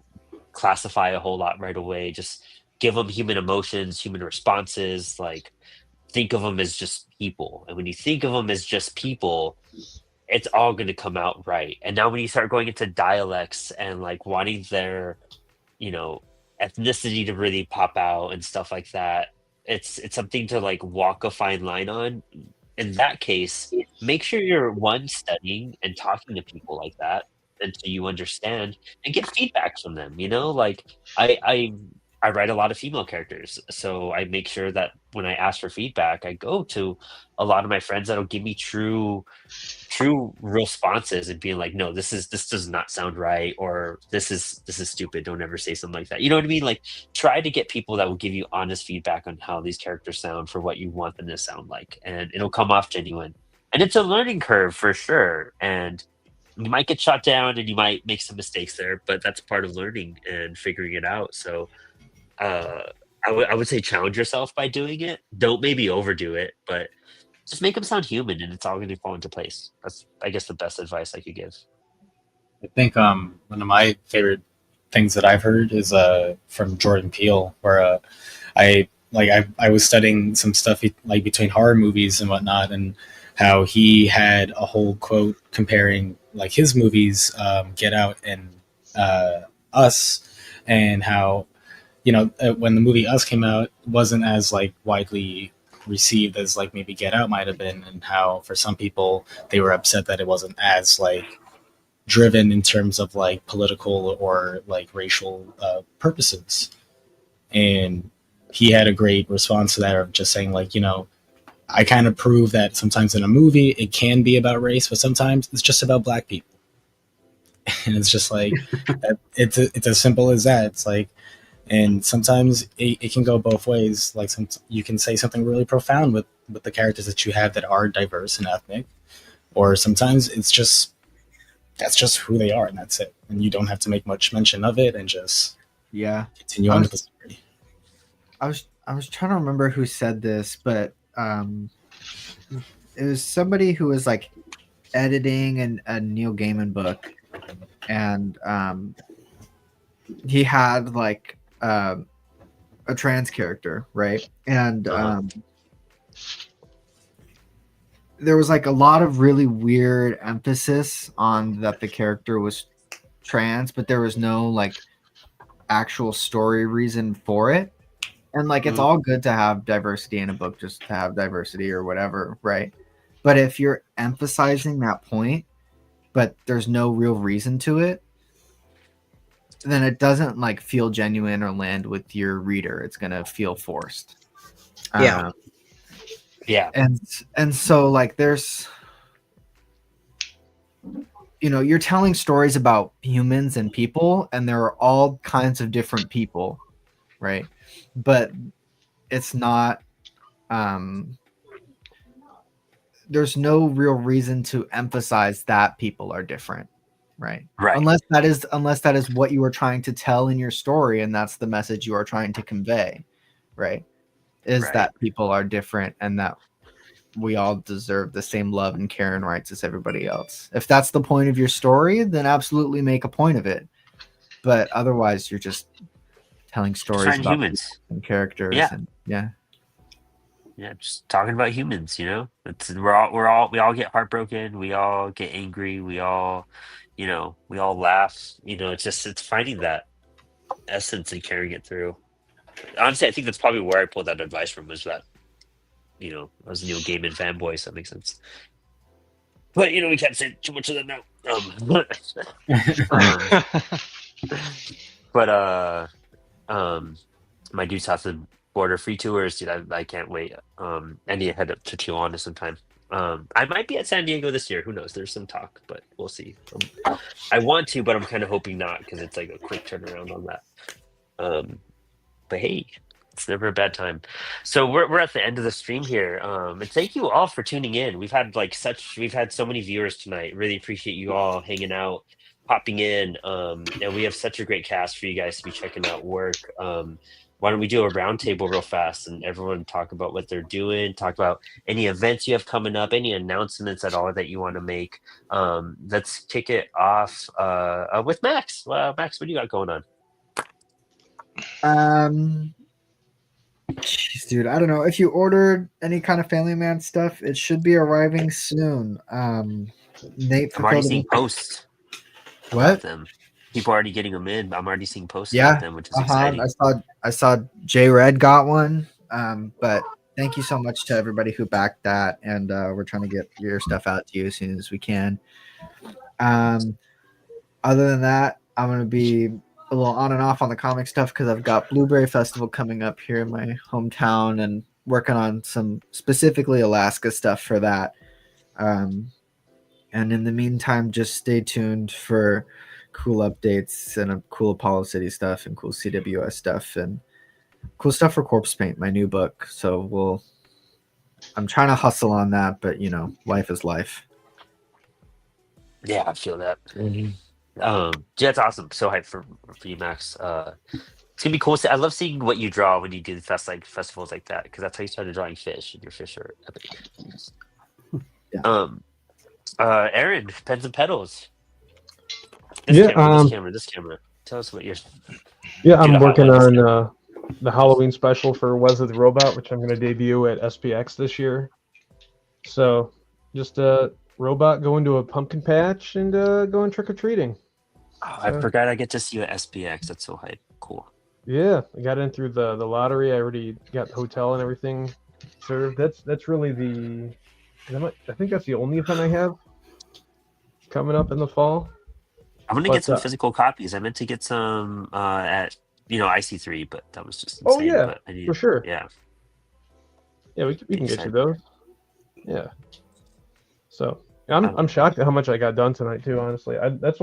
classify a whole lot right away. Just give them human emotions, human responses. Like think of them as just people. And when you think of them as just people, it's all going to come out right. And now when you start going into dialects and like wanting their, ethnicity to really pop out and stuff like that, it's something to like walk a fine line on. In that case, make sure you're studying and talking to people like that until you understand and get feedback from them. Like I write a lot of female characters, so I make sure that when I ask for feedback, I go to a lot of my friends that'll give me true responses and being like, no, this does not sound right, or this is stupid. Don't ever say something like that. You know what I mean? Like try to get people that will give you honest feedback on how these characters sound for what you want them to sound like, and it'll come off genuine. And it's a learning curve for sure. And you might get shot down and you might make some mistakes there, but that's part of learning and figuring it out. So I would say challenge yourself by doing it. Don't maybe overdo it, but just make them sound human, and it's all going to fall into place. That's, I guess, the best advice I could give. I think one of my favorite things that I've heard is from Jordan Peele, where I was studying some stuff like between horror movies and whatnot, and how he had a whole quote comparing like his movies, Get Out and Us, and how when the movie Us came out, it wasn't as like widely received as like maybe Get Out might have been, and how for some people they were upset that it wasn't as like driven in terms of like political or like racial purposes. And he had a great response to that of just saying like, you know, I kind of prove that sometimes in a movie it can be about race, but sometimes it's just about black people. And it's just like it's as simple as that. It's like, and sometimes it can go both ways. Like you can say something really profound with the characters that you have that are diverse and ethnic, or sometimes it's just that's just who they are and that's it. And you don't have to make much mention of it and just continue on with the story. I was trying to remember who said this, but it was somebody who was like editing a Neil Gaiman book, and he had like a trans character, right? And there was like a lot of really weird emphasis on that the character was trans, but there was no like actual story reason for it. And like it's all good to have diversity in a book, just to have diversity or whatever, right? But if you're emphasizing that point, but there's no real reason to it, then it doesn't like feel genuine or land with your reader. It's gonna feel forced. Yeah. Yeah. And so like there's, you know, you're telling stories about humans and people, and there are all kinds of different people, right? But it's not there's no real reason to emphasize that people are different, right? Unless that is what you are trying to tell in your story, and that's the message you are trying to convey, right? That people are different and that we all deserve the same love and care and rights as everybody else. If that's the point of your story, then absolutely make a point of it. But otherwise, you're just telling stories about humans and characters. Yeah. And Yeah, just talking about humans, you know. We all get heartbroken, we all get angry, we all, you know, we all laugh. You know, it's finding that essence and carrying it through. Honestly, I think that's probably where I pulled that advice from, was that, you know, I was a Neil Gaiman fanboy, so that makes sense. But you know, we can't say too much of that now. My dude's house to border free tours, dude. I can't wait. I need to head up to Tijuana sometime. I might be at San Diego this year. Who knows? There's some talk, but we'll see. I want to, but I'm kind of hoping not, because it's like a quick turnaround on that. But hey, it's never a bad time. So we're at the end of the stream here. And thank you all for tuning in. We've had so many viewers tonight. Really appreciate you all hanging out, popping in. And we have such a great cast for you guys to be checking out work. Why don't we do a roundtable real fast and everyone talk about what they're doing, talk about any events you have coming up, any announcements at all that you want to make. Let's kick it off with Max. Max, what do you got going on? Jeez, dude, I don't know. If you ordered any kind of Family Man stuff, it should be arriving soon. Nate, I'm already seeing posts. What? Them. People are already getting them in. I'm already seeing posts Yeah, about them, which is exciting. I saw J Red got one. But thank you so much to everybody who backed that, and we're trying to get your stuff out to you as soon as we can. Other than that, I'm gonna be a little on and off on the comic stuff because I've got Blueberry Festival coming up here in my hometown and working on some specifically Alaska stuff for that. And in the meantime, just stay tuned for cool updates and cool Apollo City stuff and cool CWS stuff and cool stuff for Corpse Paint, my new book. So I'm trying to hustle on that, but you know, life is life. Yeah, I feel that. Yeah, it's awesome. So hyped for you, Max. It's gonna be cool. I love seeing what you draw when you do festivals like that, because that's how you started drawing fish, and your fish are epic. Yeah. Aaron, Pens and Pedals. This camera. Tell us what you're. Yeah, I'm working on the Halloween special for Wesley the Robot, which I'm going to debut at SPX this year. So, just a robot going to a pumpkin patch and going trick or treating. Oh, I forgot I get to see you at SPX. That's so hype. Cool. Yeah, I got in through the lottery. I already got the hotel and everything served. That's really I think that's the only event I have coming up in the fall. I'm gonna But, get some physical copies. I meant to get some at IC3, but that was just Oh insane. yeah, But I need, for sure. yeah. Yeah, we can get you excited. those. Yeah. So I'm shocked at how much I got done tonight too. Honestly, that's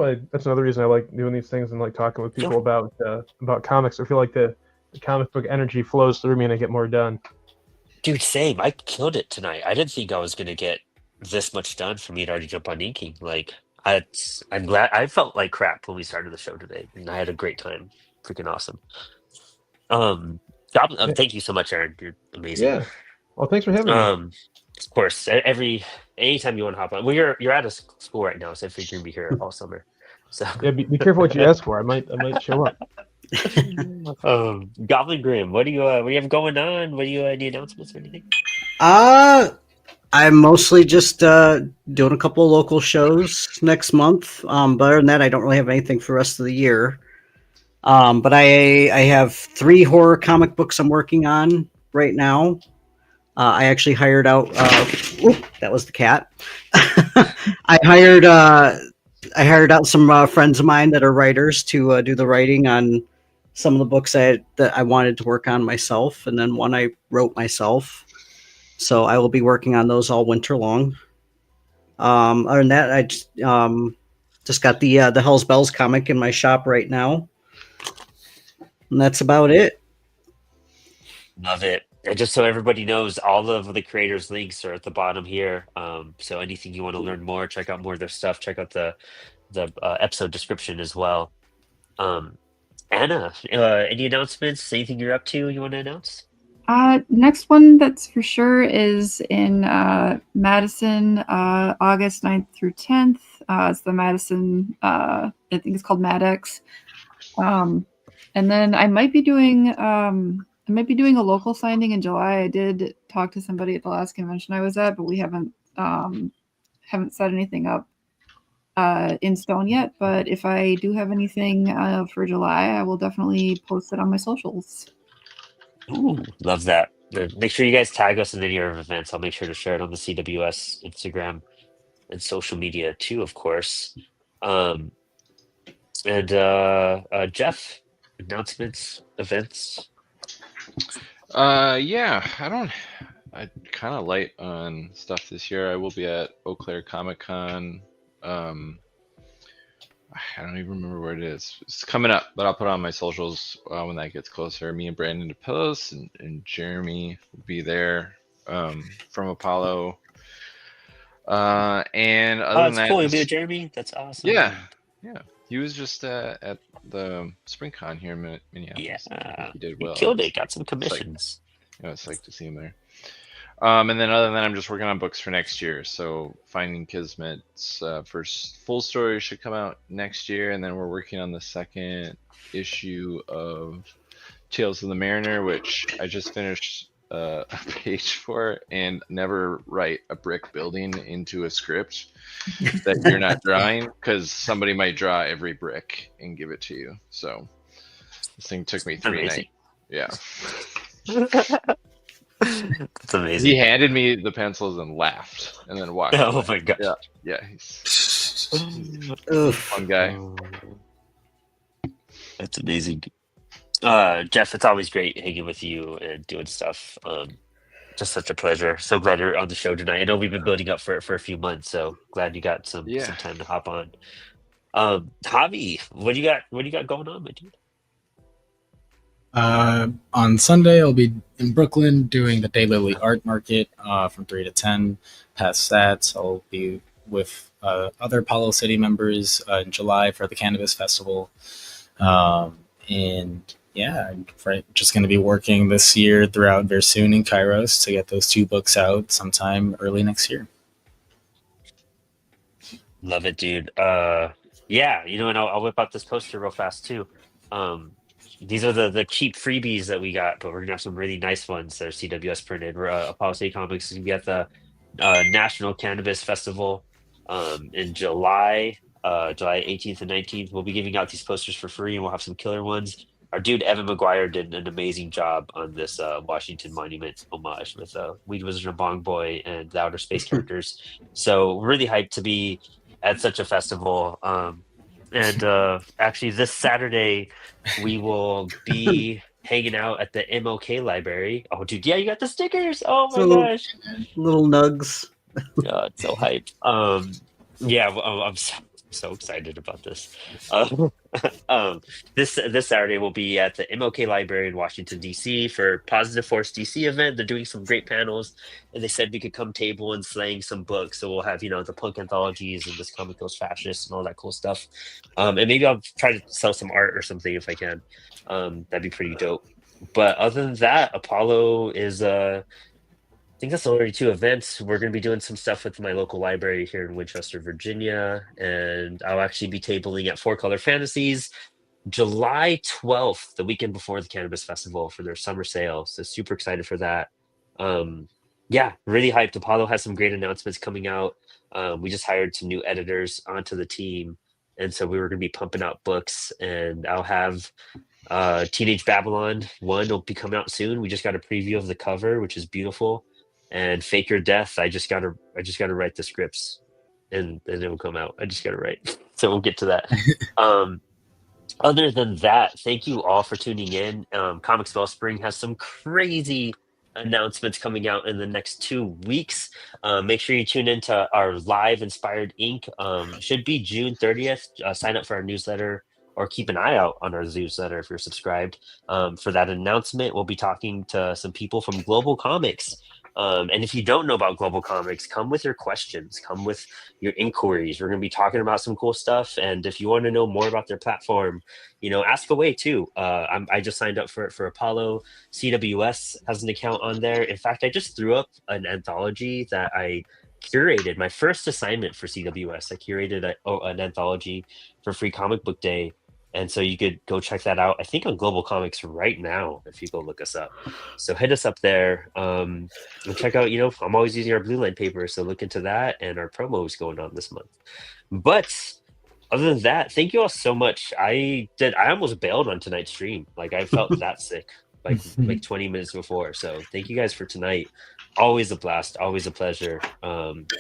another reason I like doing these things and like talking with people about comics. I feel like the comic book energy flows through me and I get more done. Dude, same. I killed it tonight. I didn't think I was gonna get this much done for me to already jump on inking. Like, I'm glad. I felt like crap when we started the show today, and I had a great time. Freaking awesome. Goblin, Yeah. thank you so much, Aaron. You're amazing. Yeah. Well, thanks for having me. Of course, anytime you want to hop on. Well, you're out of school right now, so I figure you're gonna be here all summer. So Yeah, be careful what you ask for. I might show up. Goblin Grimm, what do you have going on? What do you any announcements or anything? I'm mostly just doing a couple of local shows next month. But other than that, I don't really have anything for the rest of the year. But I have 3 horror comic books I'm working on right now. I actually hired out. That was the cat. I hired out some friends of mine that are writers to do the writing on some of the books that I wanted to work on myself, and then one I wrote myself. So I will be working on those all winter long. Other than that, I just got the Hell's Bells comic in my shop right now, and that's about it. Love it. And just so everybody knows, all of the creators' links are at the bottom here. So anything you want to learn more, check out more of their stuff. Check out the episode description as well. Anna, any announcements? Anything you're up to? You want to announce? Next one that's for sure is in Madison, August 9th through 10th. It's the Madison, I think it's called MadX. And then I might be doing a local signing in July. I did talk to somebody at the last convention I was at, but we haven't set anything up in stone yet. But if I do have anything for July, I will definitely post it on my socials. Ooh, love that. Make sure you guys tag us in any of our events. I'll make sure to share it on the CWS Instagram and social media too, of course. And Jeff, announcements, events. Yeah, I kind of light on stuff this year. I will be at Eau Claire Comic Con. I don't even remember where it is. It's coming up, but I'll put it on my socials when that gets closer. Me and Brandon DePillos and Jeremy will be there from Apollo. And other than that, Cool. You'll be with Jeremy. That's awesome. yeah. He was just at the Spring Con here in Minneapolis. Yeah, he did he well. killed it. Got some commissions. It's like to see him there. And then other than that, I'm just working on books for next year. So Finding Kismet's first full story should come out next year, and then we're working on the second issue of Tales of the Mariner, which I just finished a page for, and never write a brick building into a script that you're not drawing, because somebody might draw every brick and give it to you. So this thing took me 3 nights. Yeah. That's amazing. He handed me the pencils and laughed, and then walked. Oh away. my god. Yeah, he's Oof. fun guy. That's amazing. Jeff, it's always great hanging with you and doing stuff. Just such a pleasure. So glad you're on the show tonight. I know we've been building up for it for a few months, so glad you got some time to hop on. Javi, what do you got going on, my dude? On Sunday, I'll be in Brooklyn doing the Daylily Art Market from 3 to 10. Past that, I'll be with other Apollo City members in July for the Cannabis Festival. And yeah, I'm just going to be working this year throughout Versoon and Kairos to get those 2 books out sometime early next year. Love it, dude. Yeah, and I'll whip out this poster real fast too. These are the cheap freebies that we got, but we're gonna have some really nice ones that are CWS printed. Apollo City Comics is gonna be at the National Cannabis Festival in July 18th and 19th. We'll be giving out these posters for free, and we'll have some killer ones. Our dude Evan McGuire did an amazing job on this Washington Monument homage with Weed Wizard and Bong Boy and the Outer Space characters. So we're really hyped to be at such a festival. And actually, this Saturday, we will be hanging out at the MOK library. Oh, dude, yeah, you got the stickers. Oh my So gosh. little nugs. Yeah, it's so hype. Yeah, I'm so excited about this. Um, this Saturday we'll be at the MLK Library in Washington D.C. for Positive Force DC event. They're doing some great panels, and they said we could come table and slaying some books. So we'll have the punk anthologies and this comic goes fascist and all that cool stuff. And maybe I'll try to sell some art or something if I can. That'd be pretty dope. But other than that, Apollo is I think that's already two events. We're going to be doing some stuff with my local library here in Winchester, Virginia, and I'll actually be tabling at Four Color Fantasies July 12th, the weekend before the Cannabis Festival for their summer sale. So super excited for that. Yeah, really hyped. Apollo has some great announcements coming out. We just hired some new editors onto the team, and so we were going to be pumping out books, and I'll have Teenage Babylon 1 will be coming out soon. We just got a preview of the cover, which is beautiful. And Fake Your Death, I just gotta write the scripts and it will come out. I just gotta write. So we'll get to that. Other than that, thank you all for tuning in. Comics Wellspring has some crazy announcements coming out in the next 2 weeks. Make sure you tune into our live Inspired Ink. Should be June 30th. Sign up for our newsletter or keep an eye out on our newsletter if you're subscribed for that announcement. We'll be talking to some people from Global Comics. And if you don't know about Global Comics, come with your questions, come with your inquiries. We're going to be talking about some cool stuff. And if you want to know more about their platform, ask away too. I just signed up for Apollo. CWS has an account on there. In fact, I just threw up an anthology that I curated. My first assignment for CWS, I curated an anthology for Free Comic Book Day. And so you could go check that out, I think, on Global Comics right now, if you go look us up. So hit us up there and check out, I'm always using our Blue Line paper. So look into that and our promo is going on this month. But other than that, thank you all so much. I almost bailed on tonight's stream. Like I felt that sick, like 20 minutes before. So thank you guys for tonight. Always a blast, always a pleasure. And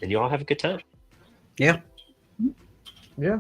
you all have a good time. Yeah. Yeah.